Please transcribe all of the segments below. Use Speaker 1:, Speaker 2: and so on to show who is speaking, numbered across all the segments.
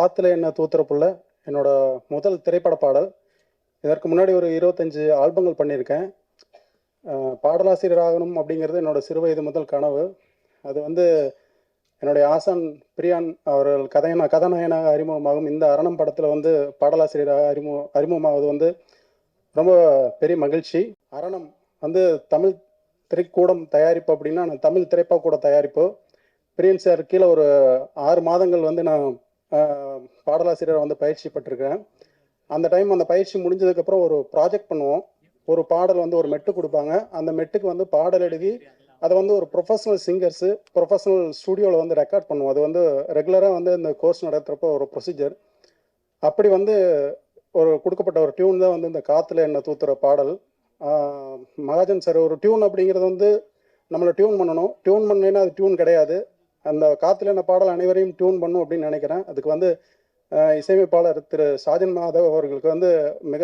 Speaker 1: காத்துல என்ன தூத்துற புள்ள என்னோட முதல் திரைப்பட பாடல். இதற்கு முன்னாடி ஒரு 25 ஆல்பங்கள் பண்ணியிருக்கேன். பாடலாசிரியர் ஆகணும் அப்படிங்கிறது என்னோட சிறுவயது முதல் கனவு. அது வந்து என்னுடைய ஆசான் பிரியான் அவர்கள் கதாநாயகனாக அறிமுகமாகும் இந்த அரணம் படத்தில் வந்து பாடலாசிரியராக அறிமுகமாவது வந்து ரொம்ப பெரிய மகிழ்ச்சி. அரணம் வந்து தமிழ் திரைக்கூடம் தயாரிப்பு அப்படின்னா நான் தமிழ் திரைப்பட கூட தயாரிப்பு. பிரியன் சார் கீழே ஒரு 6 மாதங்கள் வந்து நான் பாடலாசிரியர் வந்து பயிற்சி பெற்றிருக்கேன். அந்த டைம் அந்த பயிற்சி முடிஞ்சதுக்கப்புறம் ஒரு ப்ராஜெக்ட் பண்ணுவோம். ஒரு பாடல் வந்து ஒரு மெட்டு கொடுப்பாங்க. அந்த மெட்டுக்கு வந்து பாடல் எழுதி அதை வந்து ஒரு ப்ரொஃபஷனல் சிங்கர்ஸு ப்ரொஃபஷனல் ஸ்டூடியோவில் வந்து ரெக்கார்ட் பண்ணுவோம். அது வந்து ரெகுலராக வந்து இந்த கோர்ஸ் நடத்துகிறப்போ ஒரு ப்ரொசீஜர். அப்படி வந்து ஒரு கொடுக்கப்பட்ட ஒரு டியூன் தான் வந்து இந்த காற்றுல என்ன தூத்துற பாடல். மகாஜன் சார் ஒரு டியூன் அப்படிங்கிறது வந்து நம்மளை டியூன் பண்ணணும். டியூன் பண்ணலைன்னா அது டியூன் கிடையாது. அந்த காற்றுல என்ன பாடல் அனைவரையும் டியூன் பண்ணும் அப்படின்னு நினைக்கிறேன். அதுக்கு வந்து இசையமைப்பாளர் திரு சாஜன் மாதவ் அவர்களுக்கு வந்து மிக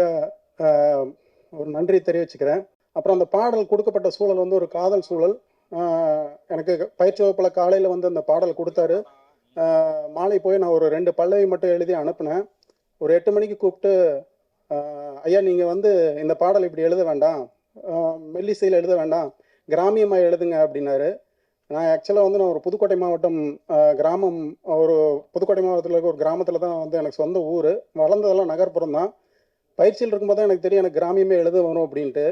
Speaker 1: ஒரு நன்றி தெரிவிச்சுக்கிறேன். அப்புறம் அந்த பாடல் கொடுக்கப்பட்ட சூழல் வந்து ஒரு காதல் சூழல். எனக்கு பயிற்சி வகுப்பில் காலையில் வந்து அந்த பாடல் கொடுத்தாரு. மாலை போய் நான் ஒரு 2 பல்லவி மட்டும் எழுதி அனுப்புனேன். ஒரு 8 மணிக்கு கூப்பிட்டு, ஐயா நீங்கள் வந்து இந்த பாடல் இப்படி எழுத வேண்டாம், மெல்லிசையில் எழுத வேண்டாம், கிராமியமாக எழுதுங்க அப்படின்னாரு. நான் ஆக்சுவலாக வந்து நான் ஒரு புதுக்கோட்டை மாவட்டம் கிராமம், ஒரு புதுக்கோட்டை மாவட்டத்தில் இருக்க ஒரு கிராமத்தில் தான் வந்து எனக்கு சொந்த ஊர். வளர்ந்ததெல்லாம் நகர்ப்புறம் தான். பயிற்சியில் இருக்கும்போது தான் எனக்கு தெரியும் எனக்கு கிராமியமே எழுத வரும் அப்படின்ட்டு.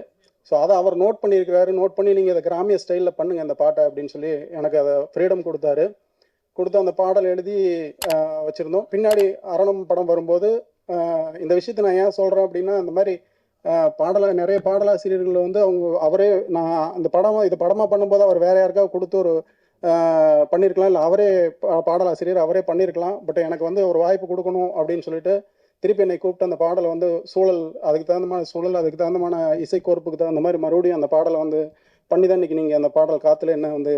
Speaker 1: ஸோ அதை அவர் நோட் பண்ணியிருக்கிறாரு. நோட் பண்ணி நீங்கள் இதை கிராமிய ஸ்டைலில் பண்ணுங்கள் இந்த பாட்டை அப்படின்னு சொல்லி எனக்கு அதை ஃப்ரீடம் கொடுத்தாரு. கொடுத்து அந்த பாடல் எழுதி வச்சுருந்தோம். பின்னாடி அரணம் படம் வரும்போது இந்த விஷயத்தை நான் ஏன் சொல்கிறேன் அப்படின்னா, இந்த மாதிரி நிறைய பாடலாசிரியர்கள் வந்து அவரே நான் அந்த இது படமாக பண்ணும்போது அவர் வேற யாருக்காவது கொடுத்து ஒரு பண்ணியிருக்கலாம், இல்லை அவரே பாடலாசிரியர் அவரே பண்ணியிருக்கலாம். பட் எனக்கு வந்து ஒரு வாய்ப்பு கொடுக்கணும் அப்படின்னு சொல்லிட்டு திருப்பி என்னை கூப்பிட்டு அந்த பாடலை வந்து சூழல் அதுக்கு தகுந்தமான சூழல், அதுக்கு தகுந்தமான இசைக்கோர்ப்புக்கு தகுந்த மாதிரி மறுபடியும் அந்த பாடலை வந்து பண்ணி தான் இன்றைக்கி நீங்கள் அந்த பாடல் காற்றுல என்ன வந்து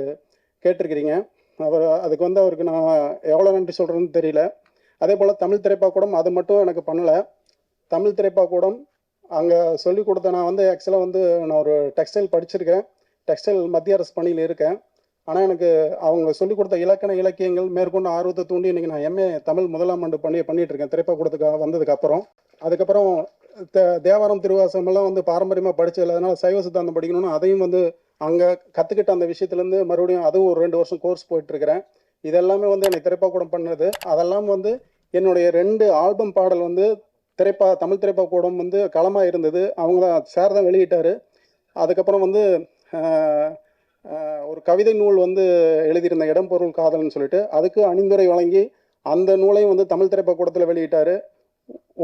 Speaker 1: கேட்டிருக்கிறீங்க. அதுக்கு வந்து அவருக்கு நான் எவ்வளோ நன்றி சொல்கிறேன்னு தெரியல. அதே போல் தமிழ் திரைப்படக்கூடம் அது மட்டும் எனக்கு பண்ணலை. தமிழ் திரைப்படக்கூடம் அங்கே சொல்லிக் கொடுத்த நான் வந்து ஆக்சுவலாக வந்து நான் ஒரு டெக்ஸ்டைல் படிச்சிருக்கேன். டெக்ஸ்டைல் மத்திய அரசு பணியில் இருக்கேன். ஆனால் எனக்கு அவங்க சொல்லிக் கொடுத்த இலக்கியங்கள் மேற்கொண்டு ஆர்வத்தை தூண்டி இன்றைக்கி நான் எம்ஏ தமிழ் முதலாம் ஆண்டு பண்ணிகிட்டு இருக்கேன் திரைப்படத்துக்காக வந்ததுக்கப்புறம். அதுக்கப்புறம் தேவாரம் திருவாசமெல்லாம் வந்து பாரம்பரியமாக படித்ததில்லை. அதனால் சைவ சித்தாந்தம் படிக்கணும்னு அதையும் வந்து அங்கே கற்றுக்கிட்ட அந்த விஷயத்துலேருந்து மறுபடியும் அதுவும் ஒரு 2 வருஷம் கோர்ஸ் போயிட்டுருக்கிறேன். இதெல்லாமே வந்து எனக்கு திரைப்படக்கூடம் பண்ணது. அதெல்லாம் வந்து என்னுடைய 2 ஆல்பம் பாடல் வந்து தமிழ் திரைப்படக்கூடம் வந்து களமாக இருந்தது. அவங்க தான் சார் தான் வெளியிட்டார். அதுக்கப்புறம் வந்து ஒரு கவிதை நூல் வந்து எழுதியிருந்த இடம் பொருள் காதல்னு சொல்லிட்டு அதுக்கு அணிந்துரை வழங்கி அந்த நூலையும் வந்து தமிழ் திரைப்படக்கூடத்தில் வெளியிட்டார்.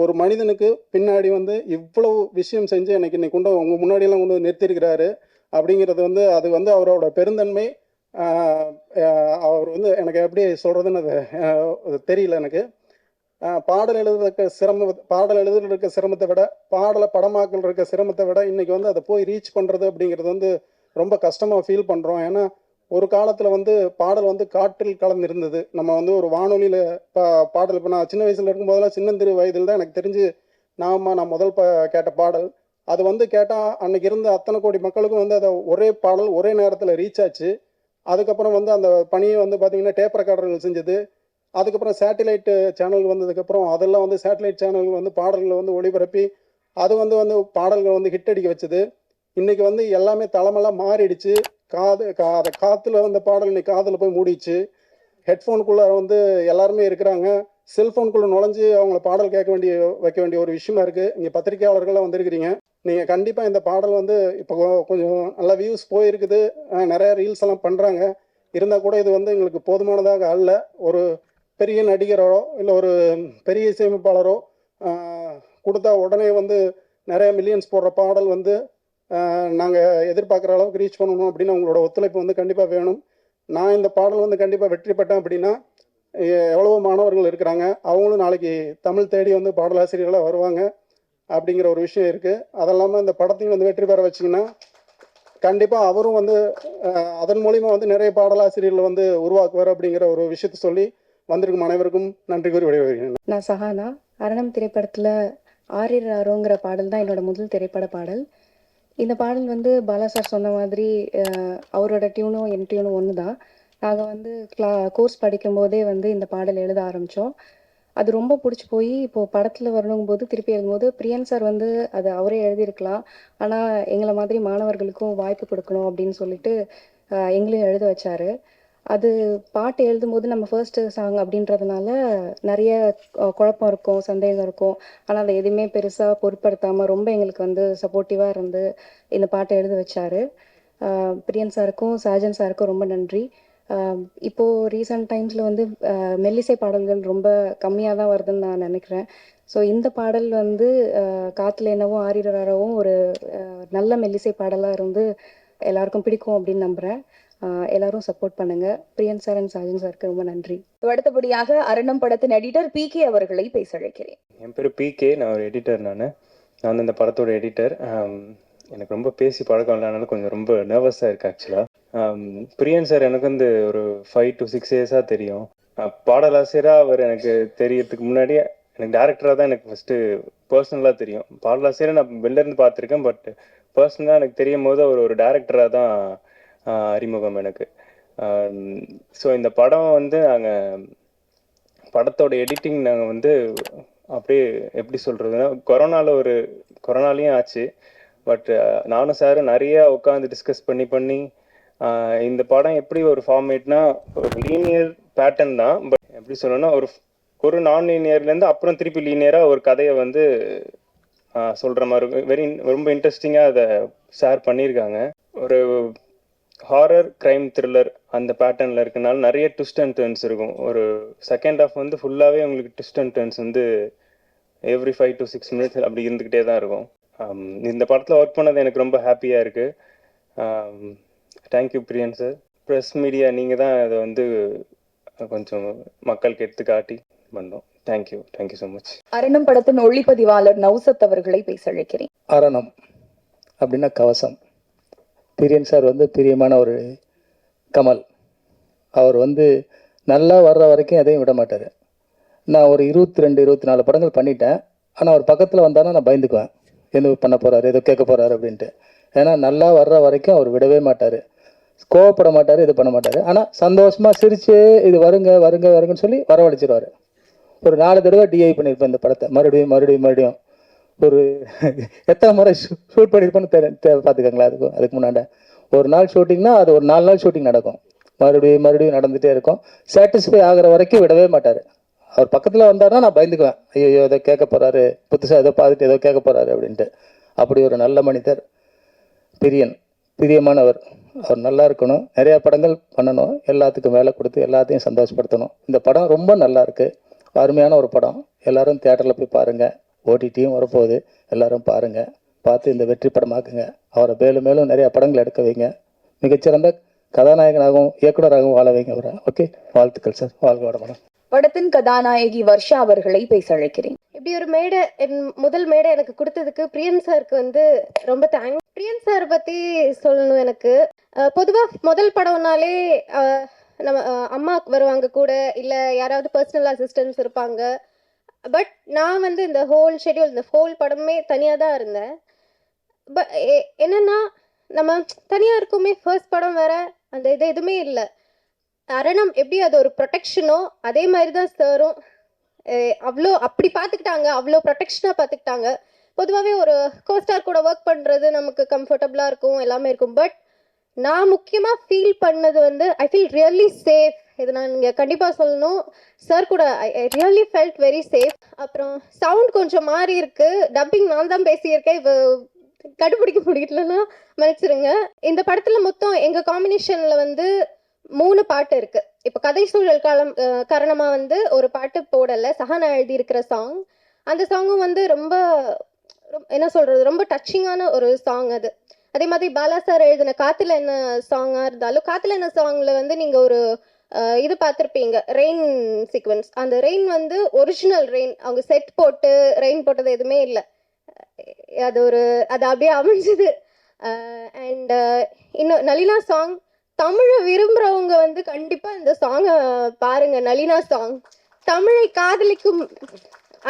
Speaker 1: ஒரு மனிதனுக்கு பின்னாடி வந்து இவ்வளவு விஷயம் செஞ்சு எனக்கு இன்னைக்கு கொண்டு உங்கள் முன்னாடியெல்லாம் கொண்டு நிறுத்தியிருக்கிறாரு அப்படிங்கிறது வந்து அது வந்து அவரோட பெருந்தன்மை. அவர் வந்து எனக்கு எப்படி சொல்கிறதுன்னு அது தெரியல எனக்கு. பாடல் எழுதுறதுக்கு இருக்க சிரமத்தை விட பாடலை படமாக்கல் இருக்க சிரமத்தை விட இன்னைக்கு வந்து அதை போய் ரீச் பண்ணுறது அப்படிங்கிறது வந்து ரொம்ப கஷ்டமாக ஃபீல் பண்ணுறோம். ஏன்னா ஒரு காலத்தில் வந்து பாடல் வந்து காற்றில் கலந்துருந்தது. நம்ம வந்து ஒரு வானொலியில் பாடல் இப்போ நான் சின்ன வயசில் இருக்கும்போதெல்லாம் சின்னந்திரு வயதில் தான் எனக்கு தெரிஞ்சு நான் முதல் கேட்ட பாடல் அது வந்து கேட்டால் அன்னைக்கு இருந்த அத்தனை கோடி மக்களுக்கும் வந்து அதை ஒரே பாடல் ஒரே நேரத்தில் ரீச் ஆச்சு. அதுக்கப்புறம் வந்து அந்த பணியை வந்து பார்த்திங்கன்னா டேப் ரெக்கார்டர்கள் செஞ்சது. அதுக்கப்புறம் சேட்டிலைட் சேனல் வந்ததுக்கப்புறம் அதெல்லாம் வந்து சேட்டலைட் சேனல் வந்து பாடல்களை வந்து ஒளிபரப்பி அது வந்து பாடல்கள் வந்து ஹிட் அடிக்க வச்சுது. இன்றைக்கி வந்து எல்லாமே தளமெல்லாம் மாறிடுச்சு. காற்றுல வந்த பாடல் இன்னைக்கு காதில் போய் மூடிச்சு. ஹெட்ஃபோனுக்குள்ளே வந்து எல்லாருமே இருக்கிறாங்க. செல்ஃபோனுக்குள்ளே நுழைஞ்சு அவங்கள பாடல் வைக்க வேண்டிய ஒரு விஷயமா இருக்குது. இங்கே பத்திரிகையாளர்களாக வந்திருக்கிறீங்க. நீங்கள் கண்டிப்பாக இந்த பாடல் வந்து இப்போ கொஞ்சம் நல்ல வியூஸ் போயிருக்குது. நிறைய ரீல்ஸ் எல்லாம் பண்ணுறாங்க. இருந்தால் கூட இது வந்து எங்களுக்கு போதுமானதாக அல்ல. ஒரு பெரிய நடிகரோ இல்லை ஒரு பெரிய இசையமைப்பாளரோ கொடுத்தா உடனே வந்து நிறைய மில்லியன்ஸ் போடுற பாடல் வந்து நாங்கள் எதிர்பார்க்குற அளவுக்கு ரீச் பண்ணணும் அப்படின்னு அவங்களோட ஒத்துழைப்பு வந்து கண்டிப்பாக வேணும். நான் இந்த பாடல் வந்து கண்டிப்பாக வெற்றி பெற்றேன் அப்படின்னா எவ்வளவோ மாணவர்கள் இருக்கிறாங்க, அவங்களும் நாளைக்கு தமிழ் தேடி வந்து பாடலாசிரியர்களாக வருவாங்க அப்படிங்கிற ஒரு விஷயம் இருக்குது. அதெல்லாமல் இந்த படத்தையும் வந்து வெற்றி பெற வச்சிங்கன்னா கண்டிப்பாக அவரும் வந்து அதன் மூலிமா வந்து நிறைய பாடலாசிரியர்கள் வந்து உருவாக்குவார் அப்படிங்கிற ஒரு விஷயத்தை சொல்லி வந்திருக்கும் அனைவருக்கும் நன்றி கூறி விடைபெறுகிறேன்.
Speaker 2: நான் சஹானா. அரணம் திரைப்படத்தில் ஆரிராரோங்கிற பாடல் தான் என்னோட முதல் திரைப்பட பாடல். இந்த பாடல் வந்து பாலா சார் சொன்ன மாதிரி அவரோட டியூனும் என் டியூனும் ஒன்று தான். நாங்கள் வந்து கோர்ஸ் படிக்கும்போதே வந்து இந்த பாடல் எழுத ஆரம்பித்தோம். அது ரொம்ப பிடிச்சி போய் இப்போது படத்தில் வரணுங்கும்போது திருப்பி எழுதும்போது பிரியன் சார் வந்து அது அவரே எழுதியிருக்கலாம், ஆனால் எங்களை மாதிரி மாணவர்களுக்கும் வாய்ப்பு கொடுக்கணும் அப்படின்னு சொல்லிட்டு எங்களையும் எழுத வச்சாரு. அது பாட்டு எழுதும்போது நம்ம ஃபர்ஸ்ட் சாங் அப்படின்றதுனால நிறைய குழப்பம் இருக்கும், சந்தேகம் இருக்கும். ஆனால் அதை எதுவுமே பெருசாக பொருட்படுத்தாமல் ரொம்ப எங்களுக்கு வந்து சப்போர்ட்டிவாக இருந்து இந்த பாட்டை எழுத வச்சாரு. பிரியன் சாருக்கும் சாஜன் சாருக்கும் ரொம்ப நன்றி. இப்போது ரீசெண்ட் டைம்ஸில் வந்து மெல்லிசை பாடல்கள் ரொம்ப கம்மியாக தான் வருதுன்னு நான் நினைக்கிறேன். ஸோ இந்த பாடல் வந்து காற்றுல என்னவோ ஆரிரராகவும் ஒரு நல்ல மெல்லிசை பாடலாக இருந்து எல்லாருக்கும் பிடிக்கும் அப்படின்னு நம்புகிறேன். எல்லாரும் சப்போர்ட் பண்ணுங்க. பிரியன் சார் அண்ட் சாஜன் சாருக்கு ரொம்ப நன்றி.
Speaker 3: அடுத்தபடியாக அரணம் படத்தின் எடிட்டர் PK அவர்களை பேச அழைக்கிறேன்.
Speaker 4: என் பேர் PK, நான் ஒரு எடிட்டர். நான் வந்து இந்த படத்தோட எடிட்டர். எனக்கு ரொம்ப பேசி பழக்கம் இல்லைனாலும் கொஞ்சம் ரொம்ப நர்வஸாக இருக்குது ஆக்சுவலாக. பிரியன் சார் எனக்கு வந்து ஒரு 5 to 6 இயர்ஸாக தெரியும். பாடலாசிரியராக அவர் எனக்கு தெரியறதுக்கு முன்னாடியே எனக்கு டேரக்டராக தான் எனக்கு ஃபஸ்ட்டு பர்சனலாக தெரியும். பாடலாசிரியரை நான் வெளிலேருந்து பார்த்துருக்கேன், பட் பர்சனலாக எனக்கு தெரியும் போது அவர் ஒரு டேரக்டராக தான் அறிமுகம் எனக்கு. ஸோ இந்த படம் வந்து நாங்கள் படத்தோட எடிட்டிங் நாங்கள் வந்து அப்படியே எப்படி சொல்கிறதுன்னா கொரோனாலையும் ஆச்சு. பட் நானும் சாரும் நிறைய உட்காந்து டிஸ்கஸ் பண்ணி இந்த படம் எப்படி ஒரு ஃபார்மேட்னா ஒரு லீனியர் பேட்டர்ன் தான். பட் எப்படி சொல்லணும்னா ஒரு நான் லீனியர்லேருந்து அப்புறம் திருப்பி லீனியராக ஒரு கதையை வந்து சொல்கிற மாதிரி ரொம்ப இன்ட்ரெஸ்டிங்காக அதை ஷேர் பண்ணியிருக்காங்க. ஒரு ஹாரர் கிரைம் த்ரில்லர் அந்த பேட்டர்னில் இருக்கனால நிறைய ட்விஸ்ட் அண்ட் டர்ன்ஸ் இருக்கும். ஒரு செகண்ட் ஹாஃப் வந்து ஃபுல்லாகவே உங்களுக்கு ட்விஸ்ட் அண்ட் டர்ன்ஸ் வந்து எவ்ரி 5 to 6 minutes அப்படி இருந்துக்கிட்டே தான் இருக்கும். இந்த படத்தில் ஒர்க் பண்ணது எனக்கு ரொம்ப ஹாப்பியாக இருக்குது. தேங்க்யூ பிரியன் சார். ப்ரெஸ் மீடியா நீங்கள் தான் அதை வந்து கொஞ்சம் மக்களுக்கு எடுத்து காட்டி பண்ணோம். Thank you so much.
Speaker 3: அரணம் படத்தின் ஒளிப்பதிவாளர் நௌசத் அவர்களை பேச அழைக்கிறேன்.
Speaker 5: அரணம் அப்படின்னா கவசம். பிரியன் சார் வந்து பிரியமான ஒரு கமல். அவர் வந்து நல்லா வர்ற வரைக்கும் எதையும் விட மாட்டார். நான் ஒரு 22-24 படங்கள் பண்ணிட்டேன். ஆனால் அவர் பக்கத்தில் வந்தாலும் நான் பயந்துக்குவேன், எது பண்ண போகிறாரு, எதோ கேட்க போகிறாரு அப்படின்ட்டு. ஏன்னா நல்லா வர்ற வரைக்கும் அவர் விடவே மாட்டார், கோவப்பட மாட்டார், இது பண்ண மாட்டார். ஆனால் சந்தோஷமாக சிரிச்சு இது வருங்கன்னு சொல்லி வரவழைச்சிருவார். ஒரு 4 தடவை DI பண்ணியிருப்பேன் இந்த படத்தை, மறுபடியும் ஒரு எத்தனை முறை ஷூட் பண்ணியிருப்பேன்னு பார்த்துக்கங்களா. அதுக்கு முன்னாடி ஒரு நாள் ஷூட்டிங்னா அது ஒரு 4 நாள் ஷூட்டிங் நடக்கும். மறுபடியும் நடந்துகிட்டே இருக்கும். சாட்டிஸ்ஃபை ஆகிற வரைக்கும் விடவே மாட்டார். அவர் பக்கத்தில் வந்தார்னா நான் பயந்துக்குவேன், ஐயோ ஏதோ கேட்க போகிறாரு, புதுசாக ஏதோ பார்த்துட்டு ஏதோ கேட்க போகிறாரு அப்படின்ட்டு. அப்படி ஒரு நல்ல மனிதர் பிரியமானவர். அவர் நல்லா இருக்கணும், நிறையா படங்கள் பண்ணணும், எல்லாத்துக்கும் வேலை கொடுத்து எல்லாத்தையும் சந்தோஷப்படுத்தணும். இந்த படம் ரொம்ப நல்லா இருக்குது, அருமையான ஒரு படம். எல்லாரும் தியேட்டரில் போய் பாருங்கள். OTTயும் வரப்போகுது, எல்லாரும் பாருங்கள், பார்த்து இந்த வெற்றி படமாக்குங்க. அவரை மேலும் நிறையா படங்கள் எடுக்க வைங்க. மிகச்சிறந்த கதாநாயகனாகவும் இயக்குனராகவும் வாழ வைங்க அவரை. ஓகே, வாழ்த்துக்கள் சார். வாழ்க வளமுடன்.
Speaker 3: படத்தின் கதாநாயகி வர்ஷா அவர்களை பேச அழைக்கிறேன்.
Speaker 6: இப்படி ஒரு மேடை, என் முதல் மேடை எனக்கு கொடுத்ததுக்கு பிரியன் சாருக்கு வந்து ரொம்ப தேங்க்ஸ். பிரியன் சார் பற்றி சொல்லணும் எனக்கு. பொதுவாக முதல் படம்னாலே நம்ம அம்மா வருவாங்க கூட, இல்லை யாராவது பர்சனல் அசிஸ்டன்ஸ் இருப்பாங்க. பட் நான் வந்து இந்த ஹோல் ஷெட்யூல், இந்த ஹோல் படமே தனியாக தான் இருந்தேன். பட் என்னென்னா நம்ம தனியாக இருக்குமே, ஃபர்ஸ்ட் படம் வேற, அந்த எதுவுமே இல்லை. அரணம் எப்படி அது ஒரு ப்ரொடெக்ஷனோ அதே மாதிரி தான் சாரும் அவ்வளோ அப்படி பார்த்துக்கிட்டாங்க, அவ்வளோ ப்ரொடெக்ஷனாக பார்த்துக்கிட்டாங்க. பொதுவாகவே ஒரு கோஸ்டார் கூட ஒர்க் பண்ணுறது நமக்கு கம்ஃபர்டபுளாக இருக்கும், எல்லாமே இருக்கும். பட் நான் முக்கியமாக ஃபீல் பண்ணது வந்து ஐ ஃபீல் ரியலி சேஃப். இது நான் இங்கே கண்டிப்பாக சொல்லணும். சார் கூட I really felt very safe. அப்புறம் சவுண்ட் கொஞ்சம் மாறி இருக்கு, டப்பிங் நான் தான் பேசியிருக்கேன், இப்போ கண்டுபிடிக்க முடியலன்னா மன்னிச்சிருங்க. இந்த படத்தில் மொத்தம் எங்கள் காம்பினேஷனில் வந்து 3 பாட்டு இருக்கு. இப்போ கதை சூழல் காரணமாக வந்து ஒரு பாட்டு போடலை, சஹானா எழுதி இருக்கிற சாங். அந்த சாங்கும் வந்து ரொம்ப என்ன சொல்றது, ரொம்ப டச்சிங்கான ஒரு சாங் அது. அதே மாதிரி பாலா சார் எழுதின காத்துல என்ன சாங்காக இருந்தாலும், காத்துல என்ன சாங்ல வந்து நீங்க ஒரு இது பார்த்துருப்பீங்க, ரெயின் சீக்வன்ஸ். அந்த ரெயின் வந்து ஒரிஜினல் ரெயின், அவங்க செட் போட்டு ரெயின் போட்டது எதுவுமே இல்லை. அது அப்படியே அமைஞ்சது. அண்ட் இன்னும் நளினா சாங், தமிழை விரும்புகிறவங்க வந்து கண்டிப்பாக இந்த சாங்கை பாருங்க. நளினா சாங், தமிழை காதலிக்கும்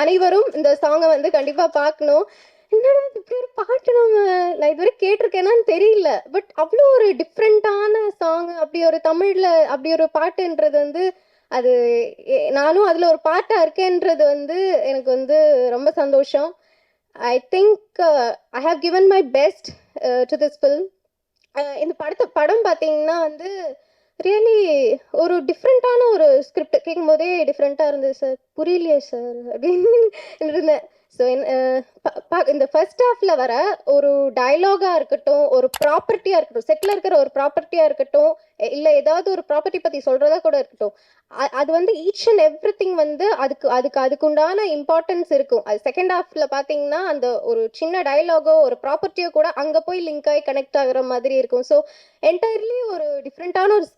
Speaker 6: அனைவரும் இந்த சாங்கை வந்து கண்டிப்பாக பார்க்கணும். என்னடா இப்படி ஒரு பாட்டு நான் இதுவரை கேட்டிருக்கேனான்னு தெரியல, பட் அவ்வளோ ஒரு டிஃப்ரெண்ட்டான சாங். அப்படி ஒரு தமிழில் அப்படி ஒரு பாட்டுன்றது வந்து அது நானும் அதில் ஒரு பார்ட்டாக இருக்கேன்றது வந்து எனக்கு வந்து ரொம்ப சந்தோஷம். I think I have given my best to this film. இந்த படம் பார்த்தீங்கன்னா வந்து ரியலி ஒரு டிஃப்ரெண்ட்டான ஒரு ஸ்கிரிப்ட் கேட்கும்போதே டிஃப்ரெண்ட்டாக இருந்தது சார். புரியலையே சார் அப்படின்னு இருந்தேன். ஸோ இந்த ஃபர்ஸ்ட் ஹாஃப்ல வர ஒரு டயலாகாக இருக்கட்டும், ஒரு ப்ராப்பர்ட்டியாக இருக்கட்டும், செட்டில் இருக்கிற ஒரு ப்ராப்பர்ட்டியாக இருக்கட்டும், இல்லை ஏதாவது ஒரு ப்ராப்பர்ட்டி பற்றி சொல்கிறதா கூட இருக்கட்டும், அது வந்து ஈச் அண்ட் எவ்ரி திங் வந்து அதுக்குண்டான இம்பார்ட்டன்ஸ் இருக்கும். அது செகண்ட் ஹாஃப்ல பார்த்தீங்கன்னா அந்த ஒரு சின்ன டயலாகோ ஒரு ப்ராப்பர்ட்டியோ கூட அங்கே போய் லிங்க் ஆகி கனெக்ட் ஆகுற மாதிரி இருக்கும். ஸோ என்டையர்லி ஒரு டிஃப்ரெண்ட்டான ஒரு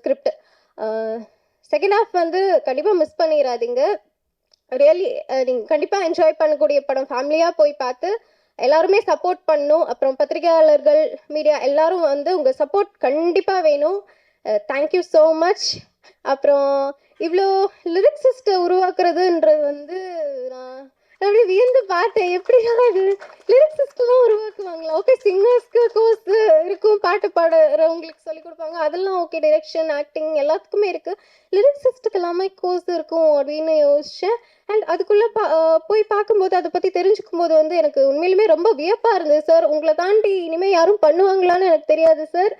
Speaker 6: ஸ்கிரிப்ட். செகண்ட் ஹாஃப் வந்து கண்டிப்பாக மிஸ் பண்ணிடாதீங்க. ரியலி நீங்கள் கண்டிப்பாக என்ஜாய் பண்ணக்கூடிய படம். ஃபேமிலியாக போய் பார்த்து எல்லாருமே சப்போர்ட் பண்ணணும். அப்புறம் பத்திரிகையாளர்கள், மீடியா எல்லாரும் வந்து உங்கள் சப்போர்ட் கண்டிப்பாக வேணும். Thank you so much. அப்புறம் இவ்வளோ லிரிக்ஸிஸ்ட்டை உருவாக்குறதுன்றது வந்து நான் அப்படியே வியந்து பார்த்தேன். எப்படிலாம் அது லிரிக்ஸிஸ்ட்லாம் உருவாக்குவாங்களா? ஓகே, சிங்கர்ஸ்க்கு கோர்ஸ் இருக்கும், பாட்டு பாடுறவங்களுக்கு சொல்லிக் கொடுப்பாங்க, அதெல்லாம் ஓகே. டைரக்ஷன், ஆக்டிங் எல்லாத்துக்குமே இருக்குது. லிரிக்ஸிஸ்ட்டுக்கு எல்லாமே கோர்ஸ் இருக்கும் அப்படின்னு யோசித்தேன். அண்ட் அதுக்குள்ளே போய் பார்க்கும்போது, அதை பற்றி தெரிஞ்சுக்கும் போது வந்து எனக்கு உண்மையிலுமே ரொம்ப வியப்பாக இருந்தது சார். உங்களை தாண்டி இனிமேல் யாரும் பண்ணுவாங்களான்னு எனக்கு தெரியாது சார்.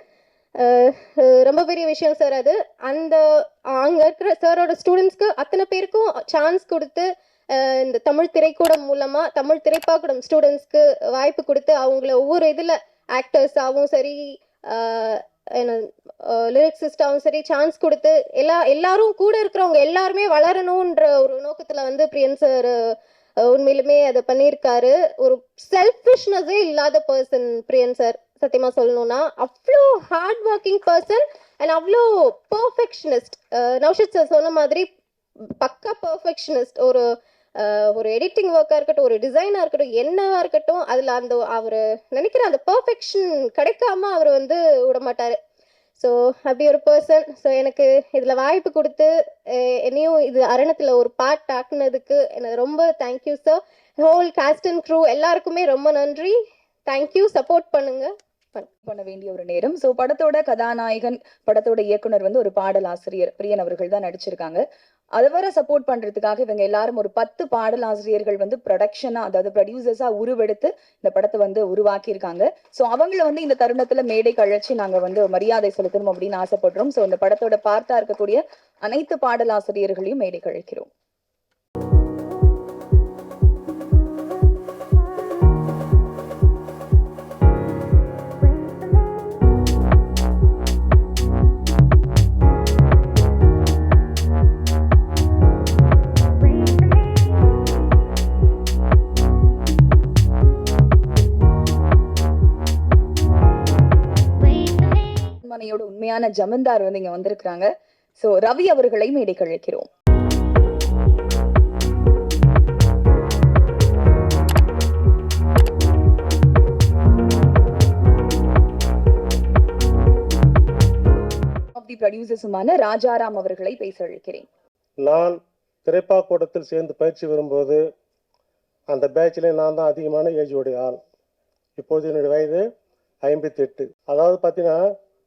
Speaker 6: ரொம்ப பெரிய விஷயம் சார் அது. அந்த அங்கே இருக்கிற சாரோட ஸ்டூடெண்ட்ஸ்க்கு அத்தனை பேருக்கும் சான்ஸ் கொடுத்து இந்த தமிழ் திரைக்கூடம் மூலமாக தமிழ் திரைப்பாக்கூடம் ஸ்டூடெண்ட்ஸ்க்கு வாய்ப்பு கொடுத்து அவங்கள ஒவ்வொரு இதில் ஆக்டர்ஸாகவும் சரி, என்ன லிரிக்ஸிஸ்டாகவும் சரி சான்ஸ் கொடுத்து எல்லாரும் கூட இருக்கிறவங்க எல்லாருமே வளரணுன்ற ஒரு நோக்கத்தில் வந்து பிரியன் சார் உண்மையிலுமே அதை பண்ணியிருக்காரு. ஒரு செல்ஃபிஷ்னஸே இல்லாத பர்சன் பிரியன் சார். சத்தியமாக சொல்லணும்னா அவ்வளோ ஹார்ட் ஒர்க்கிங் பர்சன் அண்ட் அவ்வளோ பர்ஃபெக்ஷனிஸ்ட். நௌஷத் சார் சொன்ன மாதிரி பக்கா பர்ஃபெக்ஷனிஸ்ட். ஒரு எடிட்டிங் ஒர்க்காக இருக்கட்டும், ஒரு டிசைனாக இருக்கட்டும், என்னவாக இருக்கட்டும், அதில் அந்த அவர் நினைக்கிற அந்த பர்ஃபெக்ஷன் கிடைக்காம அவர் வந்து விடமாட்டார். ஸோ அப்படி ஒரு பர்சன். ஸோ எனக்கு இதில் வாய்ப்பு கொடுத்து என்னையும் இது அரணத்தில் ஒரு பார்ட் ஆக்குனதுக்கு எனக்கு ரொம்ப thank you sir. Whole cast and crew எல்லாருக்குமே ரொம்ப நன்றி. தேங்க்யூ. சப்போர்ட் பண்ணுங்க.
Speaker 3: பண்ண வேண்டிய ஒரு நேரம். ஸோ படத்தோட கதாநாயகன், படத்தோட இயக்குனர் வந்து ஒரு பாடல் ஆசிரியர் பிரியன் அவர்கள் தான் நடிச்சிருக்காங்க. அதை வர சப்போர்ட் பண்றதுக்காக இவங்க எல்லாரும் ஒரு 10 பாடல் ஆசிரியர்கள் வந்து ப்ரொடக்ஷனா, அதாவது ப்ரொடியூசர்ஸா உருவெடுத்து இந்த படத்தை வந்து உருவாக்கியிருக்காங்க. ஸோ அவங்கள வந்து இந்த தருணத்துல மேடை கழிச்சு நாங்க வந்து மரியாதை செலுத்தணும் அப்படின்னு ஆசைப்படுறோம். ஸோ இந்த படத்தோட பார்ட்டா இருக்கக்கூடிய அனைத்து பாடல் ஆசிரியர்களையும் மேடை கழிக்கிறோம். மனையோட உண்மையான ஜமீன்தார் வந்து இங்க வந்திருக்கிறாங்க. சோ ரவி அவர்களை மேடை கழிக்கிறோம். ப்ரொடியூசர்ஸுமான ராஜாராம் அவர்களை பேச அழைக்கிறேன்.
Speaker 7: நான் திரைப்பாக்கூடத்தில் சேர்ந்து பயிற்சி வரும்போது அந்த பேட்சில் நான் தான் அதிகமான ஏஜ் உடைய ஆள். இப்போது என்னுடைய வயது 58. அதாவது பார்த்தீங்கன்னா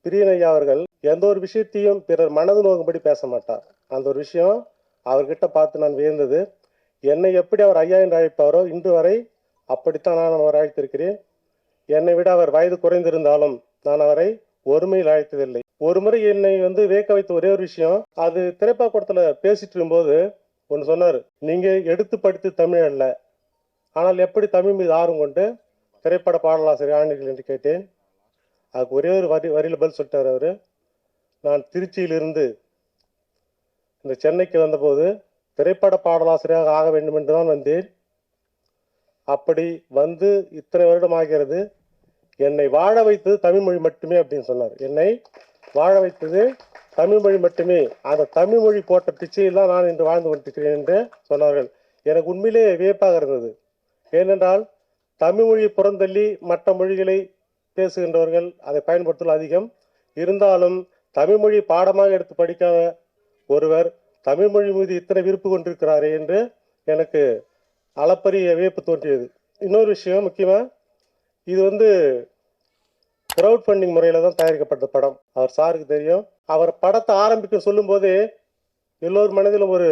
Speaker 7: பிரியன் ஐயா அவர்கள் எந்த ஒரு விஷயத்தையும் பிறர் மனது நோக்கும்படி பேச மாட்டார். அந்த ஒரு விஷயம் அவர்கிட்ட பார்த்து நான் வியந்தது. என்னை எப்படி அவர் ஐயா என்று அழைப்பாரோ இன்று வரை அப்படித்தான் நான் அவர் அழைத்திருக்கிறேன். என்னை விட அவர் வயது குறைந்திருந்தாலும் நான் அவரை ஒருமையில் அழைத்ததில்லை. ஒரு முறை என்னை வந்து வியக்க வைத்த ஒரே ஒரு விஷயம், அது திரைப்பாக்கூடத்தில் பேசிட்டு இருக்கும்போது ஒன்று சொன்னார். நீங்கள் எடுத்து படித்து தமிழ் அல்ல, ஆனால் எப்படி தமிழ் மீது ஆர்வம் கொண்டு திரைப்பட பாடலாசிரியர் ஆனீர்கள் என்று கேட்டேன். அதுக்கு ஒரே ஒரு வரியில் பதில் சொல்லிட்டார் அவர். நான் திருச்சியிலிருந்து இந்த சென்னைக்கு வந்தபோது திரைப்பட பாடலாசிரியராக ஆக வேண்டும் என்று தான் வந்தேன். அப்படி வந்து இத்தனை வருடம் ஆகிறது. என்னை வாழ வைத்தது தமிழ்மொழி மட்டுமே அப்படின்னு சொன்னார். என்னை வாழ வைத்தது தமிழ்மொழி மட்டுமே. அந்த தமிழ்மொழி போட்ட பிச்சையில் தான் நான் இன்று வாழ்ந்து கொண்டிருக்கிறேன் என்று சொன்னார்கள். எனக்கு உண்மையிலே வியப்பாக இருந்தது. ஏனென்றால் தமிழ்மொழியை புறந்தள்ளி மற்ற மொழிகளை பேசுகின்றவர்கள் அதை பயன்படுத்துவது அதிகம். இருந்தாலும் தமிழ்மொழி பாடமாக எடுத்து படிக்காத ஒருவர் தமிழ்மொழி மீது இத்தனை விருப்பு கொண்டிருக்கிறாரே என்று எனக்கு அளப்பரிய வியப்பு தோன்றியது. இன்னொரு விஷயம் முக்கியமாக, இது வந்து கிரவுட் ஃபண்டிங் முறையில் தான் தயாரிக்கப்பட்ட படம். அவர் சாருக்கு தெரியும். அவர் படத்தை ஆரம்பிக்க சொல்லும் போதே எல்லோர் மனதிலும் ஒரு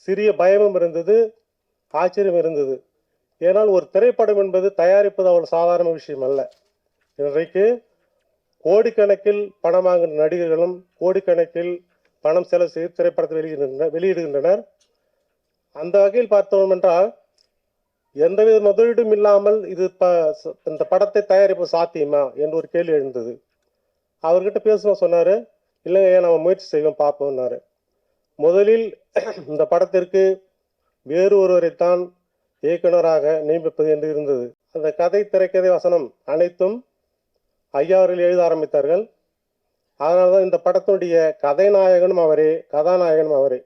Speaker 7: சிறிய பயமும் இருந்தது, ஆச்சரியம் இருந்தது. ஏனால் ஒரு திரைப்படம் என்பது தயாரிப்பது அவ்வளவு சாதாரண விஷயம் அல்ல. இன்றைக்கு கோடிக்கணக்கில் பணம் வாங்குகின்ற நடிகர்களும் கோடிக்கணக்கில் பணம் செலவு செய்து திரைப்படத்தை வெளியிடுகின்றனர். அந்த வகையில் பார்த்தோம் என்றால் எந்தவித முதலீடும் இல்லாமல் இந்த படத்தை தயாரிப்பு சாத்தியமா என்று ஒரு கேள்வி எழுந்தது. அவர்கிட்ட பேசணும் சொன்னார், இல்லைங்க நம்ம முயற்சி செய்வோம் பார்ப்போம்னாரு. முதலில் இந்த படத்திற்கு வேறு ஒருவரைத்தான் இயக்குனராக நியமிப்பது என்று இருந்தது. அந்த கதை, திரைக்கதை, வசனம் அனைத்தும் ஐயா அவர்கள் எழுத ஆரம்பித்தார்கள். அதனால்தான் இந்த படத்தினுடைய கதைநாயகனும் அவரே, கதாநாயகனும் அவரே.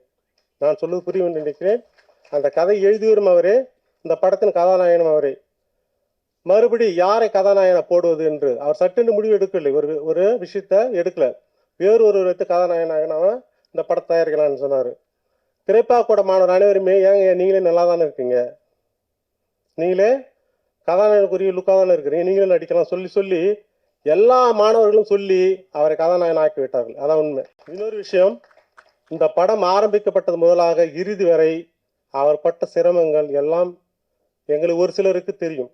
Speaker 7: நான் சொல்வது புரியும் என்று நினைக்கிறேன். அந்த கதை எழுதியவரும் அவரே, இந்த படத்தின் கதாநாயகனும் அவரே. மறுபடி யாரை கதாநாயகனை போடுவது என்று அவர் சட்டுன்னு முடிவு எடுக்கவில்லை. ஒரு விஷயத்த எடுக்கல. வேறு ஒரு வைத்து கதாநாயகனாக நாம இந்த படத்தை தயாரிக்கலாம்னு சொன்னார். திரைப்பாக்கூட மாணவர் அனைவருமே, ஏங்க நீங்களே நல்லா தானே இருக்கீங்க, நீங்களே கதாநாயகனுக்குரிய லுக்காக தானே இருக்கிறீங்க, நீங்களே நடிக்கலாம் சொல்லி சொல்லி எல்லா மாணவர்களும் சொல்லி அவரை கதாநாயகன் ஆக்கி விட்டார்கள். அதான் உண்மை. இன்னொரு விஷயம், இந்த படம் ஆரம்பிக்கப்பட்டது முதலாக இறுதி வரை அவர் பட்ட சிரமங்கள் எல்லாம் எங்களுக்கு ஒரு சிலருக்கு தெரியும்.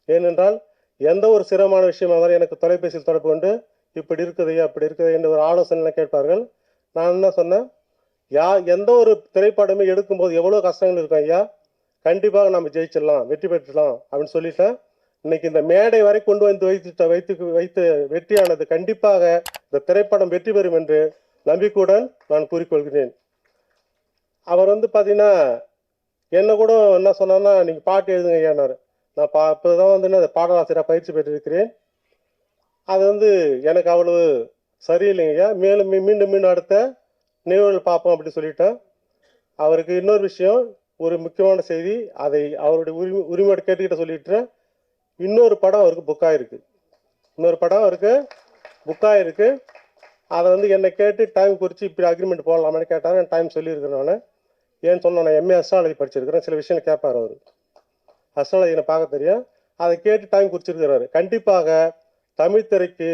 Speaker 7: ஏனென்றால் எந்த ஒரு சிரமமான விஷயமா இருந்தாலும் எனக்கு தொலைபேசியில் தொடர்பு கொண்டு இப்படி இருக்குதையா அப்படி இருக்குதா என்று ஒரு ஆலோசனை கேட்பார்கள். நான் என்ன சொன்னேன், எந்த ஒரு திரைப்படமே எடுக்கும்போது எவ்வளோ கஷ்டங்கள் இருக்கும் ஐயா, கண்டிப்பாக நம்ம ஜெயிச்சிடலாம், வெற்றி பெற்றலாம் அப்படின்னு சொல்லிட்டேன். இன்னைக்கு இந்த மேடை வரை கொண்டு வந்து வைத்து வெற்றியானது கண்டிப்பாக இந்த திரைப்படம் வெற்றி பெறும் என்று நம்பிக்கையுடன் நான் கூறிக்கொள்கிறேன். அவர் பார்த்தீங்கன்னா என்ன கூட என்ன சொன்னார்னா, நீங்கள் பாட்டு எழுதுங்க ஐயானார். நான் இப்போதான் அந்த பாடலாசிரியராக பயிற்சி பெற்றிருக்கிறேன். அது எனக்கு அவ்வளவு சரியில்லைங்க ஐயா, மேலும் மீண்டும் மீண்டும் அடுத்த நிகழ்வுகள் பார்ப்போம் அப்படின்னு சொல்லிட்டேன். அவருக்கு இன்னொரு விஷயம், ஒரு முக்கியமான செய்தி, அதை அவருடைய உரிமையோடு கேட்டுக்கிட்ட சொல்லிட்டு, இன்னொரு படம் அவருக்கு புக்காயிருக்கு. அதை என்னை கேட்டு டைம் குறித்து இப்படி அக்ரிமெண்ட் போடலாமான்னு கேட்டார். நான் டைம் சொல்லியிருக்கிறேன். நான் ஏன்னு சொன்னேன், நான் எம்ஏ அஸ்ட்ராலஜி படிச்சிருக்கிறேன். சில விஷயங்கள் கேட்பார் அவர், அஸ்ட்ராலஜி எனக்கு பார்க்க தெரியும். அதை கேட்டு டைம் குறிச்சிருக்கிறாரு. கண்டிப்பாக தமிழ் திரைக்கு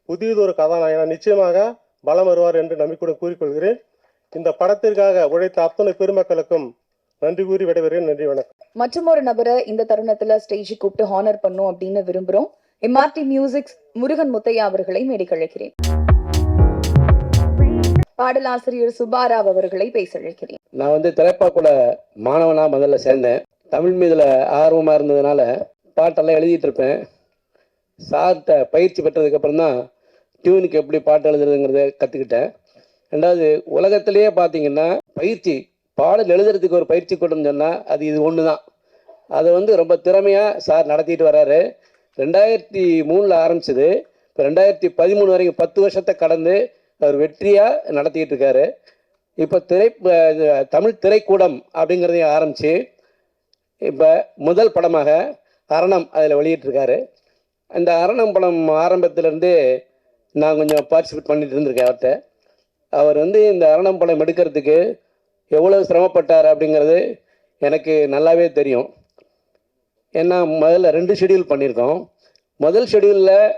Speaker 7: புதியதொரு கதாநாயகன் நிச்சயமாக பலம் வருவார் என்று நம்பிக்கையுடன் கூறிக்கொள்கிறேன். இந்த படத்திற்காக உழைத்த அத்தனை பெருமக்களுக்கும் நன்றி கூறி விடைபெறுகிறேன். நன்றி, வணக்கம்.
Speaker 3: மற்றும் ஒரு நபரை இந்த தருணத்துல ஸ்டேஜுக்கு கூப்பிட்டு ஹானர் பண்ணும் அப்படின்னு விரும்புறோம். எம்ஆர்டி மியூசிக்ஸ் முருகன் முத்தையா அவர்களை மேடைக்கு அழைக்கிறேன். பாடலாசிரியர் சுபாராவ் அவர்களை பேச அழைக்கிறேன்.
Speaker 8: நான் திரைப்பாக்கூட மாணவனா முதல்ல சேர்ந்தேன். தமிழ் மீதுல ஆர்வமா இருந்ததுனால பாட்டெல்லாம் எழுதிட்டு இருப்பேன். சார்கிட்ட பயிற்சி பெற்றதுக்கு அப்புறம் தான் டியூனுக்கு எப்படி பாட்டு எழுதுறதுங்கிறத கற்றுக்கிட்டேன். ரெண்டாவது, உலகத்திலேயே பார்த்தீங்கன்னா பயிற்சி பாடல் எழுதுறதுக்கு ஒரு பயிற்சி கூட்டம் சொன்னால் அது இது ஒன்று தான். அதை ரொம்ப திறமையாக சார் நடத்திட்டு வர்றாரு. 2003 ஆரம்பிச்சது, இப்போ 2013 வரைக்கும் 10 வருஷத்தை கடந்து அவர் வெற்றியாக நடத்திக்கிட்டு இருக்காரு. இப்போ தமிழ் திரைக்கூடம் அப்படிங்கிறதையும் ஆரம்பித்து இப்போ முதல் படமாக அரணம் அதில் வெளியிட்டிருக்காரு. அந்த அரணம் படம் ஆரம்பத்திலேருந்து நான் கொஞ்சம் பார்ட்டிசிபேட் பண்ணிட்டு இருந்திருக்கேன் அவர்கிட்ட. அவர் இந்த அரணம் படம் எடுக்கிறதுக்கு எவ்வளவு சிரமப்பட்டார் அப்படிங்கிறது எனக்கு நல்லாவே தெரியும். ஏன்னா முதல்ல 2 ஷெடியூல் பண்ணியிருக்கோம். முதல் ஷெடியூலில்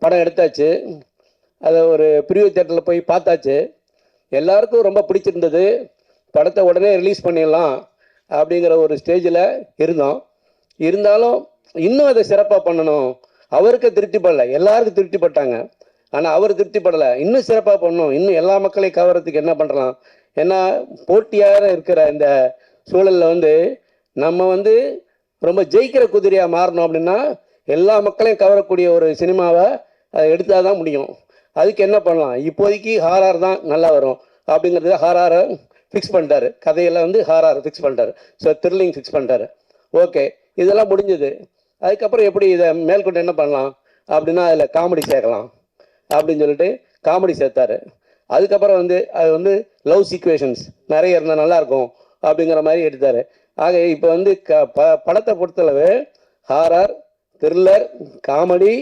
Speaker 8: படம் எடுத்தாச்சு, அதை ஒரு ப்ரீவியூ தியேட்டரில் போய் பார்த்தாச்சு. எல்லாருக்கும் ரொம்ப பிடிச்சிருந்தது. படத்தை உடனே ரிலீஸ் பண்ணிடலாம் அப்படிங்கிற ஒரு ஸ்டேஜில் இருந்தோம். இருந்தாலும் இன்னும் அதை சிறப்பாக பண்ணணும். அவருக்கு திருப்திப்படலை, எல்லாருக்கும் திருப்திப்பட்டாங்க. ஆனால் அவர் திருப்திப்படலை. இன்னும் சிறப்பாக பண்ணணும், இன்னும் எல்லா மக்களையும் கவர்றதுக்கு என்ன பண்ணுறலாம். ஏன்னா போட்டியாக இருக்கிற இந்த சூழலில் நம்ம ரொம்ப ஜெயிக்கிற குதிரையாக மாறணும் அப்படின்னா எல்லா மக்களையும் கவரக்கூடிய ஒரு சினிமாவை அதை எடுத்தால் தான் முடியும். அதுக்கு என்ன பண்ணலாம், இப்போதைக்கு ஹாரார் தான் நல்லா வரும் அப்படிங்கிறது ஹாராரை ஃபிக்ஸ் பண்ணிட்டாரு. கதையெல்லாம் ஹாரார் ஃபிக்ஸ் பண்ணிட்டாரு. ஸோ த்ரில்லிங் ஃபிக்ஸ் பண்ணிட்டாரு. ஓகே, இதெல்லாம் முடிஞ்சது. அதுக்கப்புறம் எப்படி இதை மேற்கொண்டு என்ன பண்ணலாம் அப்படின்னா அதில் காமெடி சேர்க்கலாம் அப்படின்னு சொல்லிட்டு காமெடி சேர்த்தாரு. அதுக்கப்புறம் அது லவ் சீக்வேஷன்ஸ் நிறைய இருந்தால் நல்லாயிருக்கும் அப்படிங்கிற மாதிரி எடுத்தார். ஆக இப்போ படத்தை பொறுத்தளவு horror, thriller, comedy,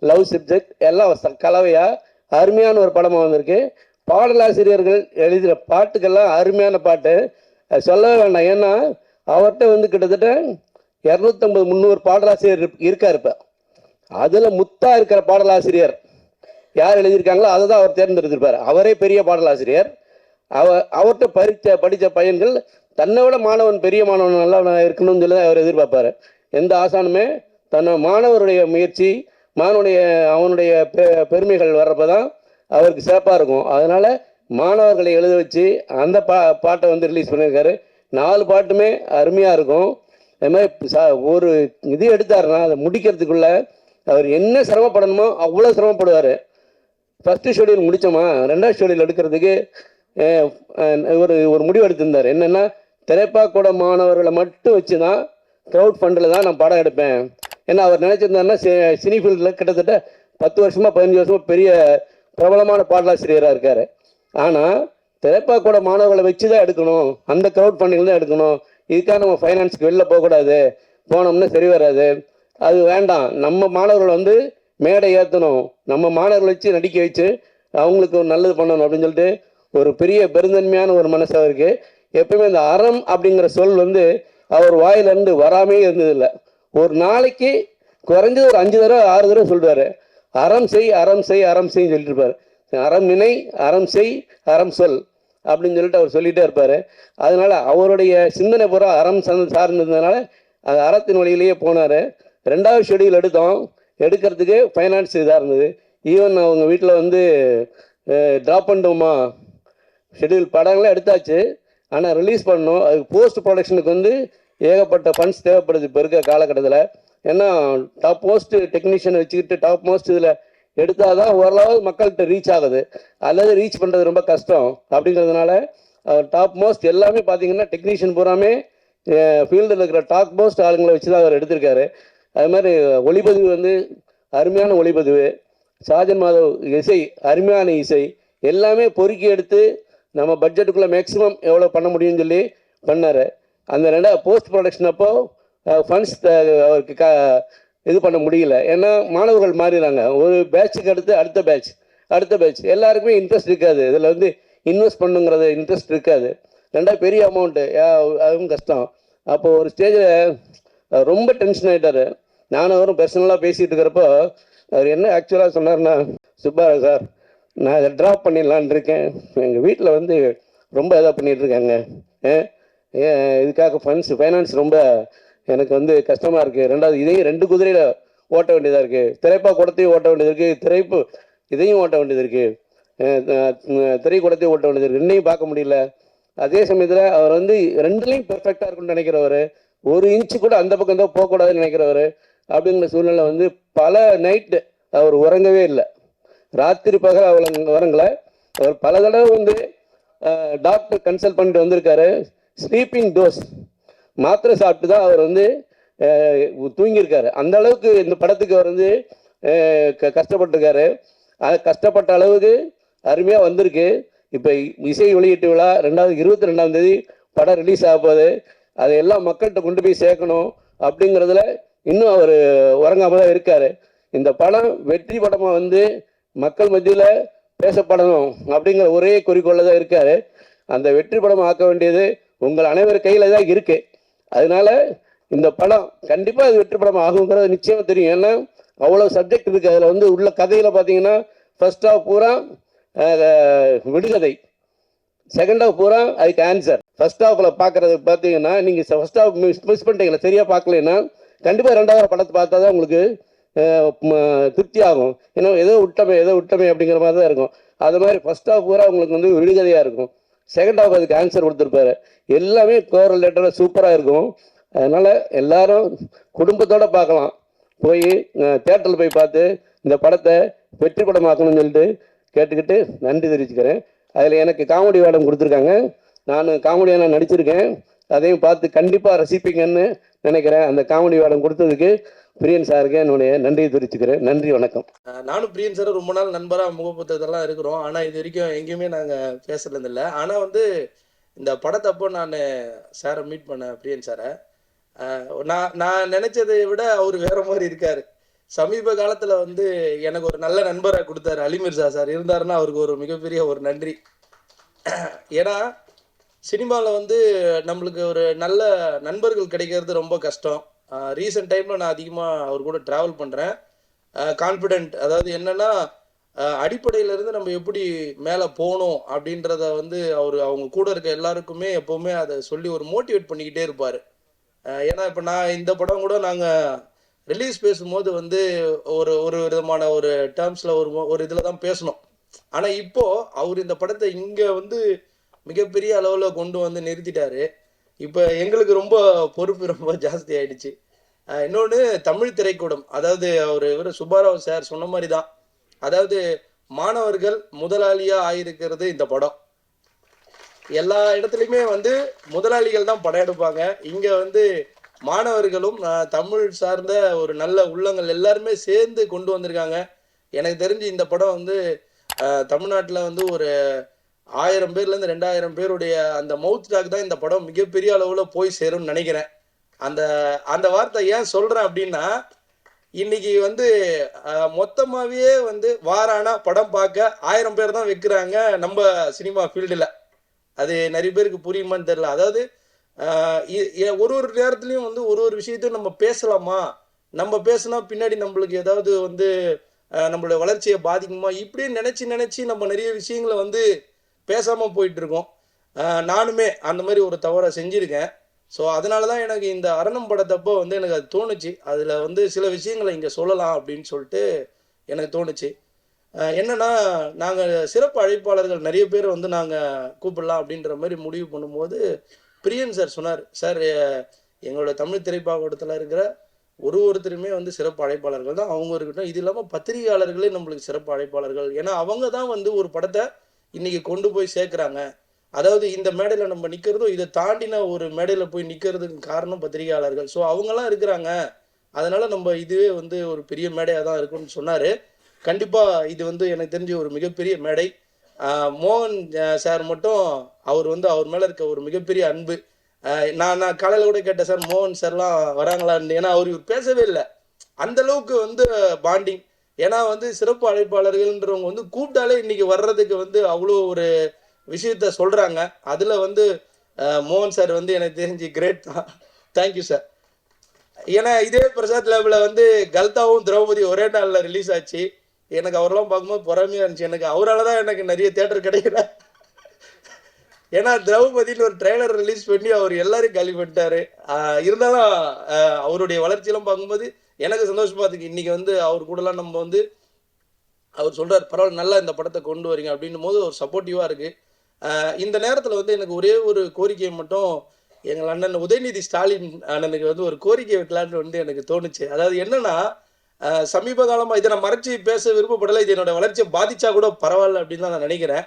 Speaker 8: love subject எல்லாம் கலவையாக அருமையான ஒரு படமாக வந்திருக்கு. பாடலாசிரியர்கள் எழுதுகிற பாட்டுக்கெல்லாம் அருமையான பாட்டு, சொல்லவே வேண்டாம். ஏன்னா அவர்கிட்ட கிட்டத்தட்ட 250-300 பாடலாசிரியர் இருக்கார். இப்போ அதில் முத்தாக இருக்கிற பாடலாசிரியர் யார் எழுதியிருக்காங்களோ அதை தான் அவர் தேர்ந்தெடுத்திருப்பார். அவரே பெரிய பாடலாசிரியர். அவர்கிட்ட படித்த பையன்கள் தன்னை விட மாணவன் பெரிய மாணவன் நல்லா இருக்கணும்னு சொல்லி அவர் எதிர்பார்ப்பார். எந்த ஆசானுமே தன்னை மாணவருடைய முயற்சி அவனுடைய பெருமைகள் வர்றப்ப தான் அவருக்கு சிறப்பாக இருக்கும். அதனால் மாணவர்களை எழுத வச்சு அந்த பாட்டை வந்து ரிலீஸ் பண்ணியிருக்காரு. 4 பாட்டுமே அருமையாக இருக்கும். அது மாதிரி ஒரு இது எடுத்தாருன்னா அதை முடிக்கிறதுக்குள்ள அவர் என்ன சிரமப்படணுமோ அவ்வளோ சிரமப்படுவார். ஃபஸ்ட்டு ஷெடியூல் முடித்தோமா 2வது ஷெடியூல் எடுக்கிறதுக்கு ஒரு முடிவு எடுத்திருந்தார். என்னென்னா திரைப்பாக்கூட மாணவர்களை மட்டும் வச்சு தான் க்ரௌட் ஃபண்டில் தான் நான் படம் எடுப்பேன். ஏன்னா அவர் நினச்சிருந்தாருன்னா சினி ஃபீல்டில் கிட்டத்தட்ட 10 வருஷமாக 15 வருஷமாக பெரிய பிரபலமான பாடலாசிரியராக இருக்கார். ஆனால் திரைப்பாக்கூட மாணவர்களை வச்சு தான் எடுக்கணும், அந்த க்ரௌட் ஃபண்டில் தான் எடுக்கணும், இதுக்காக நம்ம ஃபைனான்ஸுக்கு வெளில போகக்கூடாது, போனோம்னா சரி வராது, அது வேண்டாம், நம்ம மாணவர்களை வந்து மேடை ஏற்றணும், நம்ம மாணவர்களை வச்சு நடிக்க வச்சு அவங்களுக்கு ஒரு நல்லது பண்ணணும் அப்படின்னு சொல்லிட்டு ஒரு பெரிய பெருந்தன்மையான ஒரு மனசு அவருக்கு. எப்பவுமே இந்த அறம் அப்படிங்கிற சொல் வந்து அவர் வாயிலிருந்து வராமே இருந்ததில்லை. ஒரு நாளைக்கு குறைஞ்சது ஒரு 5 தடவை 6 தடவை சொல்றாரு, அறம் செய் அறம் செய் அறம் செய்ன்னு சொல்லிட்டு இருப்பார். அறம் நினை அறம் செய் அறம் சொல் அப்படின்னு சொல்லிட்டு அவர் சொல்லிகிட்டே இருப்பார். அதனால அவருடைய சிந்தனை பூரா அறம் சார்ந்ததுனால அது அறத்தின் வழியிலேயே போனார். 2வது ஷெடியூல் எடுக்கிறதுக்கு ஃபைனான்ஸ் இதாக இருந்தது. ஈவன் அவங்க வீட்டில் வந்து ட்ராப் பண்ணிட்டோமா, ஷெடியூல் படங்கள்லாம் எடுத்தாச்சு, ஆனால் ரிலீஸ் பண்ணணும், அதுக்கு போஸ்ட் ப்ரொடக்ஷனுக்கு வந்து ஏகப்பட்ட ஃபண்ட்ஸ் தேவைப்படுது இப்போ இருக்க காலகட்டத்தில். ஏன்னா டாப் மோஸ்ட் டெக்னீஷியனை வச்சுக்கிட்டு டாப் மோஸ்ட் இதில் எடுத்தால் தான் ஓரளவு மக்கள்கிட்ட ரீச் ஆகுது, அல்லது ரீச் பண்ணுறது ரொம்ப கஷ்டம். அப்படிங்கிறதுனால டாப் மோஸ்ட் எல்லாமே பார்த்தீங்கன்னா டெக்னீஷியன் பூராமே ஃபீல்டில் இருக்கிற டாப் மோஸ்ட் ஆளுங்களை வச்சு தான் அவர் எடுத்திருக்காரு. அது மாதிரி ஒளிப்பதிவு வந்து அருமையான ஒளிப்பதிவு, சாஜன் மாதவ் இசை அருமையான இசை, எல்லாமே பொறுக்கி எடுத்து நம்ம பட்ஜெட்டுக்குள்ளே மேக்ஸிமம் எவ்வளோ பண்ண முடியும்னு சொல்லி பண்ணார். அந்த போஸ்ட் ப்ரொடக்ஷன் அப்போ ஃபண்ட்ஸ் அவருக்கு இது பண்ண முடியல. ஏன்னா மாணவர்கள் மாறிடுறாங்க, ஒரு பேட்சுக்கு அடுத்து அடுத்த பேட்ச் எல்லாருக்குமே இன்ட்ரெஸ்ட் இருக்காது, இதில் வந்து இன்வெஸ்ட் பண்ணுங்கிறது இன்ட்ரெஸ்ட் இருக்காது. 2வது பெரிய அமௌண்ட்டு, அதுவும் கஷ்டம். அப்போது ஒரு ஸ்டேஜில் ரொம்ப டென்ஷன் ஆகிட்டார். நானும் அவரும் பர்சனலாக பேசிகிட்டு இருக்கிறப்போ அவர் என்ன ஆக்சுவலாக சொன்னார்னா, சுப்பாரா சார் நான் இதை ட்ராப் பண்ணிடலான் இருக்கேன், எங்கள் வீட்டில் வந்து ரொம்ப இதாக பண்ணிகிட்டு இருக்காங்க, இதுக்காக ஃபைனான்ஸ் ரொம்ப எனக்கு வந்து கஷ்டமாக இருக்குது. 2வது இதையும் 2 குதிரையில் ஓட்ட வேண்டியதாக இருக்குது, திரைப்பாக்கூடத்தையும் ஓட்ட வேண்டியது இருக்குது, இதையும் ஓட்ட வேண்டியது இருக்குது, திரைக்கூடத்தையும் ஓட்ட வேண்டியது இருக்குது, 2ஐயும் பார்க்க முடியல. அதே சமயத்தில் அவர் வந்து 2லையும் பெர்ஃபெக்டாக இருக்குன்னு நினைக்கிறவர், 1 இன்ச்சு கூட அந்த பக்கம் தான் போகக்கூடாதுன்னு நினைக்கிறவர். அப்படிங்கிற சூழ்நிலை வந்து பல நைட்டு அவர் உறங்கவே இல்லை, ராத்திரி பகல் உறங்கலை. அவர் பல தடவை வந்து டாக்டர் கன்சல்ட் பண்ணிட்டு வந்திருக்காரு. ஸ்லீப்பிங் டோஸ் மாத்திரை சாப்பிட்டு தான் அவர் வந்து தூங்கியிருக்காரு. அந்த அளவுக்கு இந்த படத்துக்கு அவர் வந்து கஷ்டப்பட்டிருக்காரு. அது கஷ்டப்பட்ட அளவுக்கு அருமையாக வந்திருக்கு. இப்போ இசை வெளியீட்டு விழா 22ஆம் தேதி படம் ரிலீஸ் ஆக போகுது. அதை எல்லாம் மக்கள்கிட்ட கொண்டு போய் சேர்க்கணும் அப்படிங்கிறதுல இன்னும் அவர் உறங்காம தான் இருக்கார். இந்த படம் வெற்றி படமாக வந்து மக்கள் மத்தியில் பேசப்படணும் அப்படிங்கிற ஒரே குறிக்கோளில் தான் இருக்கார். அந்த வெற்றி படம் ஆக்க வேண்டியது உங்கள் அனைவர் கையில் தான் இருக்கு. அதனால இந்த படம் கண்டிப்பாக அது வெற்றி படம் ஆகுங்கிறது நிச்சயமாக தெரியும். ஏன்னா அவ்வளோ சப்ஜெக்ட் இருக்குது அதில். வந்து உள்ள கதையில் பார்த்தீங்கன்னா ஃபர்ஸ்ட் ஹாஃப் பூரா விடுகதை, செகண்ட் ஹாஃப் பூரா அதுக்கு ஆன்சர். ஃபர்ஸ்ட் ஹாஃபில் பார்க்குறது பார்த்தீங்கன்னா நீங்கள் ஃபர்ஸ்ட் ஹாஃப் மிஸ் பண்ணிட்டீங்களா, சரியாக பார்க்கலன்னா கண்டிப்பாக 2வது படத்தை பார்த்தா தான் உங்களுக்கு திருப்தி ஆகும். ஏன்னா ஏதோ விட்டமே அப்படிங்கிற மாதிரி தான் இருக்கும். அது மாதிரி ஃபர்ஸ்ட் ஹாஃப் பூரா உங்களுக்கு வந்து விடுகதையாக இருக்கும், செகண்ட் ஹாஃப் அதுக்கு ஆன்சர் கொடுத்துருப்பாரு. எல்லாமே கோரிலேட்டடாக சூப்பராக இருக்கும். அதனால் எல்லாரும் குடும்பத்தோடு பார்க்கலாம், போய் தியேட்டரில் போய் பார்த்து இந்த படத்தை வெற்றி படமாக்கணும்னு சொல்லிட்டு கேட்டுக்கிட்டு நன்றி தெரிவிச்சுக்கிறேன். அதில் எனக்கு காமெடி வேடம் கொடுத்துருக்காங்க, நான் காமெடியாக நடிச்சிருக்கேன், அதையும் பார்த்து கண்டிப்பாக ரசிப்பீங்கன்னு நினைக்கிறேன். அந்த காமெடி வேடம் கொடுத்ததுக்கு பிரியன் சாருக்கு என்னுடைய நன்றியை தெரிவிச்சுக்கிறேன். நன்றி, வணக்கம்.
Speaker 9: நானும் பிரியன் சார் ரொம்ப நாள் நண்பராக முகப்புத்தகத்தெல்லாம் இருக்கிறோம், ஆனால் இது வரைக்கும் எங்கேயுமே நாங்கள் பேசுறதில்லை. ஆனால் வந்து இந்த படத்தப்போ நான் சாரை மீட் பண்ணேன், பிரியன் சாரை. நான் நினைச்சதை விட அவர் வேற மாதிரி இருக்காரு. சமீப காலத்தில் வந்து எனக்கு ஒரு நல்ல நண்பரை கொடுத்தாரு, அலிமிர்சா சார் இருந்தாருன்னா அவருக்கு ஒரு மிகப்பெரிய ஒரு நன்றி. ஏன்னா சினிமாவில் வந்து நம்மளுக்கு ஒரு நல்ல நண்பர்கள் கிடைக்கிறது ரொம்ப கஷ்டம். ரீசெண்ட் டைமில் நான் அதிகமாக அவர் கூட ட்ராவல் பண்ணுறேன். கான்ஃபிடென்ட், அதாவது என்னென்னா அடிப்படையிலேருந்து நம்ம எப்படி மேலே போகணும் அப்படின்றத வந்து அவங்க கூட இருக்க எல்லாருக்குமே எப்போவுமே அதை சொல்லி ஒரு மோட்டிவேட் பண்ணிக்கிட்டே இருப்பார். ஏன்னா இப்போ நான் இந்த படம் கூட நாங்கள் ரிலீஸ் பேசும்போது வந்து ஒரு ஒரு விதமான ஒரு டேர்ம்ஸில் ஒரு இதில் தான் பேசணும். ஆனால் இப்போது அவர் இந்த படத்தை இங்கே வந்து மிகப்பெரிய அளவில் கொண்டு வந்து நிறுத்திட்டாரு. இப்போ எங்களுக்கு ரொம்ப பொறுப்பு ரொம்ப ஜாஸ்தி ஆயிடுச்சு. இன்னொன்று தமிழ் திரைக்கூடம், அதாவது இவர் சுப்பாராவ் சார் சொன்ன மாதிரி தான், அதாவது மாணவர்கள் முதலாளியாக ஆயிருக்கிறது இந்த படம். எல்லா இடத்துலையுமே வந்து முதலாளிகள் தான் படம் எடுப்பாங்க. இங்கே வந்து மாணவர்களும் தமிழ் சார்ந்த ஒரு நல்ல உள்ளங்கள் எல்லாருமே சேர்ந்து கொண்டு வந்திருக்காங்க. எனக்கு தெரிஞ்சு இந்த படம் வந்து தமிழ்நாட்டில் வந்து ஒரு 1000 பேர்லேருந்து 2000 பேருடைய அந்த மவுத் டாக் தான் இந்த படம் மிகப்பெரிய அளவில் போய் சேரும்னு நினைக்கிறேன். அந்த வார்த்தை ஏன் சொல்கிறேன் அப்படின்னா, இன்னைக்கு வந்து மொத்தமாகவே வந்து வாரானா படம் பார்க்க 1000 பேர் தான் வைக்கிறாங்க நம்ம சினிமா ஃபீல்டில். அது நிறைய பேருக்கு புரியுமான்னு தெரில. அதாவது ஒரு நேரத்துலையும் வந்து ஒரு விஷயத்தையும் நம்ம பேசலாமா, நம்ம பேசினா பின்னாடி நம்மளுக்கு ஏதாவது வந்து நம்மளோட வளர்ச்சியை பாதிக்குமா, இப்படியே நினச்சி நம்ம நிறைய விஷயங்களை வந்து பேசாமல் போயிட்டு இருக்கோம். நானுமே அந்த மாதிரி ஒரு தவறை செஞ்சுருக்கேன். ஸோ அதனால தான் எனக்கு இந்த அரணம் படத்தப்போ வந்து எனக்கு அது தோணுச்சு, அதில் வந்து சில விஷயங்களை இங்கே சொல்லலாம் அப்படின்னு சொல்லிட்டு எனக்கு தோணுச்சு. என்னென்னா, நாங்கள் சிறப்பு அழைப்பாளர்கள் நிறைய பேர் வந்து நாங்கள் கூப்பிடலாம் அப்படின்ற மாதிரி முடிவு பண்ணும்போது பிரியன் சார் சொன்னார், சார் எங்களோட தமிழ் திரைப்பாக்கத்தில் இருக்கிற ஒருத்தருமே வந்து சிறப்பு அழைப்பாளர்கள் தான், அவங்க இருக்கட்டும். இது இல்லாமல் பத்திரிகையாளர்களே நம்மளுக்கு சிறப்பு அழைப்பாளர்கள். ஏன்னா அவங்க தான் வந்து ஒரு படத்தை இன்றைக்கி கொண்டு போய் சேர்க்குறாங்க. அதாவது இந்த மேடையில் நம்ம நிற்கிறதும் இதை தாண்டின ஒரு மேடையில் போய் நிற்கிறதுக்கு காரணம் பத்திரிகையாளர்கள். ஸோ அவங்கெல்லாம் இருக்கிறாங்க, அதனால் நம்ம இதுவே வந்து ஒரு பெரிய மேடையாக தான் இருக்குன்னு சொன்னார். கண்டிப்பாக இது வந்து எனக்கு தெரிஞ்ச ஒரு மிகப்பெரிய மேடை. மோகன் சார் மட்டும் அவர் மேலே இருக்க ஒரு மிகப்பெரிய அன்பு. நான் காலையில் கூட கேட்டேன், சார் மோகன் சார்லாம் வராங்களான்னு. ஏன்னா அவர் பேசவே இல்லை, அந்தளவுக்கு வந்து பாண்டிங். ஏன்னா வந்து சிறப்பு அழைப்பாளர்கள்ன்றவங்க வந்து கூப்பிட்டாலே இன்றைக்கி வர்றதுக்கு வந்து அவ்வளோ ஒரு விஷயத்த சொல்கிறாங்க. அதில் வந்து மோகன் சார் வந்து எனக்கு தெரிஞ்சு கிரேட் தான். Thank you sir. ஏன்னா இதே பிரசாத் லேபில் வந்து கல்தாவும் திரௌபதி ஒரே நாளில் ரிலீஸ் ஆச்சு. எனக்கு அவரெல்லாம் பார்க்கும்போது பொறாமையாக இருந்துச்சு. எனக்கு அவரால் தான் எனக்கு நிறைய தேட்டர் கிடைக்கல. ஏன்னா திரௌபதினு ஒரு ட்ரெய்லர் ரிலீஸ் பண்ணி அவர் எல்லாரையும் காலி பண்ணிட்டாரு. இருந்தாலும் அவருடைய வளர்ச்சியெல்லாம் பார்க்கும்போது எனக்கு சந்தோஷமாக இருக்குது. இன்றைக்கி வந்து அவர் கூடலாம் நம்ம வந்து அவர் சொல்கிறார், பரவாயில்ல நல்லா இந்த படத்தை கொண்டு வரீங்க அப்படின்னும் போது ஒரு சப்போர்ட்டிவாக இருக்குது. இந்த நேரத்தில் வந்து எனக்கு ஒரே ஒரு கோரிக்கையை மட்டும் எங்கள் அண்ணன் உதயநிதி ஸ்டாலின் அண்ணனுக்கு வந்து ஒரு கோரிக்கை வைக்கலான்னு வந்து எனக்கு தோணுச்சு. அதாவது என்னென்னா, சமீப காலமாக இதை நான் மறைச்சி பேச விருப்பப்படலை, இது என்னோடய வளர்ச்சியை பாதித்தா கூட பரவாயில்ல அப்படின்னு தான் நான் நினைக்கிறேன்.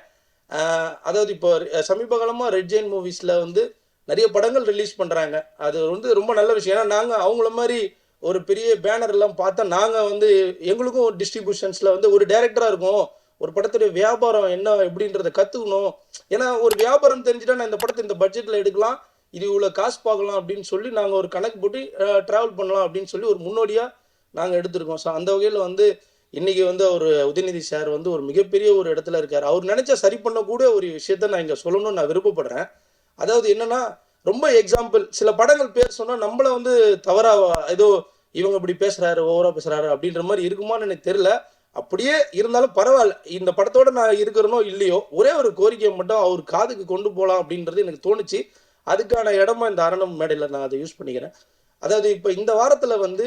Speaker 9: அதாவது இப்போ சமீப காலமாக ரெட் ஜெயின் மூவிஸில் வந்து நிறைய படங்கள் ரிலீஸ் பண்ணுறாங்க. அது வந்து ரொம்ப நல்ல விஷயம். ஏன்னா நாங்கள் அவங்கள மாதிரி ஒரு பெரிய பேனர்லாம் பார்த்தா நாங்கள் வந்து எங்களுக்கும் ஒரு டிஸ்ட்ரிபியூஷன்ஸில் வந்து ஒரு டைரக்டராக இருக்கும், ஒரு படத்துடைய வியாபாரம் என்ன எப்படின்றத கற்றுக்கணும். ஏன்னா ஒரு வியாபாரம் தெரிஞ்சுட்டா நான் இந்த படத்தை இந்த பட்ஜெட்டில் எடுக்கலாம், இது இவ்வளோ காசு பார்க்கலாம் அப்படின்னு சொல்லி நாங்கள் ஒரு கணக்கு போட்டு ட்ராவல் பண்ணலாம் அப்படின்னு சொல்லி ஒரு முன்னோடியாக நாங்கள் எடுத்திருக்கோம். ஸோ அந்த வகையில் வந்து இன்றைக்கி வந்து அவர் உதயநிதி சார் வந்து ஒரு மிகப்பெரிய ஒரு இடத்துல இருக்கார். அவர் நினச்சா சரி பண்ணக்கூடிய ஒரு விஷயத்த நான் இங்கே சொல்லணும்னு நான் விருப்பப்படுறேன். அதாவது என்னென்னா, ரொம்ப எக்ஸாம்பிள் சில படங்கள் பேர் சொன்னால் நம்மளை வந்து தவறாக ஏதோ இவங்க இப்படி பேசுகிறாரு ஓவராக பேசுகிறாரு அப்படின்ற மாதிரி இருக்குமான்னு எனக்கு தெரில. அப்படியே இருந்தாலும் பரவாயில்ல, இந்த படத்தோடு நான் இருக்கிறனோ இல்லையோ ஒரே ஒரு கோரிக்கையை மட்டும் அவர் காதுக்கு கொண்டு போகலாம் அப்படின்றது எனக்கு தோணுச்சு. அதுக்கான இடமா இந்த அரணம் மேடையில் நான் அதை யூஸ் பண்ணிக்கிறேன். அதாவது இப்போ இந்த வாரத்தில் வந்து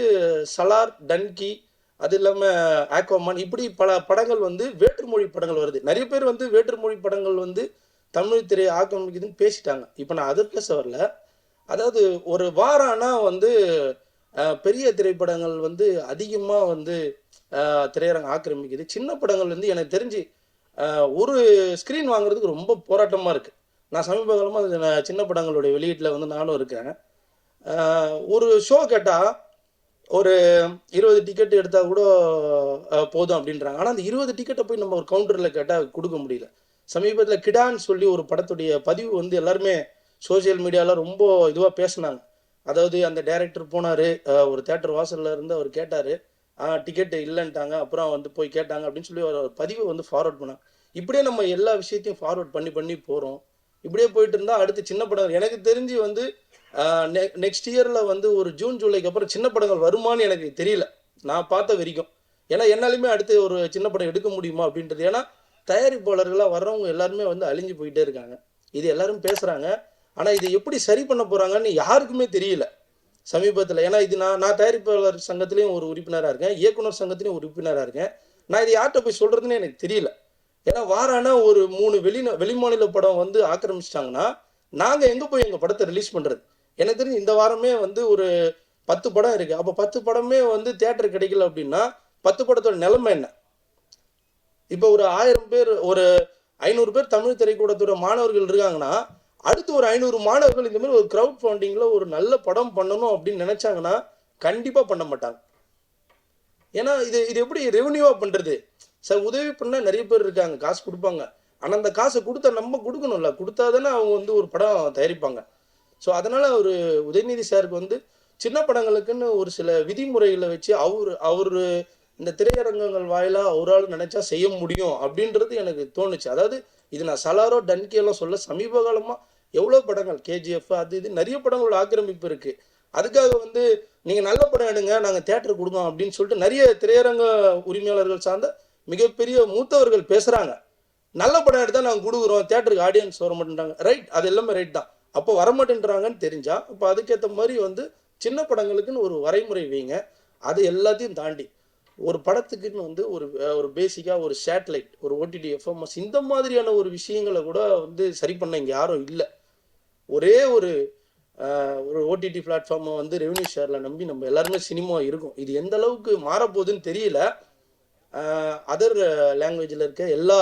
Speaker 9: சலார், டன்கி, அது இல்லாமல் ஆக்வாமான், இப்படி பல படங்கள் வந்து வேற்றுமொழி படங்கள் வருது. நிறைய பேர் வந்து வேற்றுமொழி படங்கள் வந்து தமிழ் திரை ஆக்கிரமிக்குதுன்னு பேசிட்டாங்க. இப்போ நான் அதை பேச வரல. அதாவது ஒரு வாரம்னா வந்து பெரிய திரைப்படங்கள் வந்து அதிகமாக வந்து திரையரங்கம் ஆக்கிரமிக்குது. சின்ன படங்கள் வந்து எனக்கு தெரிஞ்சு ஒரு ஸ்க்ரீன் வாங்குறதுக்கு ரொம்ப போராட்டமாக இருக்குது. நான் சமீப காலமாக சின்ன படங்களுடைய வெளியீட்டில் வந்து நானும் இருக்கேன். ஒரு ஷோ கேட்டால் ஒரு 20 டிக்கெட் எடுத்தால் கூட போதும் அப்படின்றாங்க. ஆனால் அந்த 20 டிக்கெட்டை போய் நம்ம ஒரு கவுண்டரில் கேட்டால் கொடுக்க முடியல. சமீபத்தில் கிடான்னு சொல்லி ஒரு படத்துடைய பதிவு வந்து எல்லாருமே சோசியல் மீடியாவில் ரொம்ப இதுவாக பேசினாங்க. அதாவது அந்த டைரக்டர் போனார், ஒரு தேட்டர் வாசலில் இருந்து அவர் கேட்டார், டிக்கெட்டு இல்லைன்ட்டாங்க, அப்புறம் வந்து போய் கேட்டாங்க அப்படின்னு சொல்லி ஒரு பதிவை வந்து ஃபார்வர்ட் பண்ணாங்க. இப்படியே நம்ம எல்லா விஷயத்தையும் ஃபார்வர்ட் பண்ணி போகிறோம். இப்படியே போயிட்டு இருந்தால் அடுத்து சின்ன படங்கள் எனக்கு தெரிஞ்சு வந்து நெக்ஸ்ட் இயரில் வந்து ஒரு ஜூன் ஜூலைக்கு அப்புறம் சின்ன படங்கள் வருமானு எனக்கு தெரியல, நான் பார்த்த வரைக்கும். ஏன்னா என்னாலுமே அடுத்து ஒரு சின்ன படம் எடுக்க முடியுமா அப்படின்றது. ஏன்னா தயாரிப்பாளர்களாக வர்றவங்க எல்லாருமே வந்து அழிஞ்சு போயிட்டே இருக்காங்க. இது எல்லாரும் பேசுகிறாங்க. ஆனால் இது எப்படி சரி பண்ண போகிறாங்கன்னு யாருக்குமே தெரியல சமீபத்தில். ஏன்னா இது நான் தயாரிப்பாளர் சங்கத்திலையும் ஒரு உறுப்பினராக இருக்கேன், இயக்குனர் சங்கத்திலையும் ஒரு உறுப்பினராக இருக்கேன். நான் இது யார்கிட்ட போய் சொல்கிறதுன்னு எனக்கு தெரியல. ஏன்னா வாரானா ஒரு 3 வெளிமாநில படம் வந்து ஆக்கிரமிச்சிட்டாங்கன்னா நாங்கள் எங்கே போய் எங்கள் படத்தை ரிலீஸ் பண்ணுறது? எனக்கு தெரிஞ்சு இந்த வாரமே வந்து ஒரு 10 படம் இருக்குது. அப்போ 10 படமே வந்து தியேட்டர் கிடைக்கல அப்படின்னா 10 படத்தோட நிலைமை என்ன? இப்போ ஒரு 1000 பேர், ஒரு 500 பேர் தமிழ் திரைக்கூடத்தோட மாணவர்கள் இருக்காங்கன்னா அடுத்து ஒரு 500 மாணவர்கள் இந்த மாதிரி ஒரு க்ரௌட் ஃபண்டிங்கில் ஒரு நல்ல படம் பண்ணணும் அப்படின்னு நினைச்சாங்கன்னா கண்டிப்பாக பண்ண மாட்டாங்க. ஏன்னா இது எப்படி ரெவன்யூவாக பண்ணுறது சார்? உதவி பண்ணால் நிறைய பேர் இருக்காங்க, காசு கொடுப்பாங்க. ஆனால் அந்த காசை கொடுத்தா நம்ம கொடுக்கணும்ல, கொடுத்தா தானே அவங்க வந்து ஒரு படம் தயாரிப்பாங்க. ஸோ அதனால் ஒரு உதயநிதி சாருக்கு வந்து சின்ன படங்களுக்குன்னு ஒரு சில விதிமுறைகளை வச்சு அவர் இந்த திரையரங்கங்கள் வாயிலாக அவரால் நினைச்சா செய்ய முடியும் அப்படின்றது எனக்கு தோணுச்சு. அதாவது இது நான் சலாரோ டன்கியெல்லாம் சொல்ல, சமீப காலமாக எவ்வளோ படங்கள் கேஜிஎஃப் அது இது நிறைய படங்களோட ஆக்கிரமிப்பு இருக்குது. அதுக்காக வந்து நீங்கள் நல்ல படம் எடுங்க நாங்கள் தியேட்டர் கொடுங்க அப்படின்னு சொல்லிட்டு நிறைய திரையரங்க உரிமையாளர்கள் சார்ந்த மிகப்பெரிய மூத்தவர்கள் பேசுகிறாங்க. நல்ல படம் எடுத்தால் நாங்கள் கொடுக்குறோம், தியேட்டருக்கு ஆடியன்ஸ் வர மாட்டேன்றாங்க. ரைட், அது எல்லாமே ரைட் தான். அப்போ வரமாட்டேன்றாங்கன்னு தெரிஞ்சா அப்போ அதுக்கேற்ற மாதிரி வந்து சின்ன படங்களுக்குன்னு ஒரு வரைமுறை வைங்க. அது எல்லாத்தையும் தாண்டி ஒரு படத்துக்குன்னு வந்து ஒரு பேசிக்காக ஒரு சேட்டலைட், ஒரு ஓடிடி எஃப்எம்எஸ் இந்த மாதிரியான ஒரு விஷயங்களை கூட வந்து சரி பண்ண இங்கே யாரும் இல்லை. ஒரே ஒரு ஓடிடி பிளாட்ஃபார்மை வந்து ரெவன்யூ ஷேரில் நம்பி நம்ம எல்லாருமே சினிமா இருக்கும். இது எந்த அளவுக்கு மாறப்போகுதுன்னு தெரியல. அதர் லாங்குவேஜில் இருக்க எல்லா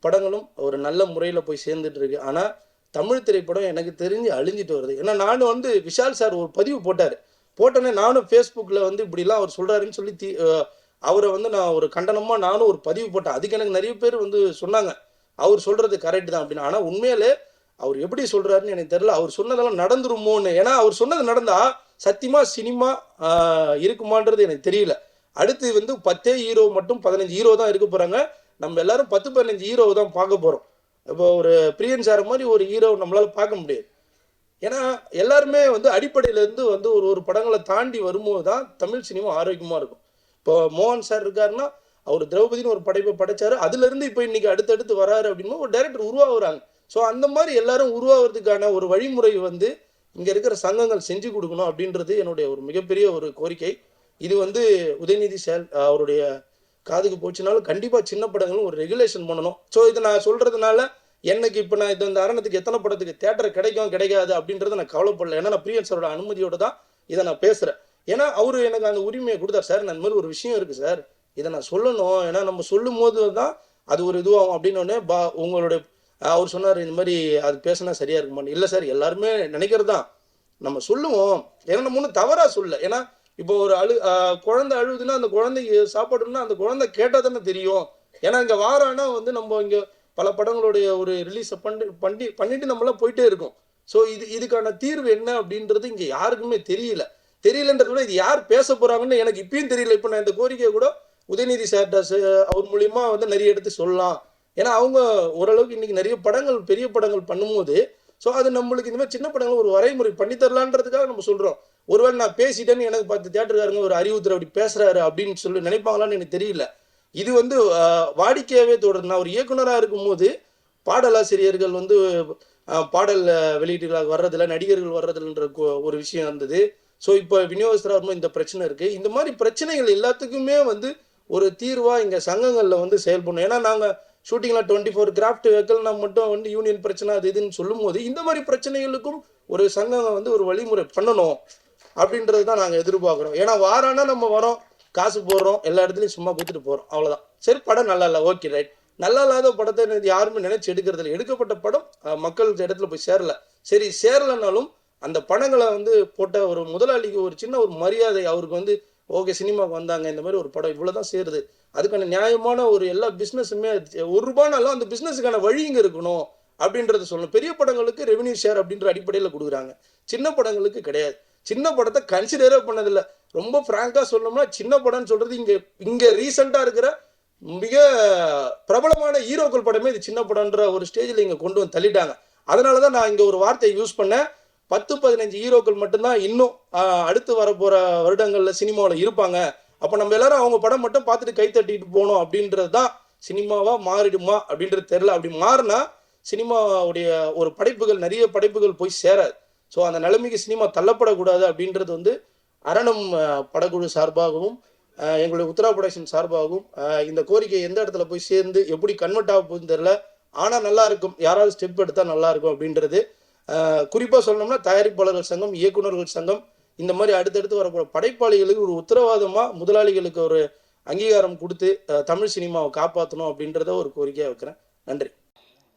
Speaker 9: படங்களும் ஒரு நல்ல முறையில் போய் சேர்ந்துட்டு இருக்கு. ஆனால் தமிழ் திரைப்படம் எனக்கு தெரிஞ்சு அழிஞ்சிட்டு வருது. ஏன்னா நானும் வந்து விஷால் சார் ஒரு பதிவு போட்டோன்னே நானும் ஃபேஸ்புக்கில் வந்து இப்படிலாம் அவர் சொல்கிறாருன்னு சொல்லி அவரை வந்து நான் ஒரு கண்டனமாக நானும் ஒரு பதிவு போட்டேன். அதுக்கு எனக்கு நிறைய பேர் வந்து சொன்னாங்க அவர் சொல்கிறது கரெக்ட் தான் அப்படின்னு. ஆனால் உண்மையிலே அவர் எப்படி சொல்கிறாருன்னு எனக்கு தெரியல. அவர் சொன்னதெல்லாம் நடந்துருமோன்னு. ஏன்னா அவர் சொன்னது நடந்தால் சத்தியமாக சினிமா இருக்குமான்றது எனக்கு தெரியல. அடுத்து வந்து 10 ஹீரோ மட்டும் 15 ஹீரோ தான் இருக்க போகிறாங்க. நம்ம எல்லாரும் 10-15 ஹீரோவை தான் பார்க்க போகிறோம். இப்போ ஒரு பிரியன் சார் மாதிரி ஒரு ஹீரோ நம்மளால் பார்க்க முடியாது. ஏன்னா எல்லாருமே வந்து அடிப்படையிலேருந்து வந்து ஒரு படங்களை தாண்டி வரும்போது தான் தமிழ் சினிமா ஆரோக்கியமாக இருக்கும். இப்போ மோகன் சார் இருக்காருன்னா அவர் திரௌபதினு ஒரு படைப்பை படைச்சாரு, அதுலேருந்து இப்போ இன்னைக்கு அடுத்தடுத்து வராரு அப்படின்னா ஒரு டைரக்டர் உருவாகுறாங்க. ஸோ அந்த மாதிரி எல்லாரும் உருவாகிறதுக்கான ஒரு வழிமுறை வந்து இங்கே இருக்கிற சங்கங்கள் செஞ்சு கொடுக்கணும் அப்படின்றது என்னுடைய ஒரு மிகப்பெரிய ஒரு கோரிக்கை. இது வந்து உதயநிதி சார் அவருடைய காதுக்கு போச்சுனாலும் கண்டிப்பாக சின்ன படங்களும் ஒரு ரெகுலேஷன் பண்ணணும். ஸோ இதை நான் சொல்கிறதுனால எனக்கு இப்போ நான் இந்த அரணத்துக்கு எத்தனை படத்துக்கு தேட்டர் கிடைக்கும் கிடைக்காது அப்படின்றத நான் கவலைப்படல. ஏன்னா நான் பிரியன் சாரோட அனுமதியோடு தான் இதை நான் பேசுகிறேன். ஏன்னா அவர் எனக்கு அந்த உரிமையை கொடுத்தார். சார் நான் இந்த மாதிரி ஒரு விஷயம் இருக்குது சார், இதை நான் சொல்லணும், ஏன்னா நம்ம சொல்லும் போது தான் அது ஒரு இதுவாகும் அப்படின்னோடனே உங்களுடைய அவர் சொன்னார் இந்த மாதிரி அது பேசினா சரியாக இருக்குமான்னு. இல்லை சார், எல்லாருமே நினைக்கிறது தான் நம்ம சொல்லுவோம். ஏன்னா நம்ம ஒன்றும் தவறாக சொல்ல. ஏன்னா இப்போ ஒரு குழந்தை அழுகுதுன்னா அந்த குழந்தைக்கு சாப்பாடுன்னா அந்த குழந்தை கேட்டால் தானே தெரியும். ஏன்னா இங்கே வாரானா வந்து நம்ம இங்கே பல படங்களுடைய ஒரு ரிலீஸை பண்ணிட்டு நம்மளாம் போயிட்டே இருக்கோம். ஸோ இதுக்கான தீர்வு என்ன அப்படின்றது இங்கே யாருக்குமே தெரியலன்றத விட இது யார் பேச போகிறாங்கன்னு எனக்கு இப்பயும் தெரியல. இப்போ நான் இந்த கோரிக்கையை கூட உதயநிதி சார்ட்ட அவர் மூலியமா வந்து நிறைய எடுத்து சொல்லலாம். ஏன்னா அவங்க ஓரளவுக்கு இன்னைக்கு நிறைய படங்கள் பெரிய படங்கள் பண்ணும்போது ஸோ அது நம்மளுக்கு இந்த மாதிரி சின்ன படங்கள் ஒரு வரைமுறை பண்ணித்தரலான்றதுக்காக நம்ம சொல்கிறோம். ஒருவேளை நான் பேசிட்டேன்னு எனக்கு 10 தியேட்டருக்காரங்க ஒரு அறிவுறுத்தர் அப்படி பேசுகிறாரு அப்படின்னு சொல்லி நினைப்பாங்களான்னு எனக்கு தெரியல. இது வந்து வாடிக்கையாகவே தொடருது. நான் ஒரு இயக்குனராக இருக்கும்போது பாடலாசிரியர்கள் வந்து பாடல் வெளியீட்டுகளாக வர்றதில்ல, நடிகர்கள் வர்றதில்லன்ற ஒரு விஷயம் இருந்தது. ஸோ இப்போ விநியோகஸ்தராக வரும்போது இந்த பிரச்சனை இருக்குது. இந்த மாதிரி பிரச்சனைகள் எல்லாத்துக்குமே வந்து ஒரு தீர்வாக இங்கே சங்கங்களில் வந்து செயல்படணும். ஏன்னா நாங்கள் ஷூட்டிங்கில் 24 கிராஃப்ட் வைக்கல்னா மட்டும் வந்து யூனியன் பிரச்சனை அது இதுன்னு சொல்லும் போது இந்த மாதிரி பிரச்சனைகளுக்கும் ஒரு சங்கம் வந்து ஒரு வழிமுறை பண்ணணும் அப்படின்றது தான் நாங்கள் எதிர்பார்க்குறோம். ஏன்னா வாரானா நம்ம வரோம், காசு போடுறோம், எல்லா இடத்துலையும் சும்மா கொடுத்துட்டு போகிறோம், அவ்வளோதான். சரி, படம் நல்லா இல்லை, ஓகே ரைட். நல்லா இல்லாத படத்தை யாருமே நினைச்சு எடுக்கிறதில்ல. எடுக்கப்பட்ட படம் மக்கள் இடத்துல போய் சரி சேரலைனாலும் அந்த படங்களை வந்து போட்ட ஒரு முதலாளிக்கு ஒரு சின்ன ஒரு மரியாதை, அவருக்கு வந்து ஓகே சினிமாவுக்கு வந்தாங்க, இந்த மாதிரி ஒரு படம் இவ்வளோதான் சேருது, அதுக்கான நியாயமான ஒரு எல்லா பிஸ்னஸுமே ₹1 அந்த பிஸ்னஸுக்கான வழி இங்கே இருக்கணும் அப்படின்றத சொல்லணும். பெரிய படங்களுக்கு ரெவன்யூ ஷேர் அப்படின்ற அடிப்படையில் கொடுக்குறாங்க, சின்ன படங்களுக்கு கிடையாது. சின்ன படத்தை கன்சிடரே பண்ணதில்லை. ரொம்ப ஃப்ராங்காக சொல்லணும்னா சின்ன படம்னு சொல்கிறது இங்கே ரீசெண்டாக இருக்கிற மிக பிரபலமான ஹீரோக்கள் படமே இது சின்ன படம்ன்ற ஒரு ஸ்டேஜில் இங்கே கொண்டு வந்து தள்ளிட்டாங்க. அதனால தான் நான் இங்கே ஒரு வார்த்தையை யூஸ் பண்ணேன், 10-15 ஹீரோக்கள் மட்டும்தான் இன்னும் அடுத்து வரப்போகிற வருடங்களில் சினிமாவில் இருப்பாங்க அப்போ நம்ம எல்லாரும் அவங்க படம் மட்டும் பார்த்துட்டு கை தட்டிட்டு போகணும் அப்படின்றது தான் சினிமாவா மாறிடுமா அப்படின்றது தெரில. அப்படி மாறினா சினிமாவுடைய ஒரு படைப்புகள், நிறைய படைப்புகள் போய் சேராது. ஸோ அந்த நிலைமைக்கு சினிமா தள்ளப்படக்கூடாது அப்படின்றது வந்து அரணம் படக்குழு சார்பாகவும் எங்களுடைய உத்தரா ப்ரொடக்ஷன் சார்பாகவும் இந்த கோரிக்கை எந்த இடத்துல போய் சேர்ந்து எப்படி கன்வெர்ட் ஆக போகுதுன்னு தெரில. ஆனால் நல்லா இருக்கும், யாராவது ஸ்டெப் எடுத்தால் நல்லா இருக்கும் அப்படின்றது. குறிப்பாக சொல்லணும்னா தயாரிப்பாளர்கள் சங்கம், இயக்குநர்கள் சங்கம், இந்த மாதிரி அடுத்தடுத்து வரக்கூடிய படைப்பாளிகளுக்கு ஒரு உத்தரவாதமாக முதலாளிகளுக்கு ஒரு அங்கீகாரம் கொடுத்து தமிழ் சினிமாவை காப்பாற்றணும் அப்படின்றத ஒரு கோரிக்கையாக வைக்கிறேன். நன்றி.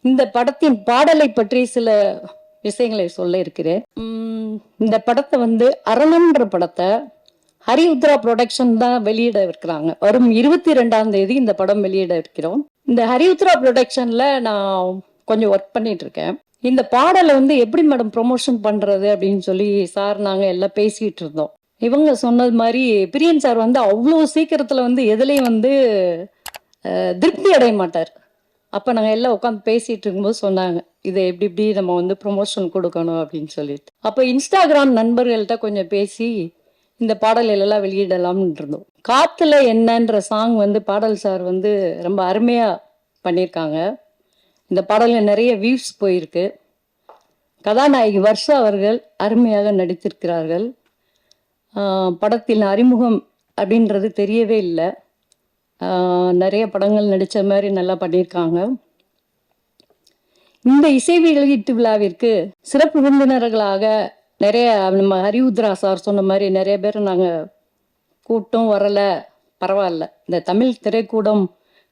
Speaker 10: இந்த படத்தின் பாடலை பற்றி சில விஷயங்களை சொல்ல இருக்கிறேன். இந்த படத்தை வந்து அரணம்ன்ற படத்தை ஹரி உத்ரா ப்ரொடக்ஷன் தான் வெளியிட இருக்கிறாங்க. வரும் 22ஆம் தேதி இந்த படம் வெளியிட இருக்கிறோம். இந்த ஹரி உத்ரா ப்ரொடக்ஷன்ல நான் கொஞ்சம் ஒர்க் பண்ணிட்டு இருக்கேன். இந்த பாடலை வந்து எப்படி மேடம் ப்ரொமோஷன் பண்றது அப்படின்னு சொல்லி சார் நாங்க எல்லாம் பேசிட்டு இருந்தோம். இவங்க சொன்னது மாதிரி பிரியன் சார் வந்து அவ்வளோ சீக்கிரத்துல வந்து எதுலையும் வந்து திருப்தி அடைய மாட்டார். அப்போ நாங்கள் எல்லாம் உட்காந்து பேசிட்டு இருக்கும்போது சொன்னாங்க, இதை எப்படி நம்ம வந்து ப்ரொமோஷன் கொடுக்கணும் அப்படின்னு சொல்லிட்டு. அப்போ இன்ஸ்டாகிராம் நண்பர்கள்ட்ட கொஞ்சம் பேசி இந்த பாடல்கள் எல்லாம் வெளியிடலாம்னு இருந்தோம். காத்துல என்னன்ற சாங் வந்து பாடல் சார் வந்து ரொம்ப அருமையா பண்ணியிருக்காங்க. இந்த பாடலில் நிறைய வியூஸ் போயிருக்கு. கதாநாயகி வர்ஷா அவர்கள் அருமையாக நடித்திருக்கிறார்கள். படத்தில் அறிமுகம் அப்படின்றது தெரியவே இல்லை. நிறைய படங்கள் நடித்த மாதிரி நல்லா பண்ணியிருக்காங்க. இந்த இசை வெளியீட்டு விழாவிற்கு சிறப்பு விருந்தினர்களாக நிறைய நம்ம ஹரி உத்ரா சார் சொன்ன மாதிரி நிறைய பேர் நாங்கள் கூட்டம் வரலை, பரவாயில்ல. இந்த தமிழ் திரைக்கூடம்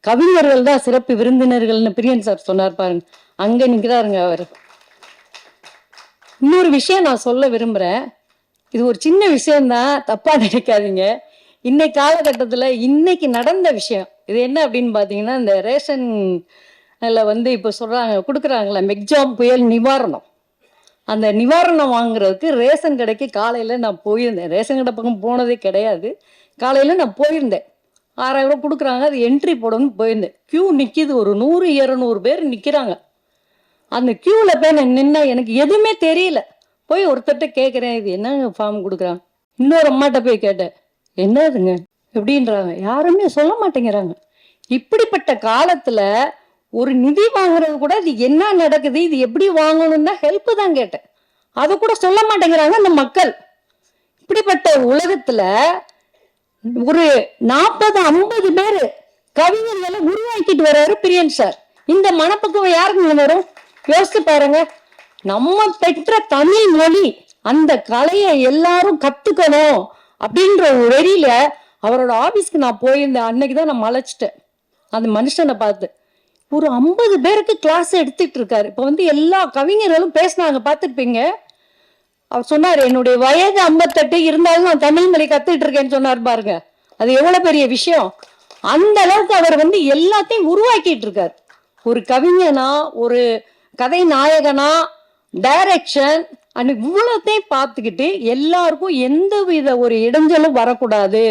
Speaker 10: கவிஞர்கள் தான் சிறப்பு விருந்தினர்கள்னு பிரியன் சார் சொன்னார் பாருங்க, அங்கே நிற்கிறாருங்க அவர். இன்னொரு விஷயம் நான் சொல்ல விரும்புகிறேன். இது ஒரு சின்ன விஷயம்தான், தப்பாக நினைக்காதீங்க. இன்னைக்கு காலகட்டத்தில் இன்னைக்கு நடந்த விஷயம் இது என்ன அப்படின்னு பார்த்தீங்கன்னா, இந்த ரேஷன்ல வந்து இப்போ சொல்கிறாங்க கொடுக்குறாங்களே மெக்ஜாம் புயல் நிவாரணம். அந்த நிவாரணம் வாங்குறதுக்கு ரேஷன் கடைக்கு காலையில் நான் போயிருந்தேன். ரேஷன் கடை பக்கம் போனதே கிடையாது. காலையில் நான் போயிருந்தேன். 6000 ரூபா கொடுக்குறாங்க, அது என்ட்ரி போடணும்னு போயிருந்தேன். க்யூ நிற்கிது, ஒரு 100-200 பேர் நிற்கிறாங்க. அந்த க்யூவில் போய் நான் நின்னா எனக்கு எதுவுமே தெரியல. போய் ஒருத்தர்கிட்ட கேட்குறேன், இது என்னங்க ஃபார்ம் கொடுக்குறாங்க. இன்னொரு அம்மாட்ட போய் கேட்டேன், என்னதுங்க எப்படின்றாங்க, யாருமே சொல்ல மாட்டேங்கிறாங்க. இப்படிப்பட்ட காலத்துல ஒரு நிதி வாங்குறது கூட இது என்ன நடக்குது, இது எப்படி வாங்கணும் தான் ஹெல்ப் தான் கேட்டேன். அதை கூட சொல்ல மாட்டேங்கிறாங்க அந்த மக்கள். இப்படிப்பட்ட உலகத்துல ஒரு 40-50 பேரு கவிஞர்களை உருவாக்கிட்டு வர்றாரு பிரியன் சார். இந்த மனப்பக்குவம் யாருக்கு வரும் யோசிச்சு பாருங்க. நம்ம பெற்ற தமிழ் மொழி, அந்த கலையை எல்லாரும் கத்துக்கணும் அப்படின்ற ஒரு வெறியில அவரோட ஆபீஸ்க்கு நான் போயிருந்தேன். அன்னைக்குதான் நான் மலைச்சிட்டேன் அந்த மனுஷனை பார்த்து. ஒரு 50 பேருக்கு கிளாஸ் எடுத்துட்டு இருக்காரு. இப்ப வந்து எல்லா கவிஞர்களும் பேசினாங்க, பார்த்துருப்பீங்க. அவர் சொன்னார், என்னுடைய வயது 58 இருந்தாலும் நான் தமிழ் மொழி கத்துட்டு இருக்கேன்னு சொன்னார் பாருங்க. அது எவ்வளவு பெரிய விஷயம். அந்த அளவுக்கு அவர் வந்து எல்லாத்தையும் உருவாக்கிட்டு இருக்காரு. ஒரு கவிஞனா, ஒரு கதை நாயகனா, டைரக்ஷன் அண்ட் இவ்வளோத்தையும் பார்த்துக்கிட்டு எல்லாருக்கும் எந்த வித ஒரு இடைஞ்சலும் வரக்கூடாது,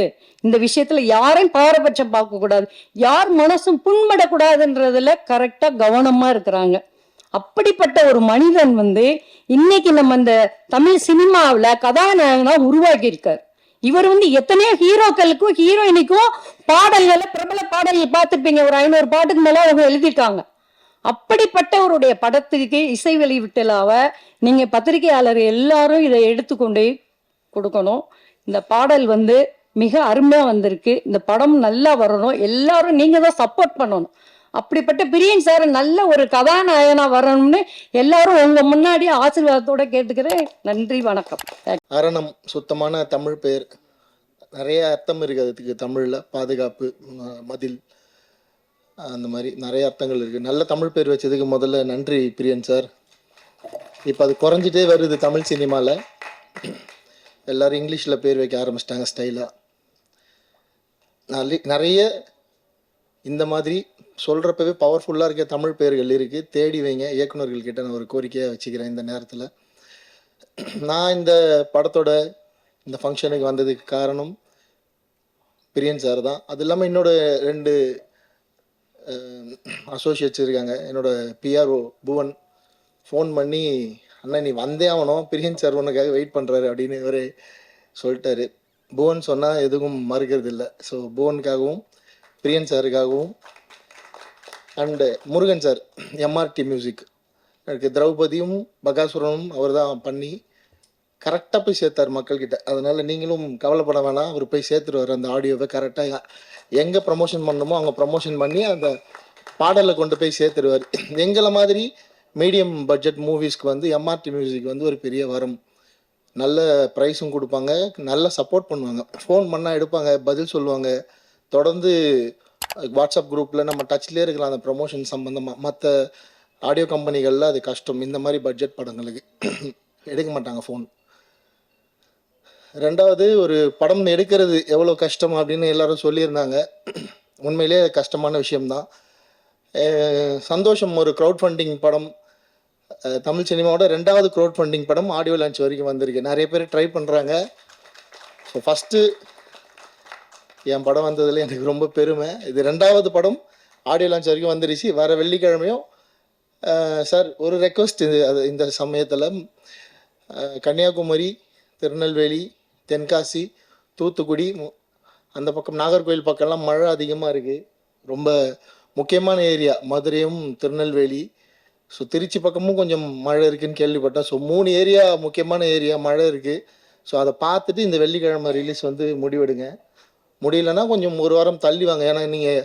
Speaker 10: இந்த விஷயத்துல யாரையும் பாரபட்சம் பார்க்க கூடாது, யார் மனசும் புண்படக்கூடாதுன்றதுல கரெக்டா கவனமா இருக்கிறாங்க. அப்படிப்பட்ட ஒரு மனிதன் வந்து இன்னைக்கு நம்ம இந்த தமிழ் சினிமாவில் கதாநாயகனா உருவாக்கி இருக்கார். இவர் வந்து எத்தனையோ ஹீரோக்களுக்கும் ஹீரோயினுக்கும் பாடல்களை, பிரபல பாடல்கள் பார்த்துருப்பீங்க, ஒரு 500 பாட்டுக்கு மேல அவங்க எழுதியிருக்காங்க. அப்படிப்பட்டவருடைய படத்துக்கு இசை வெளியிட்டலாவ நீங்க பத்திரிகையாளர் எல்லாரும் இதை எடுத்துக்கொண்டே கொடுக்கணும். இந்த பாடல் வந்து மிக அருமையா வந்திருக்கு. இந்த படம் நல்லா வரணும், எல்லாரும் நீங்க தான் சப்போர்ட் பண்ணணும். அப்படிப்பட்ட பிரியன் சார் நல்ல ஒரு கதாநாயகனா வரணும்னு எல்லாரும் உங்க முன்னாடி ஆசீர்வாதத்தோட கேட்டுக்கிறேன். நன்றி, வணக்கம்.
Speaker 11: அரணம் சுத்தமான தமிழ் பெயர், நிறைய அர்த்தம் இருக்குது அதுக்கு. தமிழில் பாதுகாப்பு, மதில், அந்த மாதிரி நிறைய அர்த்தங்கள் இருக்குது. நல்ல தமிழ் பேர் வச்சதுக்கு முதல்ல நன்றி பிரியன் சார். இப்போ அது குறைஞ்சிட்டே வருது தமிழ் சினிமாவில். எல்லோரும் இங்கிலீஷில் பேர் வைக்க ஆரம்பிச்சிட்டாங்க ஸ்டைலாக. நிறைய இந்த மாதிரி சொல்கிறப்பவே பவர்ஃபுல்லாக இருக்க தமிழ் பேர்கள் இருக்குது, தேடி வைங்க. இயக்குநர்கள்கிட்ட நான் ஒரு கோரிக்கையாக வச்சுக்கிறேன் இந்த நேரத்தில். நான் இந்த படத்தோட இந்த ஃபங்க்ஷனுக்கு வந்ததுக்கு காரணம் பிரியன் சார் தான். அது இல்லாமல் என்னோட 2 அசோசியேட்ஸ் இருக்காங்க. என்னோட பிஆர்ஓ புவன் ஃபோன் பண்ணி, அண்ணா நீ வந்தே ஆகணும், பிரியன் சார் உனக்காக வெயிட் பண்ணுறாரு அப்படின்னு இவர் சொல்லிட்டாரு. புவன் சொன்னால் எதுவும் மறுக்கிறது இல்லை. ஸோ புவனுக்காகவும் பிரியன் சாருக்காகவும் and Murugan sir MRT music எனக்கு திரௌபதியும் பகாசுரனும் அவர் தான் பண்ணி கரெக்டாக போய் சேர்த்தார் மக்கள்கிட்ட. அதனால் நீங்களும் கவலைப்பட வேணாம், அவர் போய் சேர்த்துருவார் அந்த ஆடியோவை கரெக்டாக. எங்கே ப்ரமோஷன் பண்ணணுமோ அவங்க ப்ரமோஷன் பண்ணி அந்த பாடலை கொண்டு போய் சேர்த்துருவார். எங்களை மாதிரி மீடியம் பட்ஜெட் மூவிஸ்க்கு வந்து எம்ஆர்டி மியூசிக் வந்து ஒரு பெரிய வரம். நல்ல ப்ரைஸும் கொடுப்பாங்க, நல்ல சப்போர்ட் பண்ணுவாங்க. ஃபோன் பண்ணால் எடுப்பாங்க, பதில் சொல்லுவாங்க. தொடர்ந்து வாட்ஸ்அப் குரூப்பில் நம்ம டச்லேயே இருக்கலாம் அந்த ப்ரமோஷன் சம்மந்தமாக. மற்ற ஆடியோ கம்பெனிகளில் அது கஷ்டம், இந்த மாதிரி பட்ஜெட் படங்களுக்கு எடுக்க மாட்டாங்க ஃபோன். ரெண்டாவது, ஒரு படம் எடுக்கிறது எவ்வளோ கஷ்டம் அப்படின்னு எல்லாரும் சொல்லியிருந்தாங்க. உண்மையிலே கஷ்டமான விஷயம்தான். சந்தோஷம் ஒரு க்ரௌட் ஃபண்டிங் படம், தமிழ் சினிமாவோட 2வது க்ரௌட் ஃபண்டிங் படம் ஆடியோ லான்ச் வரைக்கும் வந்திருக்கு. நிறைய பேர் ட்ரை பண்ணுறாங்க. ஸோ ஃபஸ்ட்டு என் படம் வந்ததில் எனக்கு ரொம்ப பெருமை. இது 2வது படம் ஆடியோ லான்ச் வரைக்கும் வந்துருச்சு. வர வெள்ளிக்கிழமையும் சார் ஒரு ரெக்வஸ்ட், அது இந்த சமயத்தில் கன்னியாகுமரி, திருநெல்வேலி, தென்காசி, தூத்துக்குடி, அந்த பக்கம் நாகர்கோவில் பக்கம்லாம் மழை அதிகமாக இருக்குது. ரொம்ப முக்கியமான ஏரியா மதுரையும் திருநெல்வேலி. ஸோ திருச்சி பக்கமும் கொஞ்சம் மழை இருக்குதுன்னு கேள்விப்பட்டேன். ஸோ 3 ஏரியா முக்கியமான ஏரியா மழை இருக்குது. ஸோ அதை பார்த்துட்டு இந்த வெள்ளிக்கிழமை ரிலீஸ் வந்து முடிவெடுங்க. முடியலன்னா கொஞ்சம் ஒரு வாரம் தள்ளி வாங்க. ஏன்னா நீங்கள்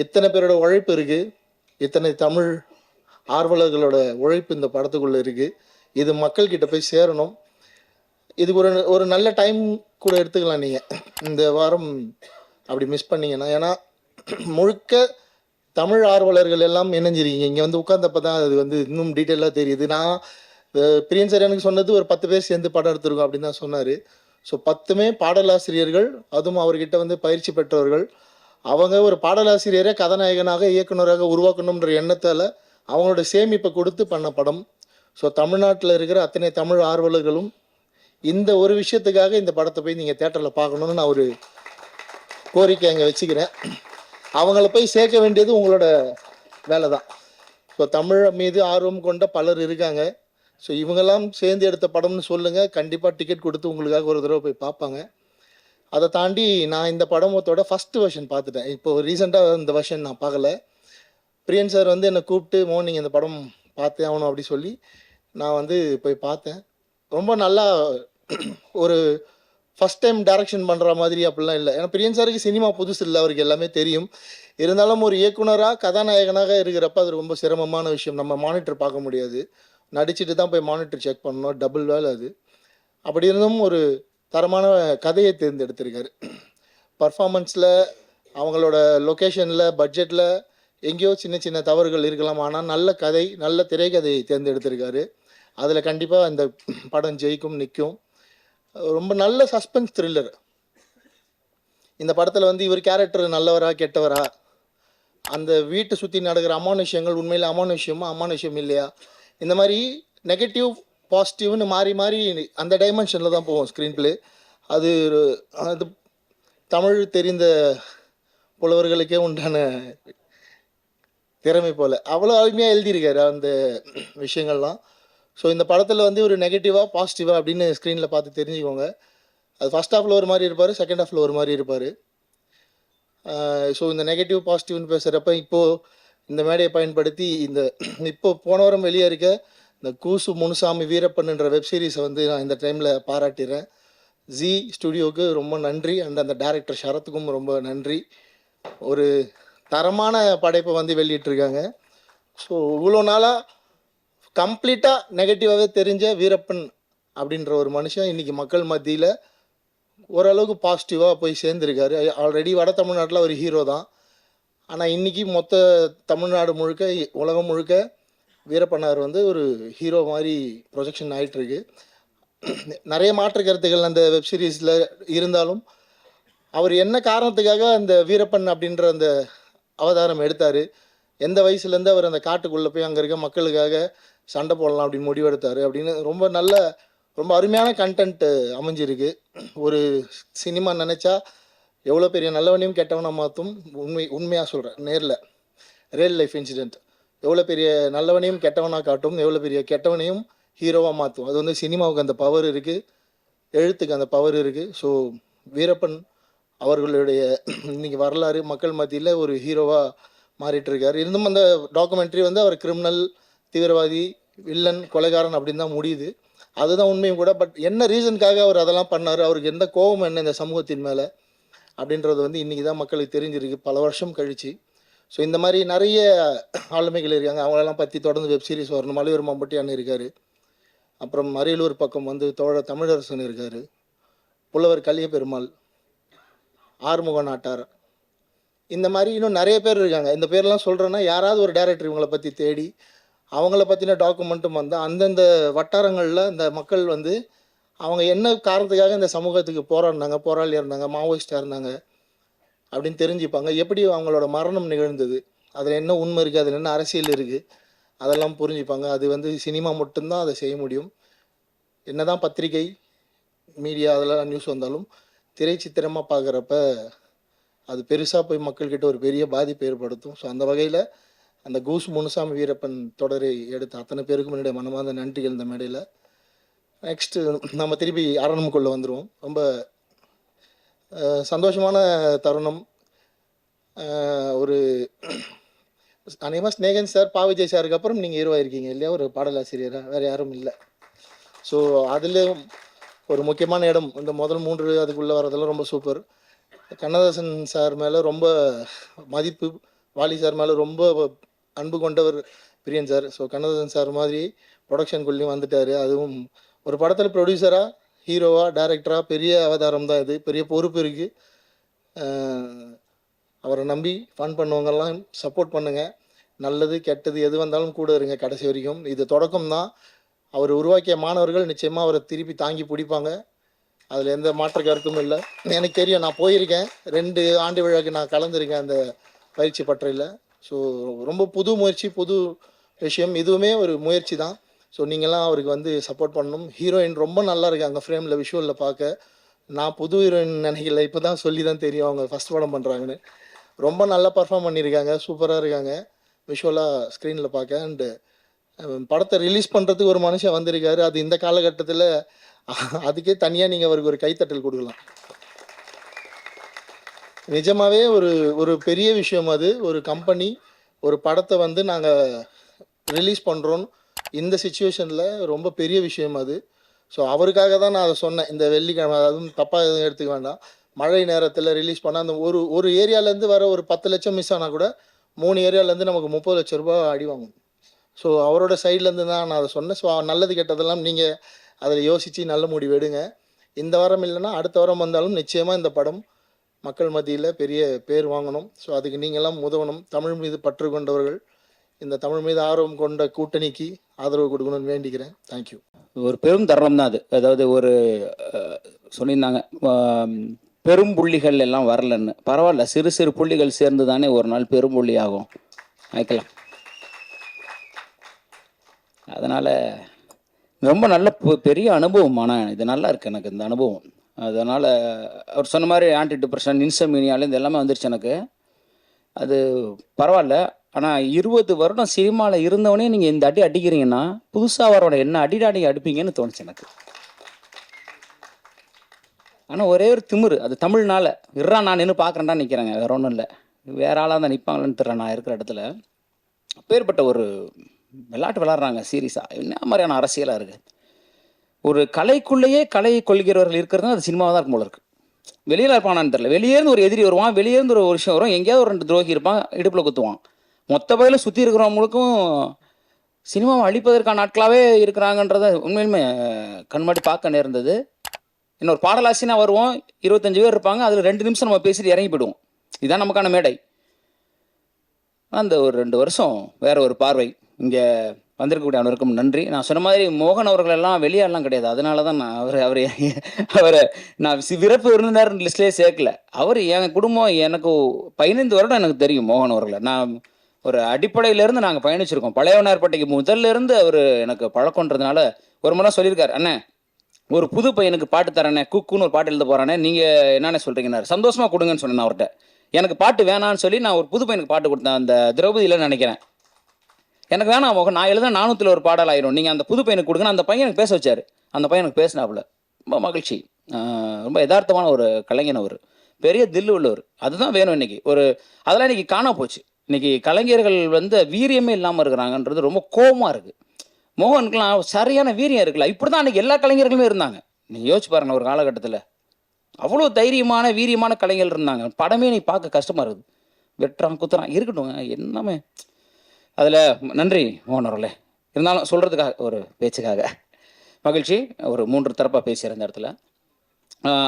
Speaker 11: இத்தனை பேரோட உழைப்பு இருக்குது, இத்தனை தமிழ் ஆர்வலர்களோட உழைப்பு இந்த படத்துக்குள்ளே இருக்குது. இது மக்கள்கிட்ட போய் சேரணும். இதுக்கு ஒரு நல்ல டைம் கூட எடுத்துக்கலாம் நீங்கள் இந்த வாரம் அப்படி மிஸ் பண்ணிங்கன்னா. ஏன்னா முழுக்க தமிழ் ஆர்வலர்கள் எல்லாம் இணைஞ்சிருக்கீங்க. இங்கே வந்து உட்காந்தப்போ தான் அது வந்து இன்னும் டீட்டெயிலாக தெரியுது. நான் பிரியன் சார் எனக்கு சொன்னது ஒரு 10 பேர் சேர்ந்து படம் எடுத்துருக்கோம் அப்படின்னு தான் சொன்னார். ஸோ 10மே பாடலாசிரியர்கள், அதுவும் அவர்கிட்ட வந்து பயிற்சி பெற்றவர்கள். அவங்க ஒரு பாடலாசிரியரை கதாநாயகனாக இயக்குனராக உருவாக்கணுன்ற எண்ணத்தால் அவங்களோட சேமிப்பை கொடுத்து பண்ண படம். ஸோ தமிழ்நாட்டில் இருக்கிற அத்தனை தமிழ் ஆர்வலர்களும் இந்த ஒரு விஷயத்துக்காக இந்த படத்தை போய் நீங்கள் தேட்டரில் பார்க்கணுன்னு நான் ஒரு கோரிக்கை அங்கே வச்சுக்கிறேன். அவங்கள போய் சேர்க்க வேண்டியது உங்களோட வேலை தான். ஸோ தமிழ் மீது ஆர்வம் கொண்ட பலர் இருக்காங்க. ஸோ இவங்கெல்லாம் சேர்ந்து எடுத்த படம்னு சொல்லுங்கள், கண்டிப்பாக டிக்கெட் கொடுத்து உங்களுக்காக ஒரு தடவை போய் பார்ப்பாங்க. அதை தாண்டி நான் இந்த படமத்தோட ஃபஸ்ட்டு வெர்ஷன் பார்த்துட்டேன். இப்போது ரீசெண்டாக இந்த வெர்ஷன் நான் பார்க்கல. பிரியன் சார் வந்து என்னை கூப்பிட்டு நீங்கள் இந்த படம் பார்த்தே ஆகணும் அப்படி சொல்லி நான் வந்து போய் பார்த்தேன். ரொம்ப நல்லா ஒரு ஃபஸ்ட் டைம் டைரக்ஷன் பண்ணுற மாதிரி அப்படிலாம் இல்லை. ஏன்னா பிரியன் சாருக்கு சினிமா புதுசு இல்லை, அவருக்கு எல்லாமே தெரியும். இருந்தாலும் ஒரு இயக்குனராக கதாநாயகனாக இருக்கிறப்ப அது ரொம்ப சிரமமான விஷயம். நம்ம மானிட்டர் பார்க்க முடியாது, நடிச்சுட்டு தான் போய் மானிட்டர் செக் பண்ணணும், டபுள் வேலை அது. அப்படி இருந்தும் ஒரு தரமான கதையை தேர்ந்தெடுத்திருக்காரு. பர்ஃபார்மன்ஸில், அவங்களோட லொக்கேஷனில், பட்ஜெட்டில் எங்கேயோ சின்ன சின்ன தவறுகள் இருக்கலாம். ஆனால் நல்ல கதை, நல்ல திரைக்கதையை தேர்ந்தெடுத்திருக்காரு. அதில் கண்டிப்பாக இந்த படம் ஜெயிக்கும், நிற்கும். ரொம்ப நல்ல சஸ்பென்ஸ் த்ரில்லர். இந்த படத்தில் வந்து இவர் கேரக்டர் நல்லவரா கெட்டவரா, அந்த வீட்டை சுற்றி நடக்கிற அமானுஷ்யங்கள் உண்மையில் அமானுஷ்யமா அமானுஷ்யம் இல்லையா, இந்த மாதிரி நெகட்டிவ் பாசிட்டிவ்னு மாறி மாறி அந்த டைமென்ஷனில் தான் போவோம் ஸ்க்ரீன் பிளே. அது அது தமிழ் தெரிந்த புலவர்களுக்கே உண்டான திறமை போல் அவ்வளோ அருமையாக எழுதியிருக்காரு அந்த விஷயங்கள்லாம். ஸோ இந்த படத்தில் வந்து ஒரு நெகட்டிவாக பாசிட்டிவாக அப்படின்னு ஸ்க்ரீனில் பார்த்து தெரிஞ்சுக்கோங்க. அது ஃபஸ்ட் ஹாஃபில் ஒரு மாதிரி இருப்பார், செகண்ட் ஹாஃபில் ஒரு மாதிரி இருப்பார். ஸோ இந்த நெகட்டிவ் பாசிட்டிவ்னு பேசுகிறப்ப இப்போது இந்த மேடையை பயன்படுத்தி இப்போது போன வாரம் வெளியே இருக்க இந்த கூசு முனுசாமி வீரப்பன்ன்ற வெப்சீரிஸை வந்து நான் இந்த டைமில் பாராட்டிடுறேன். ஜி ஸ்டுடியோவுக்கு ரொம்ப நன்றி, அண்ட் அந்த டைரக்டர் ஷரத்துக்கும் ரொம்ப நன்றி. ஒரு தரமான படைப்பை வந்து வெளியிட்டிருக்காங்க. ஸோ இவ்வளோ நாளாக கம்ப்ளீட்டாக நெகட்டிவாகவே தெரிஞ்ச வீரப்பன் அப்படின்ற ஒரு மனுஷன் இன்றைக்கி மக்கள் மத்தியில் ஓரளவுக்கு பாசிட்டிவாக போய் சேர்ந்துருக்காரு. ஆல்ரெடி வட தமிழ்நாட்டில் ஒரு ஹீரோ தான். ஆனால் இன்றைக்கி மொத்த தமிழ்நாடு முழுக்க, உலகம் முழுக்க வீரப்பனார் வந்து ஒரு ஹீரோ மாதிரி ப்ரொஜெக்ஷன் ஆகிட்டுருக்கு. நிறைய மாற்று கருத்துக்கள் அந்த வெப்சீரிஸில் இருந்தாலும் அவர் என்ன காரணத்துக்காக அந்த வீரப்பன் அப்படின்ற அந்த அவதாரம் எடுத்தார், எந்த வயசுலேருந்து அவர் அந்த காட்டுக்குள்ளே போய் அங்கே இருக்க மக்களுக்காக சண்டை போடலாம் அப்படின்னு முடிவெடுத்தார் அப்படின்னு ரொம்ப அருமையான கண்டென்ட் அமைஞ்சிருக்கு. ஒரு சினிமா நினச்சா எவ்வளோ பெரிய நல்லவனையும் கெட்டவனாக மாற்றும். உண்மையாக சொல்கிறேன், ரியல் லைஃப் இன்சிடெண்ட். எவ்வளோ பெரிய நல்லவனையும் கெட்டவனாக காட்டும், எவ்வளோ பெரிய கெட்டவனையும் ஹீரோவாக மாற்றும். அது வந்து சினிமாவுக்கு அந்த பவர் இருக்குது, எழுத்துக்கு அந்த பவர் இருக்குது. ஸோ வீரப்பன் அவர்களுடைய இன்னைக்கு வரலாறு மக்கள் மத்தியில் ஒரு ஹீரோவாக மாறிட்டு இருக்காரு. இருந்தும் அந்த டாக்குமெண்ட்ரி வந்து அவர் கிரிமினல், தீவிரவாதி, வில்லன், கொலைகாரன் அப்படின்னு தான் முடியுது. அதுதான் உண்மையும் கூட. பட் என்ன ரீசனுக்காக அவர் அதெல்லாம் பண்ணார், அவருக்கு எந்த கோபம் என்ன இந்த சமூகத்தின் மேலே அப்படின்றது வந்து இன்றைக்கி தான் மக்களுக்கு தெரிஞ்சிருக்கு பல வருஷம் கழிச்சு. ஸோ இந்த மாதிரி நிறைய ஆளுமைகள் இருக்காங்க. அவங்களெல்லாம் பற்றி தொடர்ந்து வெப் சீரிஸ் வரணும். மலையூர் மம்பட்டியான் இருக்கார், அப்புறம் அரியலூர் பக்கம் வந்து தோழர் தமிழரசன் இருக்கார், புலவர் கலிய பெருமாள், ஆறுமுக நாட்டார், இந்த மாதிரி இன்னும் நிறைய பேர் இருக்காங்க. இந்த பேர்லாம் சொல்கிறேன்னா யாராவது ஒரு டைரக்டர் இவங்களை பற்றி தேடி அவங்கள பற்றின டாக்குமெண்ட்டும் வந்து அந்தந்த வட்டாரங்களில் இந்த மக்கள் வந்து அவங்க என்ன காரணத்துக்காக இந்த சமூகத்துக்கு போராடினாங்க, போராளியாக இருந்தாங்க, மாவோயிஸ்டாக இருந்தாங்க அப்படின்னு தெரிஞ்சுப்பாங்க. எப்படி அவங்களோட மரணம் நிகழ்ந்தது, அதில் என்ன உண்மை இருக்குது, அதில் என்ன அரசியல் இருக்குது, அதெல்லாம் புரிஞ்சுப்பாங்க. அது வந்து சினிமா மட்டும்தான் அதை செய்ய முடியும். என்னதான் பத்திரிகை, மீடியா அதெல்லாம் நியூஸ் வந்தாலும் திரைச்சித்திரமாக பார்க்குறப்ப அது பெருசாக போய் மக்கள்கிட்ட ஒரு பெரிய பாதிப்பை ஏற்படுத்தும். ஸோ அந்த வகையில் அந்த கூஸ் முனுசாமி வீரப்பன் தொடரை எடுத்த அத்தனை பேருக்கும் என்னுடைய மனமார்ந்த நன்றிகள் இந்த மேடையில். நெக்ஸ்ட்டு நம்ம திருப்பி அரண்முக்குள்ளே வந்துடுவோம். ரொம்ப சந்தோஷமான தருணம். ஒரு அநேகமாக ஸ்நேகன் சார், பா விஜய் சாருக்கு அப்புறம் நீங்கள் ஹீரோவாக இருக்கீங்க இல்லையா, ஒரு பாடலாசிரியராக, வேறு யாரும் இல்லை. ஸோ அதில் ஒரு முக்கியமான இடம் இந்த முதல் 3 அதுக்குள்ளே வரதெல்லாம் ரொம்ப சூப்பர். கண்ணதாசன் சார் மேலே ரொம்ப மதிப்பு, வாலி சார் மேலே ரொம்ப அன்பு கொண்டவர் பிரியன் சார். ஸோ கண்ணதாசன் சார் மாதிரி ப்ரொடக்ஷனுக்குள்ளேயும் வந்துட்டார். அதுவும் ஒரு படத்தில் ப்ரொடியூசராக, ஹீரோவாக, டைரக்டராக பெரிய அவதாரம் தான் இது, பெரிய பொறுப்பு இருக்குது. அவரை நம்பி ஃபன் பண்ணுவங்கெல்லாம் சப்போர்ட் பண்ணுங்கள். நல்லது கெட்டது எது வந்தாலும் கூட இருங்க கடைசி வரைக்கும். இது தொடக்கம் தான். அவர் உருவாக்கிய மாணவர்கள் நிச்சயமாக அவரை திருப்பி தாங்கி பிடிப்பாங்க, அதில் எந்த மாற்று கருத்தும் இல்லை. எனக்கு தெரியும், நான் போயிருக்கேன், 2 ஆண்டு விழாக்கு நான் கலந்துருக்கேன் அந்த பயிற்சி பட்டறையில். ஸோ ரொம்ப புது முயற்சி, புது விஷயம், இதுவுமே ஒரு முயற்சி தான். ஸோ நீங்கள்லாம் அவருக்கு வந்து சப்போர்ட் பண்ணணும். ஹீரோயின் ரொம்ப நல்லா இருக்காங்க ஃப்ரேமில், விஷுவலில் பார்க்க. நான் புது ஹீரோயின் நினைக்கல, இப்போ தான் சொல்லி தான் தெரியும் அவங்க ஃபஸ்ட் படம் பண்ணுறாங்கன்னு. ரொம்ப நல்லா பர்ஃபார்ம் பண்ணியிருக்காங்க, சூப்பராக இருக்காங்க விஷுவலாக ஸ்க்ரீனில் பார்க்க. அண்டு படத்தை ரிலீஸ் பண்ணுறதுக்கு ஒரு மனுஷன் வந்திருக்காரு. அது இந்த காலகட்டத்தில் அதுக்கே தனியாக நீங்கள் அவருக்கு ஒரு கைத்தட்டல் கொடுக்கலாம். நிஜமாகவே ஒரு பெரிய விஷயம் அது. ஒரு கம்பெனி ஒரு படத்தை வந்து நாங்கள் ரிலீஸ் பண்ணுறோம் இந்த சுச்சுவேஷனில், ரொம்ப பெரிய விஷயம் அது. ஸோ அவருக்காக தான் நான் அதை சொன்னேன். இந்த வெள்ளிக்கிழமை, அதுவும் தப்பாக எதுவும் எடுத்துக்க வேண்டாம், மழை நேரத்தில் ரிலீஸ் பண்ணால் அந்த ஒரு ஏரியாலேருந்து வர ஒரு 10 லட்சம் மிஸ் ஆனால் கூட 3 ஏரியாலேருந்து நமக்கு 30 லட்ச ரூபா அடி வாங்கும். ஸோ அவரோட சைட்லேருந்து தான் நான் அதை சொன்னேன். ஸோ நல்லது கெட்டதெல்லாம் நீங்கள் அதில் யோசித்து நல்ல முடிவு எடுங்க. இந்த வாரம் இல்லைன்னா அடுத்த வாரம் வந்தாலும் நிச்சயமாக இந்த படம் மக்கள் மத்தியில் பெரிய பேர் வாங்கணும். ஸோ அதுக்கு நீங்கள்லாம் உதவணும். தமிழ் மீது பற்று கொண்டவர்கள், இந்த தமிழ் மீது ஆர்வம் கொண்ட கூட்டணிக்கு ஆதரவு கொடுக்கணும்னு வேண்டிக்கிறேன். தேங்க்யூ.
Speaker 12: ஒரு பெரும் தருணம் தான் அது. அதாவது ஒரு சொல்லியிருந்தாங்க பெரும் புள்ளிகள் எல்லாம் வரலன்னு. பரவாயில்ல, சிறு சிறு புள்ளிகள் சேர்ந்து தானே ஒரு நாள் பெரும் புள்ளி ஆகும், வைக்கலாம். அதனால் ரொம்ப நல்ல பெரிய அனுபவம். ஆனால் இது நல்லா இருக்குது எனக்கு இந்த அனுபவம். அதனால் அவர் சொன்ன மாதிரி ஆன்டி டிப்ரெஷன், இன்சோமீனியால இது எல்லாமே வந்துருச்சு எனக்கு. அது பரவாயில்ல. ஆனால் 20 வருடம் சினிமாவில் இருந்தவனே நீங்கள் இந்த அடி அடிக்கிறீங்கன்னா புதுசாக வரவனை என்ன அடிடாடி அடிப்பீங்கன்னு தோணுச்சு எனக்கு. ஆனால் ஒரே ஒரு திமிரு, அது தமிழ்னால இருறா நான் நின்று பார்க்குறேன்டா நிற்கிறேங்க, வேற ஒன்றும் இல்லை. வேற ஆளாக தான் நிற்பாங்களேன்னு தெரியல நான் இருக்கிற இடத்துல. அப்பேற்பட்ட ஒரு விளையாட்டு விளாட்றாங்க சீரியஸாக. என்ன மாதிரியான அரசியலாக இருக்குது. ஒரு கலைக்குள்ளேயே கலையை கொள்கிறவர்கள் இருக்கிறது அது சினிமாவாக தான் இருக்கும் போல இருக்குது. வெளியில் இருப்பானான்னு தெரியல. வெளியேருந்து ஒரு எதிரி வருவான், வெளியேருந்து ஒரு விஷயம் வரும், எங்கேயாவது ஒரு 2 துரோகி இருப்பான், இடுப்பில் குத்துவான். மொத்த பயில சுற்றி இருக்கிறவங்களுக்கும் சினிமாவை அழிப்பதற்கான ஆட்களாகவே இருக்கிறாங்கன்றத உண்மையிலுமே கண்மாடி பார்க்க நேர்ந்தது. இன்னொரு பாடலாசினா வருவோம், 25 பேர் இருப்பாங்க, அதில் 2 நிமிஷம் நம்ம பேசிட்டு இறங்கி போயிடுவோம். இதுதான் நமக்கான மேடை. அந்த ஒரு 2 வருஷம் வேற ஒரு பார்வை. இங்கே வந்திருக்கக்கூடிய அனைவருக்கும் நன்றி. நான் சொன்ன மாதிரி மோகன் அவர்களெல்லாம் வெளியாடலாம் கிடையாது. அதனால தான் நான் அவரை நான் விருப்பு விருந்தினர் லிஸ்ட்லேயே சேர்க்கல. அவர் என் குடும்பம், எனக்கு 15 வருடம் எனக்கு தெரியும் மோகன் அவர்களை. நான் ஒரு அடிப்படையிலேருந்து நாங்கள் பயணிச்சிருக்கோம். பழையவனார்பேட்டைக்கு முதல்லேருந்து அவர் எனக்கு பழக்கன்றதுனால ஒரு முறை சொல்லியிருக்காரு, அண்ணே ஒரு புது பையனுக்கு பாட்டு தரேனே, குக்குன்னு ஒரு பாட்டு எழுத போகிறானே, நீங்கள் என்னென்ன சொல்கிறீங்கன்னாரு. சந்தோஷமாக கொடுங்கன்னு சொன்னேன் அவர்கிட்ட. எனக்கு பாட்டு வேணான்னு சொல்லி நான் ஒரு புது பையனுக்கு பாட்டு கொடுத்தேன், அந்த திரௌபதியில் நினைக்கிறேன். எனக்கு வேணாம் மோகன், நான் எழுத 400 ஒரு பாடல் ஆயிரும், நீங்கள் அந்த புது பையனுக்கு கொடுங்க. அந்த பையனுக்கு பேச வச்சார். அந்த பையனுக்கு பேசினாப்புல. ரொம்ப மகிழ்ச்சி. ரொம்ப யதார்த்தமான ஒரு கலைஞன் அவர், பெரிய தில்லு உள்ளவர். அதுதான் வேணும் இன்னைக்கு. அதெல்லாம் இன்னைக்கு காணா போச்சு. இன்னைக்கு கலைஞர்கள் வந்து வீரியமே இல்லாமல் இருக்கிறாங்கன்றது ரொம்ப கோபமாக இருக்குது. மோகனுக்குலாம் சரியான வீரியம் இருக்குல்ல, இப்படி தான் அன்றைக்கி எல்லா கலைஞர்களுமே இருந்தாங்க. நீங்கள் யோசிச்சு பாருங்கள், ஒரு காலகட்டத்தில் அவ்வளோ தைரியமான வீரியமான கலைஞர்கள் இருந்தாங்க. படமே நீ பார்க்க கஷ்டமாக இருக்குது, வெட்டுறான் குத்துறான் இருக்கட்டும் என்னமே. அதில் நன்றி மோகன் அவர்களே. இருந்தாலும் சொல்கிறதுக்காக ஒரு பேச்சுக்காக மகிழ்ச்சி. ஒரு 3 தரப்பாக பேசுகிறேன் இந்த இடத்துல.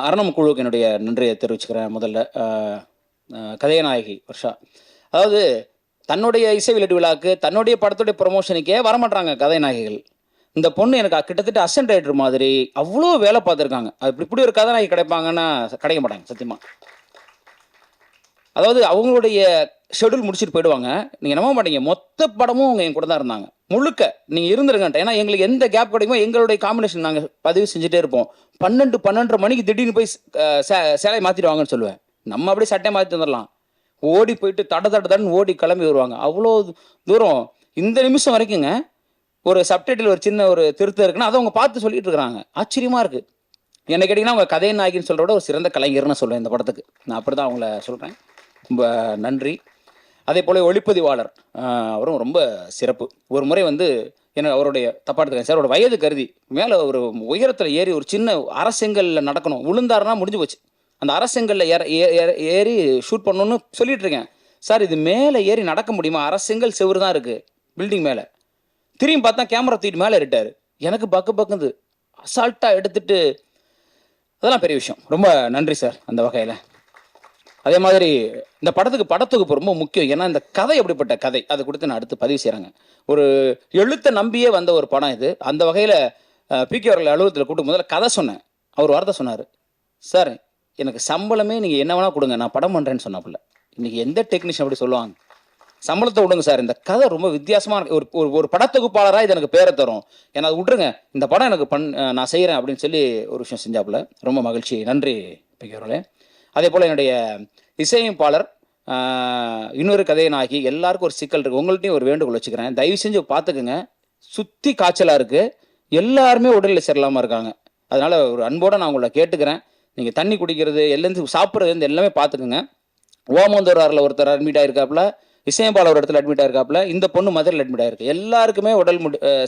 Speaker 12: அரணம் குழுவுக்கு என்னுடைய நன்றியை தெரிவிச்சுக்கிறேன். முதல்ல கதைநாயகி வர்ஷா, அதாவது தன்னுடைய இசை வெளியீட்டு விழாவுக்கு தன்னுடைய படத்துடைய ப்ரொமோஷனுக்கே வரமாட்டாங்க கதைநாயகிகள். இந்த பொண்ணு எனக்கு கிட்டத்தட்ட அசிஸ்டன்ட் ரைட்டர் மாதிரி அவ்வளோ வேலை பார்த்துருக்காங்க. அது இப்படி ஒரு கதாநாயகி கிடைப்பாங்கன்னா கிடைக்க மாட்டாங்க சத்தியமாக. அதாவது அவங்களுடைய ஷெடியூல் முடிச்சுட்டு போயிடுவாங்க. நீங்கள் நம்ப மாட்டீங்க, மொத்த படமும் அவங்க என் கூட தான் இருந்தாங்க முழுக்க. நீங்கள் இருந்துருங்கன்ட்டு, ஏன்னா எங்களுக்கு எந்த கேப் கிடைக்குமோ எங்களுடைய காம்பினேஷன் நாங்கள் பதிவு செஞ்சுட்டே இருப்போம். 12-12:30 மணிக்கு திடீர்னு போய் சேலையை மாற்றிடுவாங்கன்னு சொல்லுவேன். நம்ம அப்படியே சட்டையை மாற்றி வந்துடலாம். ஓடி போயிட்டு தடன்னு ஓடி கிளம்பி வருவாங்க. அவ்வளோ தூரம் இந்த நிமிஷம் வரைக்குங்க ஒரு சப்டைட்டில் ஒரு சின்ன ஒரு திருத்தம் இருக்குன்னா அதை அவங்க பார்த்து சொல்லிட்டு இருக்கிறாங்க. ஆச்சரியமாக இருக்குது. என்ன கேட்டிங்கன்னா அவங்க கதை நாயகின்னு சொல்கிறோட ஒரு சிறந்த கலைஞர்னு சொல்லுவேன் இந்த படத்துக்கு. நான் அப்படி தான் அவங்கள சொல்கிறேன். ரொம்ப நன்றி. அதே போல் ஒளிப்பதிவாளர் அவரும் ரொம்ப சிறப்பு. ஒரு முறை வந்து என்ன அவருடைய தப்பா எடுத்துக்கேன் சார், அவரோட வயது கருதி மேலே ஒரு உயரத்தில் ஏறி ஒரு சின்ன அரசெங்கலில் நடக்கணும், விழுந்தாருன்னா முடிஞ்சு போச்சு. அந்த அரசெங்கலில் ஏறி ஷூட் பண்ணணுன்னு சொல்லிட்டு இருக்கேன். சார் இது மேலே ஏறி நடக்க முடியுமா? அரசெங்கல் செவ்வறு தான் இருக்குது பில்டிங் மேலே. திரும்பி பார்த்தா கேமரா தூக்கிட்டு மேலே ஏறிட்டார். எனக்கு பக்குந்து அசால்ட்டாக எடுத்துட்டு, அதெல்லாம் பெரிய விஷயம். ரொம்ப நன்றி சார் அந்த வகையில். அதே மாதிரி இந்த படத்துக்கு ரொம்ப முக்கியம். ஏன்னா இந்த கதை எப்படிப்பட்ட கதை, அதை கொடுத்து நான் அடுத்து பதிவு செய்கிறாங்க. ஒரு எழுத்தை நம்பியே வந்த ஒரு படம் இது. அந்த வகையில் பிகே அவர்கள் அலுவலகத்தில் கூப்பிட்டு முதல்ல கதை சொன்னேன். அவர் வார்த்தை சொன்னார், சார் எனக்கு சம்பளமே நீங்கள் என்ன வேணால் கொடுங்க, நான் படம் பண்ணுறேன்னு சொன்னாப்புல. இன்றைக்கி எந்த டெக்னீஷியன் அப்படி சொல்லுவாங்க? சம்பளத்தை விடுங்க சார், இந்த கதை ரொம்ப வித்தியாசமாக ஒரு படத்தொகுப்பாளராக இது எனக்கு பேரை தரும், ஏன்னா அது விட்டுருங்க, இந்த படம் எனக்கு நான் செய்கிறேன் அப்படின்னு சொல்லி ஒரு விஷயம் செஞ்சாப்புல. ரொம்ப மகிழ்ச்சி. நன்றி பிகே அவர்களே. அதே போல் என்னுடைய இசையமைப்பாளர் இன்னொரு கதைநாயகி, எல்லாருக்கும் ஒரு சிக்கல் இருக்குது. உங்கள்கிட்டையும் ஒரு வேண்டுகோள் வச்சுக்கிறேன், தயவு செஞ்சு பார்த்துக்குங்க. சுற்றி காய்ச்சலாக இருக்குது, எல்லாருமே உடலில் சரியில்லாமல் இருக்காங்க. அதனால் ஒரு அன்போடு நான் உங்களை கேட்டுக்கிறேன், நீங்கள் தண்ணி குடிக்கிறது எல்லேருந்து சாப்பிட்றது எல்லாமே பார்த்துக்குங்க. ஓமந்தூராரில் ஒருத்தர் அட்மிட் ஆகிருக்காப்புல, இசையமைப்பாளர் ஒரு இடத்துல அட்மிட் ஆகிருக்காப்புல, இந்த பொண்ணு மதுரையில் அட்மிட் ஆகிருக்கு. எல்லாருக்குமே உடல்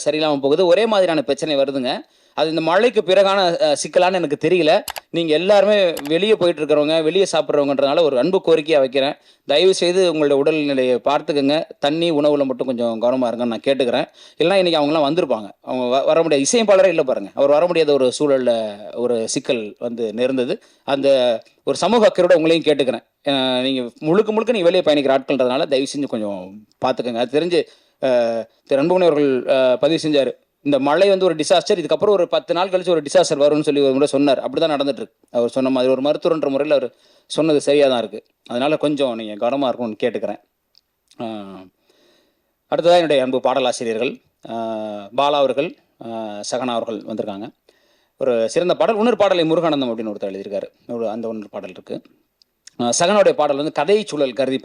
Speaker 12: சரியில்லாமல் போகுது, ஒரே மாதிரியான பிரச்சனை வருதுங்க. அது இந்த மழைக்கு பிறகான சிக்கலான்னு எனக்கு தெரியல. நீங்கள் எல்லாருமே வெளியே போயிட்டு இருக்கிறவங்க, வெளியே சாப்பிட்றவங்கன்றதுனால ஒரு அன்பு கோரிக்கையாக வைக்கிறேன், தயவு செய்து உங்களோட உடல்நிலையை பார்த்துக்கோங்க. தண்ணி உணவில் மட்டும் கொஞ்சம் கவனமாக இருங்கன்னு நான் கேட்டுக்கிறேன். இல்லைனா இன்றைக்கி அவங்களாம் வந்திருப்பாங்க, அவங்க வர முடியாது. இசையமைப்பாளரே இல்லை பாருங்கள், அவர் வர முடியாத ஒரு சூழலில் ஒரு சிக்கல் வந்து நேர்ந்தது. அந்த ஒரு சமூக அக்கறையோட உங்களையும் கேட்டுக்கிறேன். நீங்கள் முழுக்க நீங்கள் வெளியே பயணிக்கிற ஆட்கள்ன்றதுனால தயவு செஞ்சு கொஞ்சம் பார்த்துக்கோங்க. அது தெரிஞ்சு திரு அன்புமணி அவர்கள் பதிவு செஞ்சார், இந்த மழை வந்து ஒரு டிசாஸ்டர், இதுக்கப்புறம் ஒரு 10 நாள் கழிச்சு ஒரு டிசாஸ்டர் வரும்னு சொல்லி ஒரு முறை சொன்னார். அப்படி தான் நடந்துட்டு இருக்கு. அவர் சொன்ன மாதிரி ஒரு மருத்துவன்ற முறையில் அவர் சொன்னது சரியாக தான் இருக்குது. அதனால் கொஞ்சம் நீங்கள் கவனமாக இருக்கணும்னு கேட்டுக்கிறேன். அடுத்ததாக என்னுடைய அன்பு பாடலாசிரியர்கள் பாலா அவர்கள், சகனா அவர்கள் வந்திருக்காங்க. ஒரு சிறந்த பாடல் உணர் பாடலை முருகானந்தம் அப்படின்னு ஒருத்தர் எழுதியிருக்காரு. அந்த உணர் பாடல் இருக்குது. சகனுடைய பாடல் வந்து கதை சூழல் கருதி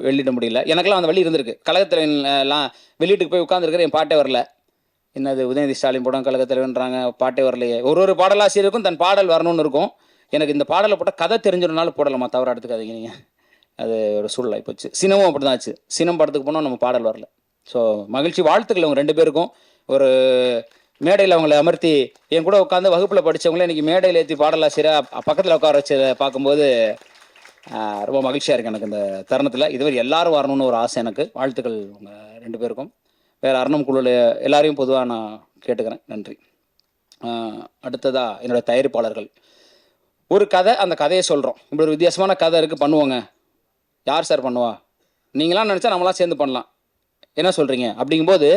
Speaker 12: வெளியிட முடியல. எனக்கெல்லாம் அந்த வழி இருந்திருக்கு. கழகத்திலாம் வெளியீட்டுக்கு போய் உட்காந்துருக்கிற என் பாட்டே வரல. என்னது உதயநிதி ஸ்டாலின் படம் கழகத்தலைவன்றாங்க, பாட்டே வரலையே. ஒரு பாடலாசிரியருக்கும் தன் பாடல் வரணும்னு இருக்கும். எனக்கு இந்த பாடலை போட்டால் கதை தெரிஞ்சிடனால போடலாமா, தவறாக எடுத்துக்காதீங்க நீங்கள். அது ஒரு சூழலாகி போச்சு. சினமும் அப்படி தான் ஆச்சு. சினம் படத்துக்கு போனால் நம்ம பாடல் வரல. ஸோ மகிழ்ச்சி, வாழ்த்துக்கள் அவங்க 2 பேருக்கும். ஒரு மேடையில் அவங்களை அமர்த்தி என் கூட உட்காந்து வகுப்பில் படித்தவங்களே இன்றைக்கி மேடையில் ஏற்றி பாடலாசிரியராக பக்கத்தில் உட்கார வச்சதை பார்க்கும்போது ரொம்ப மகிழ்ச்சியாக இருக்குது எனக்கு இந்த தருணத்தில். இதுவரை எல்லாரும் வரணும்னு ஒரு ஆசை எனக்கு. வாழ்த்துக்கள் உங்கள் 2 பேருக்கும். வேறு அரணம் குழுவில் எல்லாரையும் பொதுவாக நான் கேட்டுக்கிறேன். நன்றி. அடுத்ததாக என்னோடய தயாரிப்பாளர்கள், ஒரு கதை, அந்த கதையை சொல்கிறோம். இப்படி ஒரு வித்தியாசமான கதை இருக்குது, பண்ணுவோங்க. யார் சார் பண்ணுவா? நீங்களாம் நினச்சா நம்மளாம் சேர்ந்து பண்ணலாம், என்ன சொல்கிறீங்க? அப்படிங்கும்போது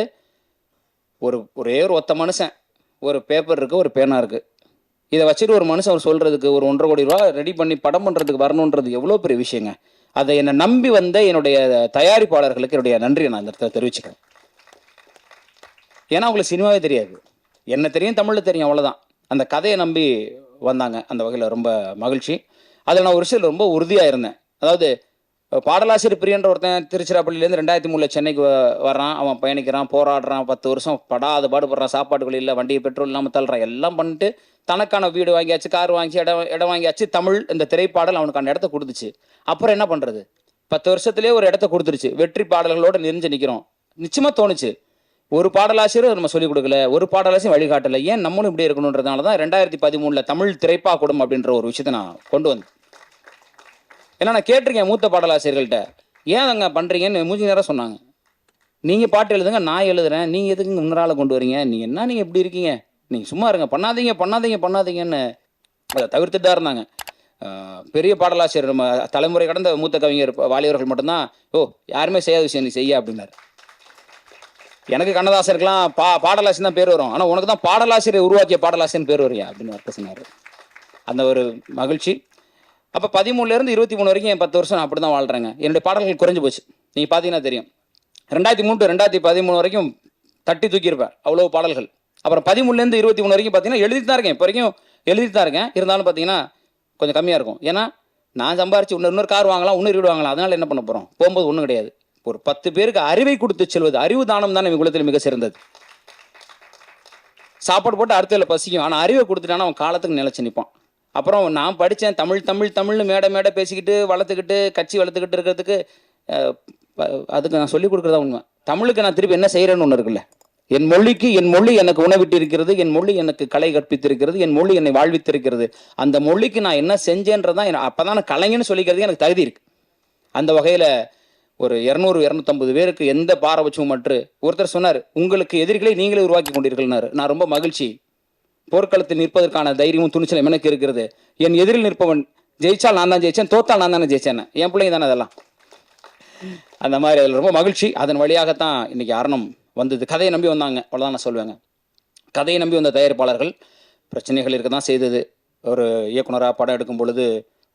Speaker 12: ஒரே ஒரு ஒத்த மனுஷன், ஒரு பேப்பர் இருக்குது, ஒரு பேனா இருக்குது, இதை வச்சுட்டு ஒரு மனுஷன் அவர் சொல்கிறதுக்கு ஒரு 1.5 கோடி ரூபா ரெடி பண்ணி படம் பண்ணுறதுக்கு வரணுன்றது எவ்வளோ பெரிய விஷயங்க. அதை என்னை நம்பி வந்த என்னுடைய தயாரிப்பாளர்களுக்கு என்னுடைய நன்றியை நான் இந்த இடத்துல தெரிவிச்சுக்கிறேன். ஏன்னா அவங்களுக்கு சினிமாவே தெரியாது, என்ன தெரியும், தமிழில் தெரியும், அவ்வளோதான். அந்த கதையை நம்பி வந்தாங்க. அந்த வகையில் ரொம்ப மகிழ்ச்சி. அதில் நான் ஒரு விஷயம் ரொம்ப உறுதியாக இருந்தேன். அதாவது பாடலாசிரியர் பிரியன்ற ஒருத்தன் திருச்சிராப்பள்ளியிலேருந்து 2003 சென்னைக்கு வர்றான். அவன் பயணிக்கிறான், போராடுறான், 10 வருஷம் படாத பாடுபடுறான், சாப்பாட்டுக்குள்ள இல்லை, வண்டியை பெட்ரோல் இல்லாமல் தள்ளுறான், எல்லாம் பண்ணிட்டு தனக்கான வீடு வாங்கியாச்சு, கார் வாங்கி இடம் வாங்கியாச்சு. தமிழ் இந்த திரைப்பாடல் அவனுக்கான இடத்த கொடுத்துச்சு. அப்புறம் என்ன பண்ணுறது? 10 வருஷத்துலேயே ஒரு இடத்த கொடுத்துருச்சு. வெற்றி பாடல்களோடு நெறிஞ்சு நிற்கிறோம். நிச்சயமாக தோணுச்சு, ஒரு பாடலாசிரியர் நம்ம சொல்லிக் கொடுக்கல, ஒரு பாடலாசிரியர் வழிகாட்டலை, ஏன் நம்மளும் இப்படி இருக்கணுன்றதுனால தான் 2013 தமிழ் திரைப்பாக்கூடம் அப்படின்ற ஒரு விஷயத்தை நான் கொண்டு வந்தேன். ஏன்னா நான் கேட்டிருக்கேன் மூத்த பாடலாசிரியர்கள்ட்ட, ஏன் அங்கே பண்ணுறீங்கன்னு மூஞ்சி நேரம் சொன்னாங்க. நீங்கள் பாட்டு எழுதுங்க, நான் எழுதுறேன், நீங்கள் எதுக்கு முன்னால கொண்டு வரீங்க, நீங்கள் எப்படி இருக்கீங்க, நீங்கள் சும்மா இருங்க, பண்ணாதீங்கன்னு அதை தவிர்த்துட்டு தான் இருந்தாங்க. பெரிய பாடலாசிரியர் நம்ம தலைமுறை கடந்த மூத்த கவிஞர் வாலியவர்கள் மட்டும்தான், யாருமே செய்யாத விஷயம் நீ செய்ய அப்படின்னாரு. எனக்கு கண்ணதாசருக்கெல்லாம் பாடலாசிரியர் தான் பேர் வரும், ஆனால் உனக்கு தான் பாடலாசிரியர் உருவாக்கிய பாடலாசிரியர் பேர் வரையா அப்படின்னு அர்த்தம் சொன்னார். அந்த ஒரு மகிழ்ச்சி. அப்போ 13லேருந்து 23 வரைக்கும் என் 10 வருஷம் நான் அப்படி தான் வாழ்கிறேங்க. என்னுடைய பாடல்கள் குறைஞ்சி போச்சு. நீங்கள் பார்த்தீங்கன்னா தெரியும், 2003 to 2013 வரைக்கும் தட்டி தூக்கியிருப்பேன், அவ்வளோ பாடல்கள். அப்புறம் 13லேருந்து 23 வரைக்கும் பார்த்தீங்கன்னா எழுதிட்டு தான் இருக்கேன். இப்போ வரைக்கும் எழுதிட்டு தான் இருக்கேன். இருந்தாலும் பார்த்தீங்கன்னா கொஞ்சம் கம்மியாக இருக்கும். ஏன்னா நான் சம்பாரிச்சு இன்னொரு கார் வாங்கலாம், இன்னொரு வீடு வாங்கலாம், அதனால் என்ன பண்ண போகிறோம்? போகும்போது ஒன்றும் கிடையாது. ஒரு 10 பேருக்கு அறிவை கொடுத்து செல்வது, அறிவு தானம் தான் நம்ம குலத்தில் மிக சிறந்தது. சாப்பாடு போட்டு அடுத்ததில் பசிக்கும், ஆனால் அறிவை கொடுத்துட்டானா அவன் காலத்துக்கு நிலைச்சு நிற்பான். அப்புறம் நான் படித்தேன், தமிழ்னு மேடை பேசிக்கிட்டு வளர்த்துக்கிட்டு கட்சி வளர்த்துக்கிட்டு இருக்கிறதுக்கு அதுக்கு நான் சொல்லிக் கொடுக்குறதா உண்மை. தமிழுக்கு நான் திருப்பி என்ன செய்கிறேன்னு ஒன்று இருக்குல்ல. என் மொழி எனக்கு உணவிட்டு இருக்கிறது, என் மொழி எனக்கு கலை கற்பித்திருக்கிறது, என் மொழி என்னை வாழ்வித்திருக்கிறது. அந்த மொழிக்கு நான் என்ன செஞ்சேன்றதான் அப்போ தான் நான் கலைஞன்னு சொல்லிக்கிறதுக்கு எனக்கு தகுதி இருக்குது. அந்த வகையில் ஒரு 200-250 பேருக்கு எந்த பாரபட்சமும் மற்று ஒருத்தர் சொன்னார், உங்களுக்கு எதிரிகளை நீங்களே உருவாக்கி கொண்டீர்கள்னாரு. நான் ரொம்ப மகிழ்ச்சி. போர்க்களத்தில் நிற்பதற்கான தைரியமும் துணிச்சலும் எனக்கு இருக்கிறது. என் எதிரில் நிற்பவன் ஜெயிச்சால் நான் தான் ஜெயிச்சேன், தோத்தால் நான் தானே ஜெயிச்சேன், என் பிள்ளைங்க தானே அதெல்லாம். அந்த மாதிரி அதில் ரொம்ப மகிழ்ச்சி. அதன் வழியாகத்தான் இன்னைக்கு அரணம் வந்தது. கதையை நம்பி வந்தாங்க, அவ்வளோதான் நான் சொல்லுவேங்க. கதையை நம்பி வந்த தயாரிப்பாளர்கள் பிரச்சனைகள் இருக்க தான் செய்தது. ஒரு இயக்குனராக படம் எடுக்கும் பொழுது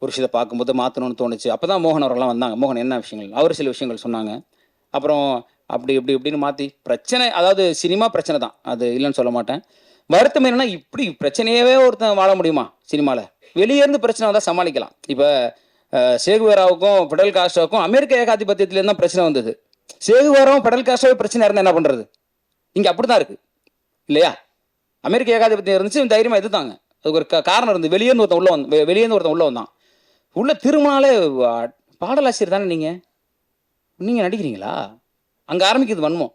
Speaker 12: ஒரு விஷயத்தை பார்க்கும்போது மாற்றணும்னு தோணுச்சு. அப்போ தான் மோகன் அவர்கள்லாம் வந்தாங்க. மோகன் என்ன விஷயங்கள், அவர் சில விஷயங்கள் சொன்னாங்க. அப்புறம் இப்படின்னு மாற்றி பிரச்சனை, அதாவது சினிமா பிரச்சனை தான், அது இல்லைன்னு சொல்ல மாட்டேன். வருத்தம் என்னன்னா, இப்படி பிரச்சனையவே ஒருத்தன் வாழ முடியுமா சினிமாவில்? வெளியேருந்து பிரச்சனை வந்தால் சமாளிக்கலாம். இப்போ சேகுவேராவுக்கும் பிடல் காஸ்ட்ரோவுக்கும் அமெரிக்க ஏகாதிபத்தியத்துலேருந்து தான் பிரச்சனை வந்தது. சேகுவேராவும் பிடல் காஸ்ட்ரோவே பிரச்சனை இருந்தால் என்ன பண்ணுறது? இங்கே அப்படி தான் இருக்குது இல்லையா? அமெரிக்க ஏகாதிபத்தியம் இருந்துச்சு, தைரியமாக எதிர்த்தாங்க. அதுக்கு ஒரு காரணம் இருந்து வெளியேருந்து ஒருத்தன் உள்ள வந்தான். உள்ள திரும்பினாலே பாடலாசிரியர் தானே நீங்கள் நடிக்கிறீங்களா? அங்கே ஆரம்பிக்குது வன்மம்.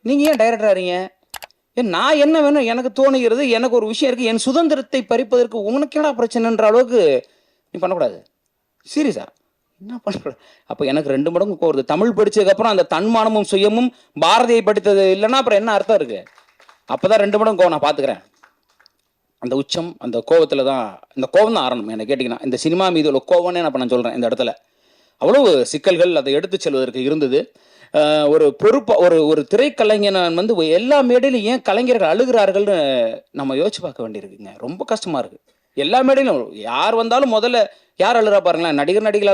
Speaker 12: நீங்கள் ஏன் டைரக்டர் ஆறீங்க? நான் என்ன வேணும் எனக்கு தோணுகிறது, எனக்கு ஒரு விஷயம் இருக்குது, என் சுதந்திரத்தை பறிப்பதற்கு உனக்கு என்னடா பிரச்சனைன்ற அளவுக்கு நீ பண்ணக்கூடாது. சீரியஸா என்ன பண்ணக்கூடாது? அப்போ எனக்கு 2 மடங்கு கோருது. தமிழ் படித்ததுக்கப்புறம் அந்த தன்மானமும் சுயமும் பாரதியை படித்தது இல்லைன்னா அப்புறம் என்ன அர்த்தம் இருக்குது? அப்போ தான் 2 மடங்கு கோவம் நான் பார்த்துக்கிறேன். அந்த உச்சம், அந்த கோவத்தில் தான், இந்த கோவம் தான் ஆரம்பம். என்ன கேட்டிங்கன்னா இந்த சினிமா மீது உள்ள கோவம்னே நான் சொல்கிறேன். இந்த இடத்துல அவ்வளவு சிக்கல்கள் அதை எடுத்து செல்வதற்கு இருந்தது. ஒரு பொறுப்பு, ஒரு திரைக்கலைஞன் எல்லா மேடையிலும் ஏன் கலைஞர்கள் அழுகிறார்கள்னு நம்ம யோசிச்சு பார்க்க வேண்டியிருக்குங்க. ரொம்ப கஷ்டமாக இருக்குது. எல்லா மேடையிலும் யார் வந்தாலும் முதல்ல யார் அழுறா பாருங்களேன். நடிகர்கள்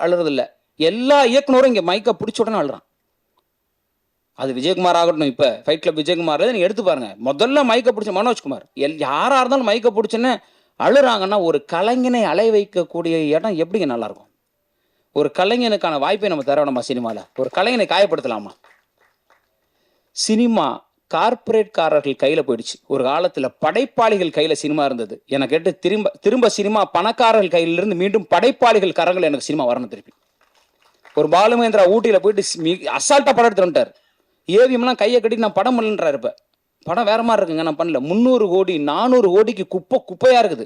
Speaker 12: அழுறதில்லை. எல்லா இயக்குனரும் இங்கே மைக்கை பிடிச்ச உடனே அழுறான். அது விஜயகுமார் ஆகட்டும், இப்போ ஃபைட் கிளப் விஜயகுமார் நீங்கள் எடுத்து பாருங்க, முதல்ல மைக்கை பிடிச்ச மனோஜ்குமார், யாராக இருந்தாலும் மைக்கை பிடிச்சோன்னு அழுறாங்கன்னா ஒரு கலைஞனை அலை வைக்கக்கூடிய இடம் எப்படிங்க நல்லாயிருக்கும்? ஒரு கலைஞனுக்கான வாய்ப்பை நம்ம தர வேணுமா? சினிமாவில் ஒரு கலைஞனை காயப்படுத்தலாமா? சினிமா கார்பரேட்காரர்கள் கையில் போயிடுச்சு. ஒரு காலத்தில் படைப்பாளிகள் கையில் சினிமா இருந்தது. எனக்கு கேட்டு திரும்ப சினிமா பணக்காரர்கள் கையிலிருந்து மீண்டும் படைப்பாளிகள் கரங்கள் எனக்கு சினிமா வரணும் திருப்பி. ஒரு பாலுமேந்திரா ஊட்டியில் போயிட்டு அசால்ட்டாக படம் எடுத்து வந்துட்டார். ஏவிஎம்லாம் கையை கட்டி நான் படம் பண்ணலன்றார். இப்போ படம் வேற மாதிரி இருக்குங்க, நான் பண்ணல. 300 கோடி 400 கோடிக்கு குப்பையாக இருக்குது.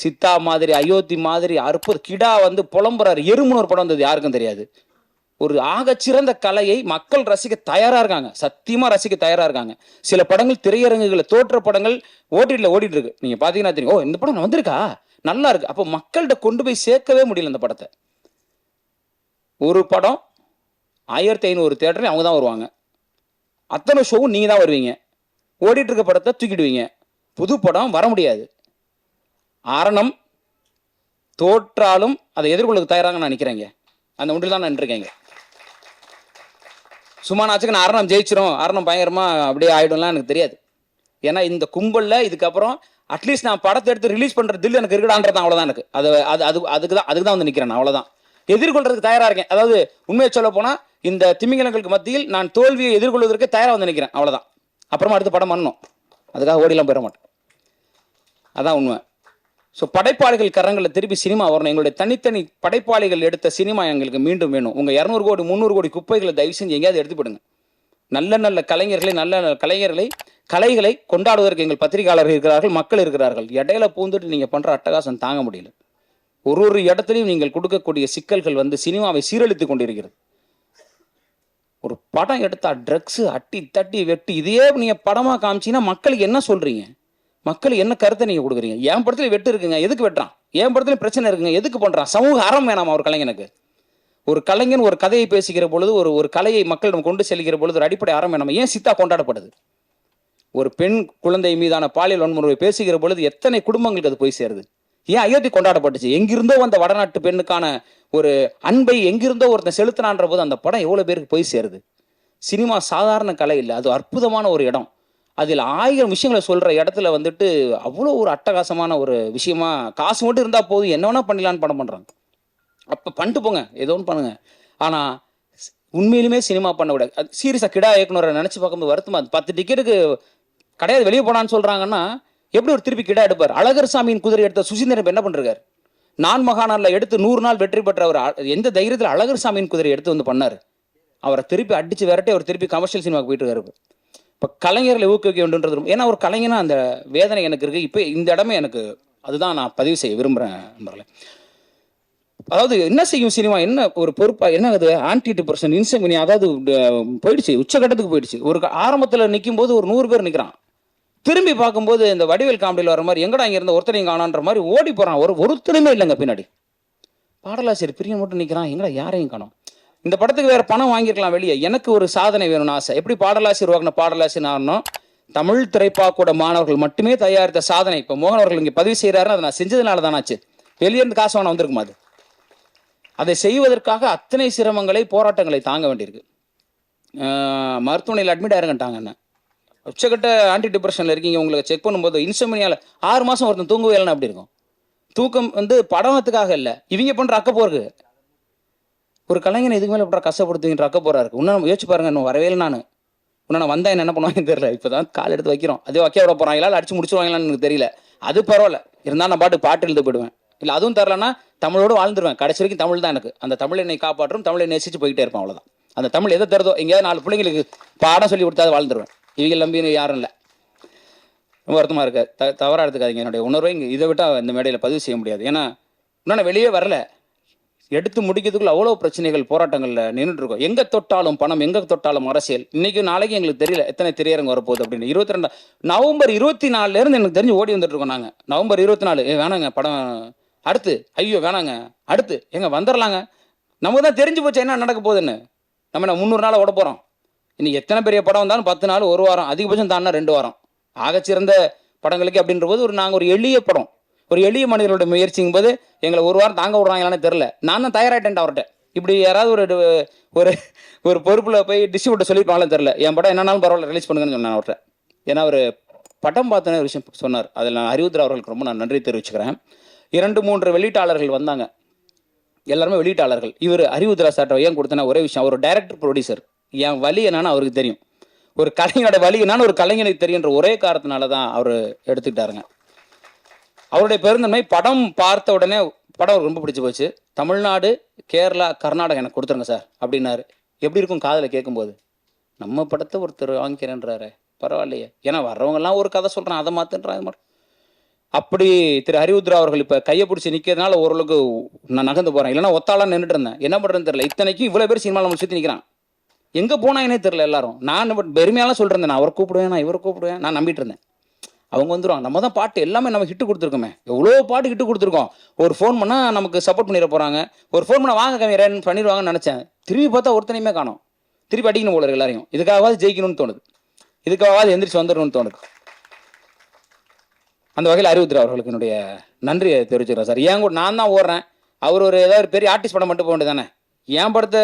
Speaker 12: சித்தா மாதிரி, அயோத்தி மாதிரி, அற்புத கிடா புலம்புறாரு. எறும்புன்னு ஒரு படம் வந்தது, யாருக்கும் தெரியாது. ஒரு ஆகச்சிறந்த கலையை மக்கள் ரசிக்க தயாராக இருக்காங்க, சத்தியமாக ரசிக்க தயாராக இருக்காங்க. சில படங்கள் திரையரங்குகளை தோற்ற படங்கள் ஓடிடியில் ஓடிட்டு இருக்கு. நீங்கள் பார்த்தீங்கன்னா தெரியும், இந்த படம் வந்திருக்கா, நல்லா இருக்கு. அப்போ மக்கள்கிட்ட கொண்டு போய் சேர்க்கவே முடியல இந்த படத்தை. ஒரு படம் 1500 தியேட்டர்ல அவங்க தான் வருவாங்க. அத்தனை ஷோவும் நீங்கள் தான் வருவீங்க. ஓடிட்டு இருக்க படத்தை தூக்கிடுவீங்க. புது படம் வர முடியாது. அரணம் தோற்றாலும் அதை எதிர்கொள்ள தயாராக நான் நினைக்கிறேங்க. அந்த ஒன்றில் தான் நான் நின்றுருக்கேங்க. சும்மா நாச்சுக்கு நான் அரணம் ஜெயிச்சிரும், அரணம் பயங்கரமா அப்படியே ஆயிடும்லாம் எனக்கு தெரியாது. ஏன்னா இந்த கும்பலில் இதுக்கப்புறம் அட்லீஸ்ட் நான் படத்தை எடுத்து ரிலீஸ் பண்ணுற தில் எனக்கு இருக்குடான்றது அவ்வளோதான். எனக்கு அதுக்கு தான் நிற்கிறேன். அவ்வளோதான். எதிர்கொள்றதுக்கு தயாராக இருக்கேன். அதாவது உண்மையை சொல்ல போனால் இந்த திமிங்கலங்களுக்கு மத்தியில் நான் தோல்வியை எதிர்கொள்வதற்கு தயாராக வந்து நினைக்கிறேன், அவ்வளோதான். அப்புறமா அடுத்து படம் பண்ணணும், அதுக்காக ஓடிலாம் போயிட மாட்டேன், அதான் உண்மை. ஸோ படைப்பாளிகள் கரங்களில் திருப்பி சினிமா வரணும். எங்களுடைய தனித்தனி படைப்பாளிகள் எடுத்த சினிமா எங்களுக்கு மீண்டும் வேணும். உங்கள் 200 கோடி 300 கோடி குப்பைகளை தயவு செஞ்சு எங்கேயாவது எடுத்துப்படுங்க. நல்ல நல்ல கலைஞர்களை, நல்ல நல்ல கலைஞர்களை, கலைகளை கொண்டாடுவதற்கு எங்கள் பத்திரிகையாளர்கள் இருக்கிறார்கள், மக்கள் இருக்கிறார்கள். இடையில பூந்துட்டு நீங்கள் பண்ணுற அட்டகாசம் தாங்க முடியல. ஒரு இடத்துலையும் நீங்கள் கொடுக்கக்கூடிய சிக்கல்கள் வந்து சினிமாவை சீரழித்து கொண்டிருக்கிறது. ஒரு படம் எடுத்தா ட்ரக்ஸு அட்டி தட்டி வெட்டி இதையே நீங்கள் படமாக காமிச்சிங்கன்னா மக்களுக்கு என்ன சொல்கிறீங்க? மக்களுக்கு என்ன கருத்தை நீங்கள் கொடுக்குறீங்க? என் படத்துல வெட்டு இருக்குங்க, எதுக்கு வெட்டுறான்? என் படத்துல பிரச்சனை இருக்குங்க, எதுக்கு பண்ணுறான்? சமூக அறம் வேணாமா ஒரு கலைஞனுக்கு? ஒரு கலைஞன் ஒரு கதையை பேசுகிற பொழுது, ஒரு கலையை மக்களிடம் கொண்டு செல்கிற பொழுது ஒரு அடிப்படை அறம் வேணாமா? ஏன் சித்தா கொண்டாடப்படுது? ஒரு பெண் குழந்தை மீதான பாலியல் வன்முறை பேசுகிற பொழுது எத்தனை குடும்பங்களுக்கு அது போய் சேருது? ஏன் அயோத்தி கொண்டாடப்பட்டுச்சு? எங்கிருந்தோ வந்த வடநாட்டு பெண்ணுக்கான ஒரு அன்பை எங்கிருந்தோ ஒருத்தன் செலுத்தினான்ற போது அந்த படம் எவ்வளோ பேருக்கு போய் சேருது? சினிமா சாதாரண கலை இல்லை, அது அற்புதமான ஒரு இடம். அதில் 1000 விஷயங்களை சொல்கிற இடத்துல வந்துட்டு அவ்வளோ ஒரு அட்டகாசமான ஒரு விஷயமா, காசு மட்டும் இருந்தால் போதும் என்ன வேணால் பண்ணிடலான்னு படம் பண்ணுறாங்க. அப்போ பண்ணிட்டு போங்க, ஏதோ ஒன்று பண்ணுங்க. ஆனால் உண்மையிலுமே சினிமா பண்ண விட சீரியஸாக கிடா இயக்குனரை நினச்சி பார்க்கும்போது வருத்தமா. 10 டிக்கெட்டுக்கு கிடையாது வெளியே போனான்னு சொல்கிறாங்கன்னா எப்படி ஒரு திருப்பி கிடா எடுப்பார்? அழகர் சாமியின் குதிரை எடுத்த சுசீந்திரன் என்ன பண்ணிருக்காரு? நான் மகானாரில் எடுத்து 100 நாள் வெற்றி பெற்ற அவர் எந்த தைரியத்தில் அழகர் சாமியின் குதிரை எடுத்து வந்து பண்ணார்? அவரை திருப்பி அடித்து விரட்டி அவர் திருப்பி கமர்ஷியல் சினிமாவுக்கு போயிட்டு இருக்காரு. இப்போ கலைஞர்களை ஊக்குவிக்க வேண்டுன்றது, ஏன்னா ஒரு கலைஞனா அந்த வேதனை எனக்கு இருக்குது. இப்போ இந்த இடமே எனக்கு அதுதான் நான் பதிவு செய்ய விரும்புகிறேன் நண்பர்களே. அதாவது என்ன செய்யும் சினிமா, என்ன ஒரு பொறுப்பாக என்ன அது ஆன்டி டிப்ரெஷன் இன்செமினி, அதாவது போயிடுச்சு, உச்சகட்டத்துக்கு போயிடுச்சு. ஒரு ஆரம்பத்தில் நிற்கும் போது ஒரு 100 பேர் நிற்கிறான், திரும்பி பார்க்கும்போது இந்த வடிவேல் காமெடியில் வர மாதிரி எங்கடா இங்கே இருந்த ஒருத்தரையும் காணான்ற மாதிரி ஓடி போகிறான். ஒருத்தருமே இல்லைங்க பின்னாடி. பாடலாசிரியர் பிரியன் மட்டும் நிற்கிறான், எங்கடா யாரையும் காணோம். இந்த படத்துக்கு வேறு பணம் வாங்கியிருக்கலாம் வெளியே, எனக்கு ஒரு சாதனை வேணும்னு ஆசை. எப்படி பாடலாசிரியர் உருவாக்கின பாடலாசிரியர் ஆகணும்? தமிழ் திரைப்பாக்கூட மாணவர்கள் மட்டுமே தயாரித்த சாதனை இப்போ மோகன் அவர்கள் இங்கே பதிவு செய்கிறாருன்னு அதை நான் செஞ்சதுனால தானாச்சு. வெளியேருந்து காசு வாங்க வந்திருக்குமா? அது அதை செய்வதற்காக அத்தனை சிரமங்களை போராட்டங்களை தாங்க வேண்டியிருக்கு. மருத்துவமனையில் அட்மிட் ஆயிருங்கட்டாங்க. என்ன உச்சக்கட்ட ஆன்டி டிப்ரெஷனில் இருக்கீங்க, உங்களுக்கு செக் பண்ணும்போது இன்சோம்னியாவில் 6 மாதம் ஒருத்தன் தூங்கவே இல்லைன்னா அப்படி இருக்கும். தூக்கம் வந்து படத்துக்காக இல்லை, இவங்க பண்ணுற அக்கப்போருக்கு. ஒரு கலைஞனை இதுக்கு மேலே எப்படி கஷ்டப்படுத்துவீங்க அக்கப்போரா இருக்கு. இன்னும் யோசிச்சு பாருங்க, இன்னும் வரவே இல்லை. நான் இன்னும் வந்தேன் என்ன பண்ணுவாங்கன்னு தெரியல. இப்போ தான் கால் எடுத்து வைக்கிறோம், அதே வைக்க விட போகிறாங்களா இல்லை அடிச்சு முடிச்சுருவாங்களான்னு எனக்கு தெரியல. அது பரவாயில்ல, இருந்தால் நான் பாட்டு எழுத போயிடுவேன். இல்லை அதுவும் தரலன்னா தமிழோடு வாழ்ந்துருவேன். கடைசி வரைக்கும் தமிழ் தான் எனக்கு. அந்த தமிழ் என்னை காப்பாற்றும், தமிழை நேசிச்சு போயிட்டே இருப்பேன், அவ்வளோதான். அந்த தமிழ் எதை தருதோ, எங்கேயாவது 4 பிள்ளைங்களுக்கு பாடம் சொல்லி கொடுத்தாது வாழ்ந்துருவேன். இவங்க நம்பி யாரும் இல்லை. ரொம்ப வருத்தமாக இருக்கு, தவறாக எடுத்துக்காதீங்க. என்னுடைய உணர்வை இதை விட்டால் இந்த மேடையில் பதிவு செய்ய முடியாது. ஏன்னா இன்னும் வெளியே வரல, எடுத்து முடிக்கிறதுக்குள்ள அவ்வளோ பிரச்சனைகள் போராட்டங்களில் நின்றுட்டு இருக்கோம். எங்கே தொட்டாலும் பணம், எங்கே தொட்டாலும் அரசியல். இன்னைக்கு நாளைக்கு எங்களுக்கு தெரியல எத்தனை திரையரங்கு வரப்போகுது அப்படின்னு. 22 நவம்பர் 24 எனக்கு தெரிஞ்சு ஓடி வந்துட்டு இருக்கோம் நாங்கள். நவம்பர் 24 வேணாங்க படம், அடுத்து ஐயோ வேணாங்க, அடுத்து எங்க வந்துடலாங்க. நமக்கு தான் தெரிஞ்சு போச்சு என்ன நடக்க போகுதுன்னு. நம்ம என்ன 300 நாள் ஓட போகிறோம். இன்னைக்கு எத்தனை பெரிய படம் வந்தாலும் 10 நாள், 1 வாரம், அதிகபட்சம் தாண்டா 2 வாரம். ஆகச்சிறந்த படங்களுக்கு அப்படின்ற போது நாங்கள் ஒரு எளிய படம், ஒரு எளிய மனிதர்களோட முயற்சிங்கும் போது எங்களை 1 வாரம் தாங்க விடுறாங்களான்னு தெரில. நான் தான் தயாராகிட்டேன் அவர்கிட்ட. இப்படி யாராவது ஒரு ஒரு பொறுப்பில் போய் டிஸ்ட்ரிபியூட்டர் சொல்லியிருப்பாங்களே தெரில, என் படம் என்னன்னாலும் பரவாயில்ல ரிலீஸ் பண்ணுங்கன்னு சொன்னேன் அவர்கிட்ட. ஏன்னா அவர் படம் பார்த்தோன்னே ஒரு விஷயம் சொன்னார். அதில் நான் அறிவுத்திர அவர்களுக்கு ரொம்ப நான் நன்றி தெரிவிச்சுக்கிறேன். 2-3 வெளியீட்டாளர்கள் வந்தாங்க, எல்லாருமே வெளியீட்டாளர்கள். இவர் அறிவுத்திரா சார்ட்ட ஏன் கொடுத்தேன்னா ஒரே விஷயம், அவர் டைரக்டர் ப்ரொடியூசர். என் வலி என்னன்னு அவருக்கு தெரியும், ஒரு கலைஞனோட வலி என்னன்னு ஒரு கலைஞனுக்கு தெரியுன்ற ஒரே காரணத்தினால தான் அவர் எடுத்துக்கிட்டாருங்க. அவருடைய பெருந்தன்மை, படம் பார்த்த உடனே படம் ரொம்ப பிடிச்சி போச்சு. தமிழ்நாடு, கேரளா, கர்நாடகா எனக்கு கொடுத்துருங்க சார் அப்படின்னாரு. எப்படி இருக்கும் காதில் கேட்கும்போது? நம்ம படத்தை ஒருத்தர் வாங்கிக்கிறேன்றாரு, பரவாயில்லையே. ஏன்னா வர்றவங்கெல்லாம் ஒரு கதை சொல்கிறான், அதை மாற்றுன்றான், இது மாதிரி. அப்படி திரு அறிவுத்ரா அவர்கள் இப்போ கையை பிடிச்சி நிற்கிறதுனால ஓரளவுக்கு நான் நகர்ந்து போகிறேன். இல்லைன்னா ஒத்தாலாம் நின்றுட்டு இருந்தேன், என்ன பண்ணுறதுன்னு தெரியல. இத்தனைக்கும் இவ்வளோ பேர் சினிமாவில் நம்ம சுற்றி நிற்கிறான், எங்கே போனாங்கன்னே தெரில எல்லாரும். நான் பெருமையாலாம் சொல்லிருந்தேன், நான் அவரை கூப்பிடுவேன், நான் இவரை கூப்பிடுவேன், நான் நம்பிட்டு இருந்தேன். அவங்க வந்துடுவாங்க, நம்ம தான் பாட்டு எல்லாமே நம்ம ஹிட்டு கொடுத்துருக்கோமே, எவ்வளோ பாட்டு ஹிட்டு கொடுத்துருக்கோம். ஒரு ஃபோன் பண்ணால் நமக்கு சப்போர்ட் பண்ணிட போகிறாங்க, ஒரு ஃபோன் பண்ணால் வாங்க கம்மியாக பண்ணிடுவாங்கன்னு நினச்சேன். திரும்பி பார்த்தா ஒருத்தனையுமே காணோம். திருப்பி அடிக்கணும் போல எல்லாரையும். இதுக்காகவாது ஜெயிக்கணும்னு தோணுது, இதுக்காகவாது எந்திரிச்சு வந்துடணும்னு தோணுது. அந்த வகையில் அறிவுத்திர அவர்களுக்கு என்னுடைய நன்றியை தெரிவிச்சுக்கிறேன் சார். ஏன் கூட நான் தான் ஓடுறேன், அவர் ஒரு ஏதாவது பெரிய ஆர்டிஸ்ட் படம் மட்டும் போக வேண்டியது தானே. என் படத்தை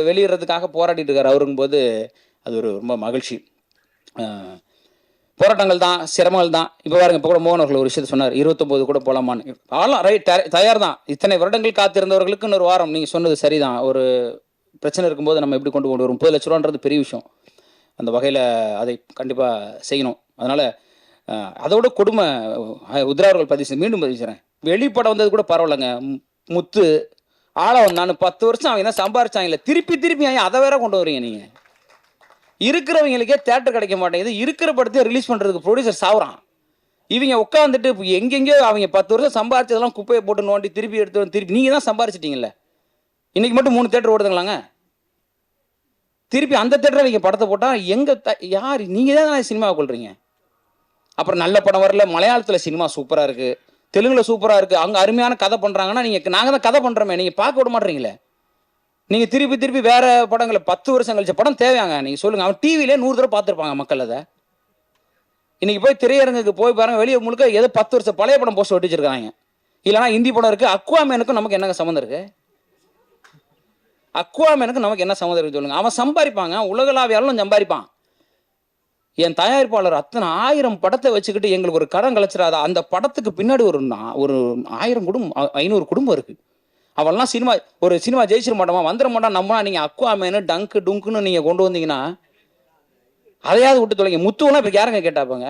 Speaker 12: வெளியிடுறதுக்காக போராடிட்டு இருக்கார் அவருங்கும் போது அது ஒரு ரொம்ப மகிழ்ச்சி. போராட்டங்கள் தான், சிரமங்கள் தான். இப்போ பாருங்க, இப்போ கூட மோகன் அவர்கள் ஒரு விஷயத்தை சொன்னார், 29 கூட போகலாமான்னு. ஆலாம் ரைட், தயார் தான். இத்தனை வருடங்கள் காத்திருந்தவர்களுக்கு இன்னொரு வாரம், நீங்கள் சொன்னது சரிதான். ஒரு பிரச்சனை இருக்கும்போது நம்ம எப்படி கொண்டு வரும்? 30 லட்ச ரூபான்றது பெரிய விஷயம். அந்த வகையில் அதை கண்டிப்பாக செய்யணும். அதனால் அதோட கொடுமை உதிராவர்கள் மீண்டும் பதிவு செய்கிறேன். வெளிப்படம் வந்தது கூட பரவாயில்லைங்க. முத்து ஆளை வந்தான்னு 10 வருஷம் அவங்க என்ன சம்பாரிச்சாங்கல்ல, திருப்பி அதை வேற கொண்டு வரீங்க நீங்கள். இருக்கிறவங்களுக்கே தேட்டர் கிடைக்க மாட்டேங்குது. இருக்கிற படத்தையும் ரிலீஸ் பண்ணுறதுக்கு ப்ரொடியூசர் சாவுறான். இவங்க உட்காந்துட்டு எங்கெங்கேயோ அவங்க 10 வருஷம் சம்பாரிச்சதெல்லாம் குப்பையை போட்டு நோண்டி திருப்பி எடுத்து திருப்பி நீங்கள் தான் சம்பாரிச்சிட்டீங்கல்ல. இன்றைக்கி மட்டும் 3 தேட்டர் ஓடுதுங்களாங்க. திருப்பி அந்த தேட்டரை நீங்கள் படத்தை போட்டால் யார் நீங்கள் தான் சினிமாவை கொள்றீங்க. அப்புறம் நல்ல படம் வரல. மலையாளத்தில் சினிமா சூப்பராக இருக்குது, தெலுங்கில் சூப்பராக இருக்குது, அங்கே அருமையான கதை பண்ணுறாங்கன்னா நாங்கள் தான் கதை பண்ணுறோமே, நீங்கள் பார்க்க விட மாட்டீங்களே. நீங்கள் திருப்பி வேறு படங்களை 10 வருஷம் கழிச்ச படம் தேவையாங்க? நீங்கள் சொல்லுங்கள். அவன் டிவிலே 100 தடவை பார்த்துருப்பாங்க மக்கள். அதை இன்றைக்கி போய் திரையரங்குக்கு போய் பாருங்கள், வெளியே முழுக்க ஏதோ 10 வருஷம் பழைய படம் போஸ்ட் ஒட்டி வச்சிருக்காங்க. இல்லைனா ஹிந்தி படம் இருக்குது. அக்வாமேனுக்கும் நமக்கு என்னங்க சம்மந்தம் இருக்குது? அக்வாமேனுக்கு நமக்கு என்ன சம்மந்தம் இருக்குது சொல்லுங்கள். அவன் சம்பாதிப்பாங்க, உலகளாவியாலும் சம்பாதிப்பான். என் தயாரிப்பாளர் அத்தனை 1000 படத்தை வச்சுக்கிட்டு எங்களுக்கு ஒரு கடன் கலைச்சிடாத. அந்த படத்துக்கு பின்னாடி ஒரு 1000 குடும்பம், 500 குடும்பம் இருக்குது. அவெல்லாம் ஒரு சினிமா ஜெயிச்சிட மாட்டோமா, வந்துட மாட்டான். நம்மளா நீங்கள் அக்வாமேனு டங்கு டுங்குன்னு நீங்கள் கொண்டு வந்தீங்கன்னா அதையாவது விட்டு தொலைங்க. முத்துவெல்லாம் இப்போ யாருங்க கேட்டாப்பாங்க?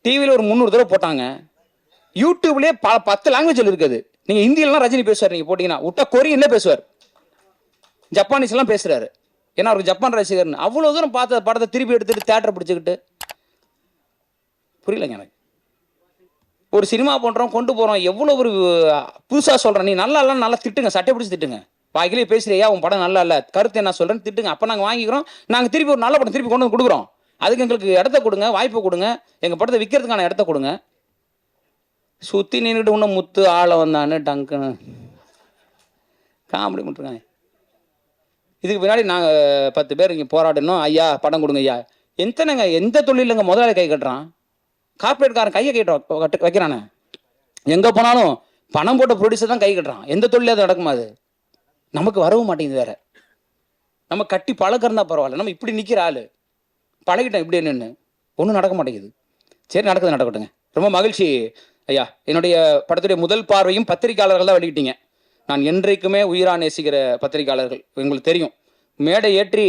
Speaker 12: டிவியில் ஒரு 300 தடவை போட்டாங்க. யூடியூப்லேயே 10 லாங்குவேஜில் இருக்குது. நீங்கள் ஹிந்தியிலலாம் ரஜினி பேசுவார், நீங்கள் போட்டிங்கன்னா விட்டா கொரியன்ல பேசுவார், ஜப்பானீஸ்லாம் பேசுகிறாரு. ஏன்னா அவருக்கு ஜப்பான் ரசிகர்னு. அவ்வளோ தூரம் பார்த்த படத்தை திருப்பி எடுத்துகிட்டு தேட்டரை பிடிச்சிக்கிட்டு புரியலைங்க எனக்கு. ஒரு சினிமா பண்ணுறோம், கொண்டு போகிறோம், எவ்வளோ ஒரு புதுசாக சொல்கிறேன். நீ நல்லா இல்லைன்னு நல்லா திட்டுங்க, சட்டை பிடிச்சி திட்டுங்க. பாக்கிலே பேசுறியா, உன் படம் நல்லா இல்லை, கருத்து என்ன சொல்கிறேன்னு திட்டுங்க. அப்போ நாங்கள் வாங்கிக்கிறோம். நாங்கள் திருப்பி ஒரு நல்ல படம் திருப்பி கொண்டு வந்து கொடுக்குறோம். அதுக்கு எங்களுக்கு இடத்த கொடுங்க, வாய்ப்பை கொடுங்க, எங்கள் படத்தை விற்கிறதுக்கான இடத்த கொடுங்க. சுற்றி நின்றுட்டு இன்னும் முத்து ஆளை வந்தான்னு டங்குன்னு காமெடி பண்ணிருக்காங்க. இதுக்கு பின்னாடி நாங்கள் 10 பேர் இங்கே போராடணும். ஐயா படம் கொடுங்க ஐயா. எந்த தொழிலுங்க முதலாளி கை கட்டுறான்? கார்பரேட்காரன் கையை வைக்கிறானே. எங்கே போனாலும் பணம் போட்ட ப்ரொடியூசர் தான் கை கட்டுறான். எந்த தொழிலே அது நடக்குமா? அது நமக்கு வரவும் மாட்டேங்குது. வேற நம்ம கட்டி பழக்கிறதா பரவாயில்ல. நம்ம இப்படி நிற்கிற ஆள் பழகிட்டோம் இப்படி என்னன்னு ஒன்றும் நடக்க மாட்டேங்குது. சரி, நடக்கட்டுங்க. ரொம்ப மகிழ்ச்சி ஐயா. என்னுடைய படத்துடைய முதல் பார்வையும் பத்திரிகையாளர்கள் தான் வெளியிட்டீங்க. நான் என்றைக்குமே உயிரா நேசிக்கிற பத்திரிகையாளர்கள், உங்களுக்கு தெரியும். மேடை ஏற்றி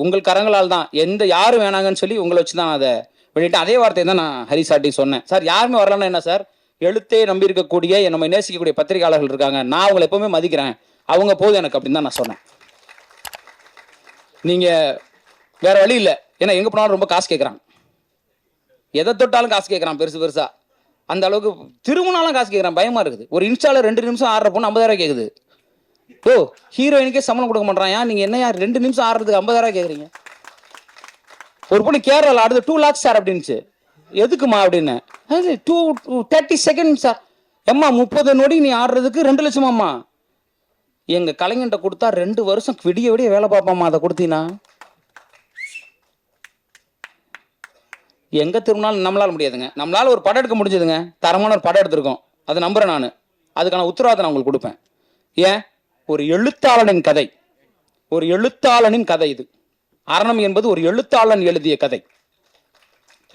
Speaker 12: உங்கள் கரங்களால் தான் யாரும் வேணாங்கன்னு சொல்லி உங்களை வச்சு தான் அதை வெளியிட்டேன். அதே வார்த்தையை தான் நான் ஹரிசாட்டி சொன்னேன். சார் யாருமே வரலன்னா என்ன சார், எழுத்தே நம்பி இருக்கக்கூடிய நம்ம நேசிக்கக்கூடிய பத்திரிகையாளர்கள் இருக்காங்க, நான் அவங்களை எப்பவுமே மதிக்கிறேன், அவங்க போதும் எனக்கு அப்படின்னு தான் நான் சொன்னேன். நீங்கள் வேற வழி இல்லை. ஏன்னா எங்கே போனாலும் ரொம்ப காசு கேட்குறான், எதை தொட்டாலும் காசு கேட்குறான், பெருசா அந்த அளவுக்கு. திருமணாலும் காசு கேட்குறான், பயமாக இருக்குது. ஒரு இன்ஸ்டாவில் 2 நிமிஷம் ஆடுற பொண்ணு 50,000 கேட்குது. ஹீரோயினுக்கே சம்பளம் கொடுக்க மாட்டான். நீங்கள் என்ன 2 நிமிஷம் ஆடுறதுக்கு 50,000 கேட்குறீங்க? ஒரு பொண்ணு கேரளாவில் ஆடுது 2 lakhs சார் அப்படின்னுச்சு. எதுக்குமா அப்படின்னு. 30 seconds சார். எம்மா 30 நொடி நீ ஆடுறதுக்கு 2 லட்சமாம்மா. எங்கள் கலைஞன்ட்ட கொடுத்தா 2 வருஷம் விடிய வேலை பார்ப்பாம்மா. அதை கொடுத்தீங்கன்னா எங்கே திரும்பினாலும் நம்மளால் முடியாதுங்க. நம்மளால் ஒரு படம் எடுக்க முடிஞ்சதுங்க, தரமான ஒரு படம் எடுத்திருக்கோம், அதை நம்புகிறேன் நான். அதுக்கான உத்தரவாதம் நான் உங்களுக்கு கொடுப்பேன். ஏன், ஒரு எழுத்தாளனின் கதை இது. அரணம் என்பது ஒரு எழுத்தாளன் எழுதிய கதை.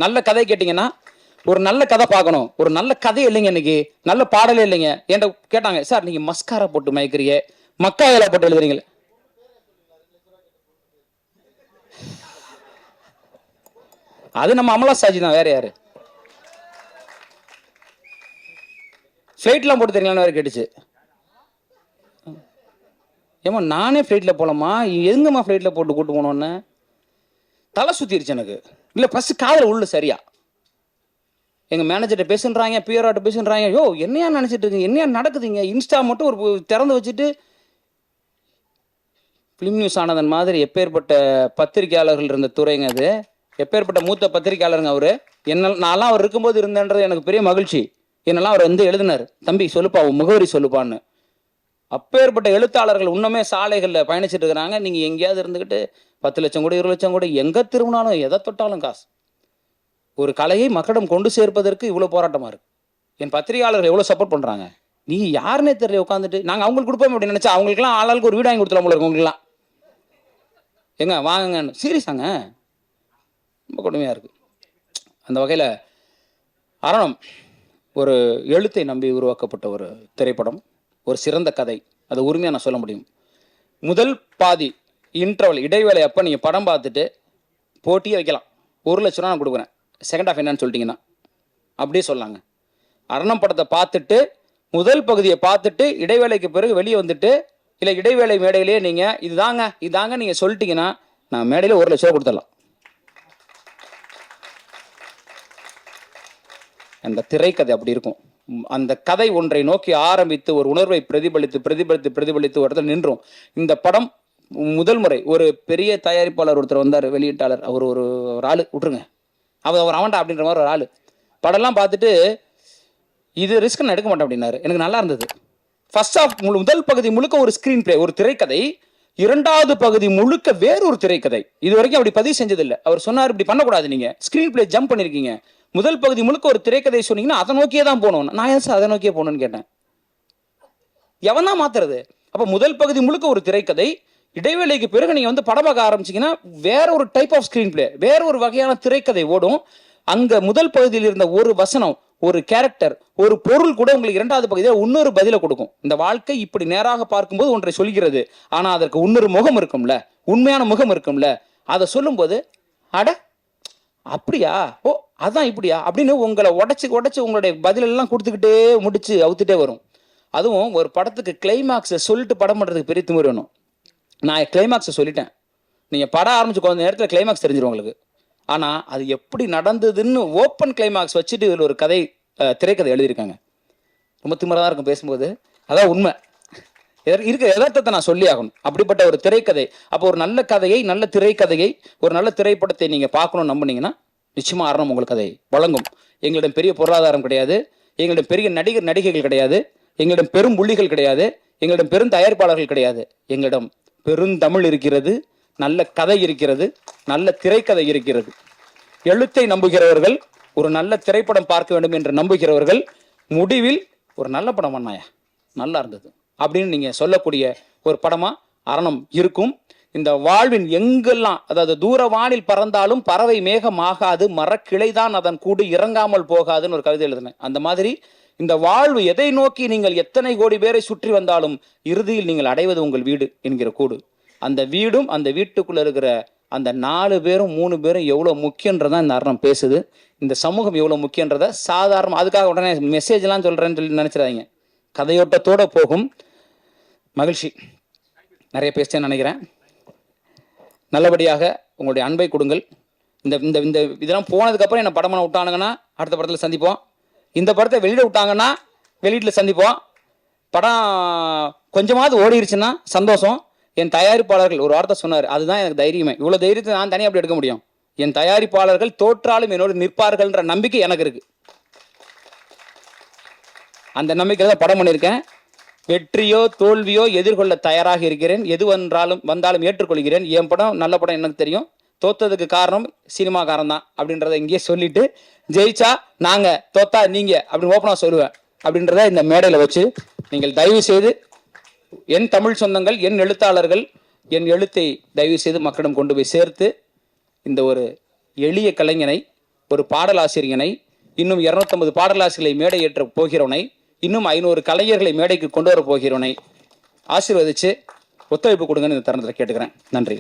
Speaker 12: நல்ல கதை கேட்டிங்கன்னா, ஒரு நல்ல கதை பார்க்கணும். ஒரு நல்ல கதை இல்லைங்க, இன்னைக்கு நல்ல பாடலே இல்லைங்க. என்கிட்ட கேட்டாங்க, சார் நீங்கள் மஸ்காரா போட்டு மயக்கிறீங்க, மக்காயில போட்டு எழுதுறீங்களே. அது நம்ம அமலா சாஜி தான், வேற யாரு? ஃப்ளைட்லாம் போட்டு தெரியுங்களான்னு வேற கேட்டுச்சு. ஏமா நானே ஃப்ளைட்டில் போகலாமா, எங்கம்மா ஃப்ளைட்டில் போட்டு கூட்டு போனோன்னு தலை சுற்றிருச்சு எனக்கு. இல்லை ஃபஸ்ட்டு காதில் உள்ள சரியா எங்கள் மேனேஜர்கிட்ட பேசுன்றாங்க, பிஆர்ஆர்ட்ட பேசுன்றாங்க. என்னையா நினச்சிட்டு இருக்கீங்க, என்னையா நடக்குதுங்க? இன்ஸ்டா மட்டும் ஒரு திறந்து வச்சுட்டு ஃபிலிம் நியூஸ் ஆனதன் மாதிரி எப்பேற்பட்ட பத்திரிகையாளர்கள் இருந்த துறைங்க அது. எப்பேற்பட்ட மூத்த பத்திரிகையாளருங்க அவர். நான்லாம் அவர் இருக்கும்போது இருந்தேன்றது எனக்கு பெரிய மகிழ்ச்சி. என்னெல்லாம் அவர் எழுதினார், தம்பி சொல்லுப்பா, முகவரி சொல்லுப்பான்னு. அப்பேற்பட்ட எழுத்தாளர்கள் இன்னுமே சாலைகளில் பயணிச்சுட்டு இருக்கிறாங்க. நீங்கள் எங்கேயாவது இருந்துக்கிட்டு 10 லட்சம் கூட 20 லட்சம் கூட எங்கே திரும்பினாலும் எதை தொட்டாலும் காசு. ஒரு கலையை மக்களிடம் கொண்டு சேர்ப்பதற்கு இவ்வளோ போராட்டமாக இருக்குது. என் பத்திரிகையாளர்கள் எவ்வளோ சப்போர்ட் பண்ணுறாங்க. நீ யாருன்னே தெரியல உட்காந்துட்டு நாங்கள் அவங்களுக்கு கொடுப்போம் அப்படின்னு நினச்சா அவங்களுக்குலாம் ஆளாளுக்கு ஒரு வீடு வாங்கி கொடுத்துலாம் போல இருக்கு. உங்களுக்குலாம் எங்க வாங்குங்கன்னு சீரியஸாங்க. கொடுமையாக இருக்குது. அந்த வகையில் அரணம் ஒரு எழுத்தை நம்பி உருவாக்கப்பட்ட ஒரு திரைப்படம், ஒரு சிறந்த கதை. அதை உரிமையாக நான் சொல்ல முடியும். முதல் பாதி இன்டர்வல் இடைவேளை அப்போ நீங்கள் படம் பார்த்துட்டு போட்டியே வைக்கலாம், 1 லட்ச ரூபா நான் கொடுக்குறேன், செகண்ட் ஹாஃப் என்னன்னு சொல்லிட்டீங்கன்னா அப்படியே சொல்லாங்க. அரணம் படத்தை பார்த்துட்டு முதல் பகுதியை பார்த்துட்டு இடைவேளைக்கு பிறகு வெளியே வந்துட்டு இல்லை இடைவேளை மேடையிலேயே நீங்கள் இதாங்க நீங்கள் சொல்லிட்டீங்கன்னா நான் மேடையில் 1 லட்ச ரூபா கொடுத்துடலாம். அந்த திரைக்கதை அப்படி இருக்கும். அந்த கதை ஒன்றை நோக்கி ஆரம்பித்து ஒரு உணர்வை பிரதிபலித்து ஒரு இடத்துல நின்றோம். இந்த படம் முதல் முறை ஒரு பெரிய தயாரிப்பாளர் ஒருத்தர் வந்தார், வெளியீட்டாளர். அவர் ஒரு ஆள் விட்டுருங்க, அவர் அவன்டா அப்படின்ற மாதிரி ஒரு ஆள். படம்லாம் பார்த்துட்டு இது ரிஸ்க் நான் எடுக்க மாட்டேன் அப்படின்னாரு. எனக்கு நல்லா இருந்தது. ஃபர்ஸ்ட் ஆஃப் முதல் பகுதி முழுக்க ஒரு ஸ்க்ரீன் பிளே, ஒரு திரைக்கதை. 2வது பகுதி முழுக்க வேறொரு திரைக்கதை. இது வரைக்கும் அப்படி பதிவு செஞ்சதில்லை. அவர் சொன்னார், இப்படி பண்ணக்கூடாது, நீங்கள் ஸ்க்ரீன் பிளே ஜம்ப் பண்ணியிருக்கீங்க, முதல் பகுதி முழுக்க ஒரு திரைக்கதை சொன்னீங்கன்னா அதை நோக்கியே தான் போகணும். நான் ஏன் சார் அதை நோக்கியே போகணும்னு கேட்டேன். எவன் தான் மாத்துறது? அப்போ முதல் பகுதி முழுக்க ஒரு திரைக்கதை, இடைவேளைக்கு பிறகு நீங்கள் வந்து படம் பார்க்க ஆரம்பிச்சிங்கன்னா வேற ஒரு டைப் ஆஃப் ஸ்க்ரீன் பிளே, வேற ஒரு வகையான திரைக்கதை ஓடும். அங்கே முதல் பகுதியில் இருந்த ஒரு வசனம், ஒரு கேரக்டர், ஒரு பொருள் கூட உங்களுக்கு 2வது பகுதியில் இன்னொரு பதிலை கொடுக்கும். இந்த வாழ்க்கை இப்படி நேராக பார்க்கும்போது ஒன்றை சொல்கிறது, ஆனால் அதற்கு இன்னொரு முகம் இருக்கும்ல, உண்மையான முகம் இருக்கும்ல. அதை சொல்லும்போது அட அப்படியா, ஓ அதான் இப்படியா அப்படின்னு உங்களை உடச்சி உங்களுடைய பதிலெல்லாம் கொடுத்துக்கிட்டே முடிச்சு அவுத்துட்டே வரும். அதுவும் ஒரு படத்துக்கு கிளைமாக்ஸை சொல்லிட்டு படம் பண்ணுறதுக்கு பெரிய திமிரு வேணும். நான் கிளைமாக்ஸை சொல்லிட்டேன், நீங்கள் படம் ஆரம்பிச்சு கொஞ்ச நேரத்தில் கிளைமாக்ஸ் தெரிஞ்சிடும் உங்களுக்கு. ஆனால் அது எப்படி நடந்ததுன்னு ஓப்பன் கிளைமாக்ஸ் வச்சுட்டு இதில் ஒரு திரைக்கதை எழுதியிருக்காங்க. ரொம்ப திமிராக தான் இருக்கும் பேசும்போது, அதான் உண்மை. இருக்கிற யதார்த்தத்தை நான் சொல்லி ஆகணும். அப்படிப்பட்ட ஒரு திரைக்கதை. அப்போ ஒரு நல்ல கதையை, நல்ல திரைக்கதையை, ஒரு நல்ல திரைப்படத்தை நீங்கள் பார்க்கணும்னு நம்பினீங்கன்னா நிச்சயமாக அரணம் உங்களுக்கு அதை வழங்கும். எங்களிடம் பெரிய பொருளாதாரம் கிடையாது, எங்களிடம் பெரிய நடிகைகள் கிடையாது, எங்களிடம் பெரும் புள்ளிகள் கிடையாது, எங்களிடம் பெரும் தயாரிப்பாளர்கள் கிடையாது. எங்களிடம் பெருந்தமிழ் இருக்கிறது, நல்ல கதை இருக்கிறது, நல்ல திரைக்கதை இருக்கிறது. எழுத்தை நம்புகிறவர்கள், ஒரு நல்ல திரைப்படம் பார்க்க வேண்டும் என்று நம்புகிறவர்கள், முடிவில் ஒரு நல்ல படம் பண்ணாயா, நல்லா இருந்தது அப்படின்னு நீங்கள் சொல்லக்கூடிய ஒரு படமாக அரணம் இருக்கும். இந்த வாழ்வின் எங்கெல்லாம், அதாவது தூர வானில் பறந்தாலும் பறவை மேகம் ஆகாது, மரக்கிளைதான் அதன் கூடு இறங்காமல் போகாதுன்னு ஒரு கவிதை எழுதினேன். அந்த மாதிரி இந்த வாழ்வு எதை நோக்கி நீங்கள் எத்தனை கோடி பேரை சுற்றி வந்தாலும் இறுதியில் நீங்கள் அடைவது உங்கள் வீடு என்கிற கூடு. அந்த வீடும் அந்த வீட்டுக்குள்ள இருக்கிற அந்த 4 பேரும் 3 பேரும் எவ்வளோ முக்கியன்றதான் இந்த அரணம் பேசுது. இந்த சமூகம் எவ்வளோ முக்கியன்றதை சாதாரண, அதுக்காக உடனே மெசேஜ்லாம் சொல்கிறேன்னு சொல்லி நினச்சிடாதீங்க. கதையோட்டத்தோடு போகும். மகிழ்ச்சி, நிறைய பேசிட்டேன்னு நினைக்கிறேன். நல்லபடியாக உங்களுடைய அன்பை கொடுங்கள். இந்த இந்த இந்த இதெல்லாம் போனதுக்கப்புறம் என்ன படம் பண்ண விட்டானுங்கன்னா அடுத்த படத்தில் சந்திப்போம். இந்த படத்தை வெளியிட விட்டாங்கன்னா வெளியீட்டில் சந்திப்போம். படம் கொஞ்சமாவது ஓடிடுச்சுன்னா சந்தோஷம். என் தயாரிப்பாளர்கள் ஒரு வார்த்தை சொன்னார், அதுதான் எனக்கு தைரியமே. இவ்வளோ தைரியத்தை நான் தனியாக அப்படி எடுக்க முடியும். என் தயாரிப்பாளர்கள் தோற்றாலும் என்னோடு நிற்பார்கள்ன்ற நம்பிக்கை எனக்கு இருக்கு. அந்த நம்பிக்கை தான் படம் பண்ணியிருக்கேன். வெற்றியோ தோல்வியோ எதிர்கொள்ள தயாராக இருக்கிறேன். எது வந்தாலும் ஏற்றுக்கொள்கிறேன். என் படம் நல்ல படம் எனக்கு தெரியும். தோத்ததுக்கு காரணம் சினிமாக்காரன் தான் அப்படின்றத இங்கேயே சொல்லிட்டு, ஜெயிச்சா நாங்க, தோத்தா நீங்க அப்படின்னு ஓப்பனாக சொல்லுவேன் அப்படின்றத இந்த மேடையில் வச்சு நீங்கள் தயவு செய்து என் தமிழ் சொந்தங்கள், என் எழுத்தாளர்கள், என் எழுத்தை தயவு செய்து மக்களிடம் கொண்டு போய் சேர்த்து இந்த ஒரு எளிய கலைஞனை, ஒரு பாடலாசிரியனை, இன்னும் 250 பாடலாசிரியர்களை மேடை ஏற்ற போகிறவனை, இன்னும் 500 கலைஞர்களை மேடைக்கு கொண்டு வர போகிறவனை ஆசீர்வதித்து ஒத்துழைப்பு கொடுங்கன்னு இந்த தருணத்தில் கேட்டுக்கிறேன். நன்றி.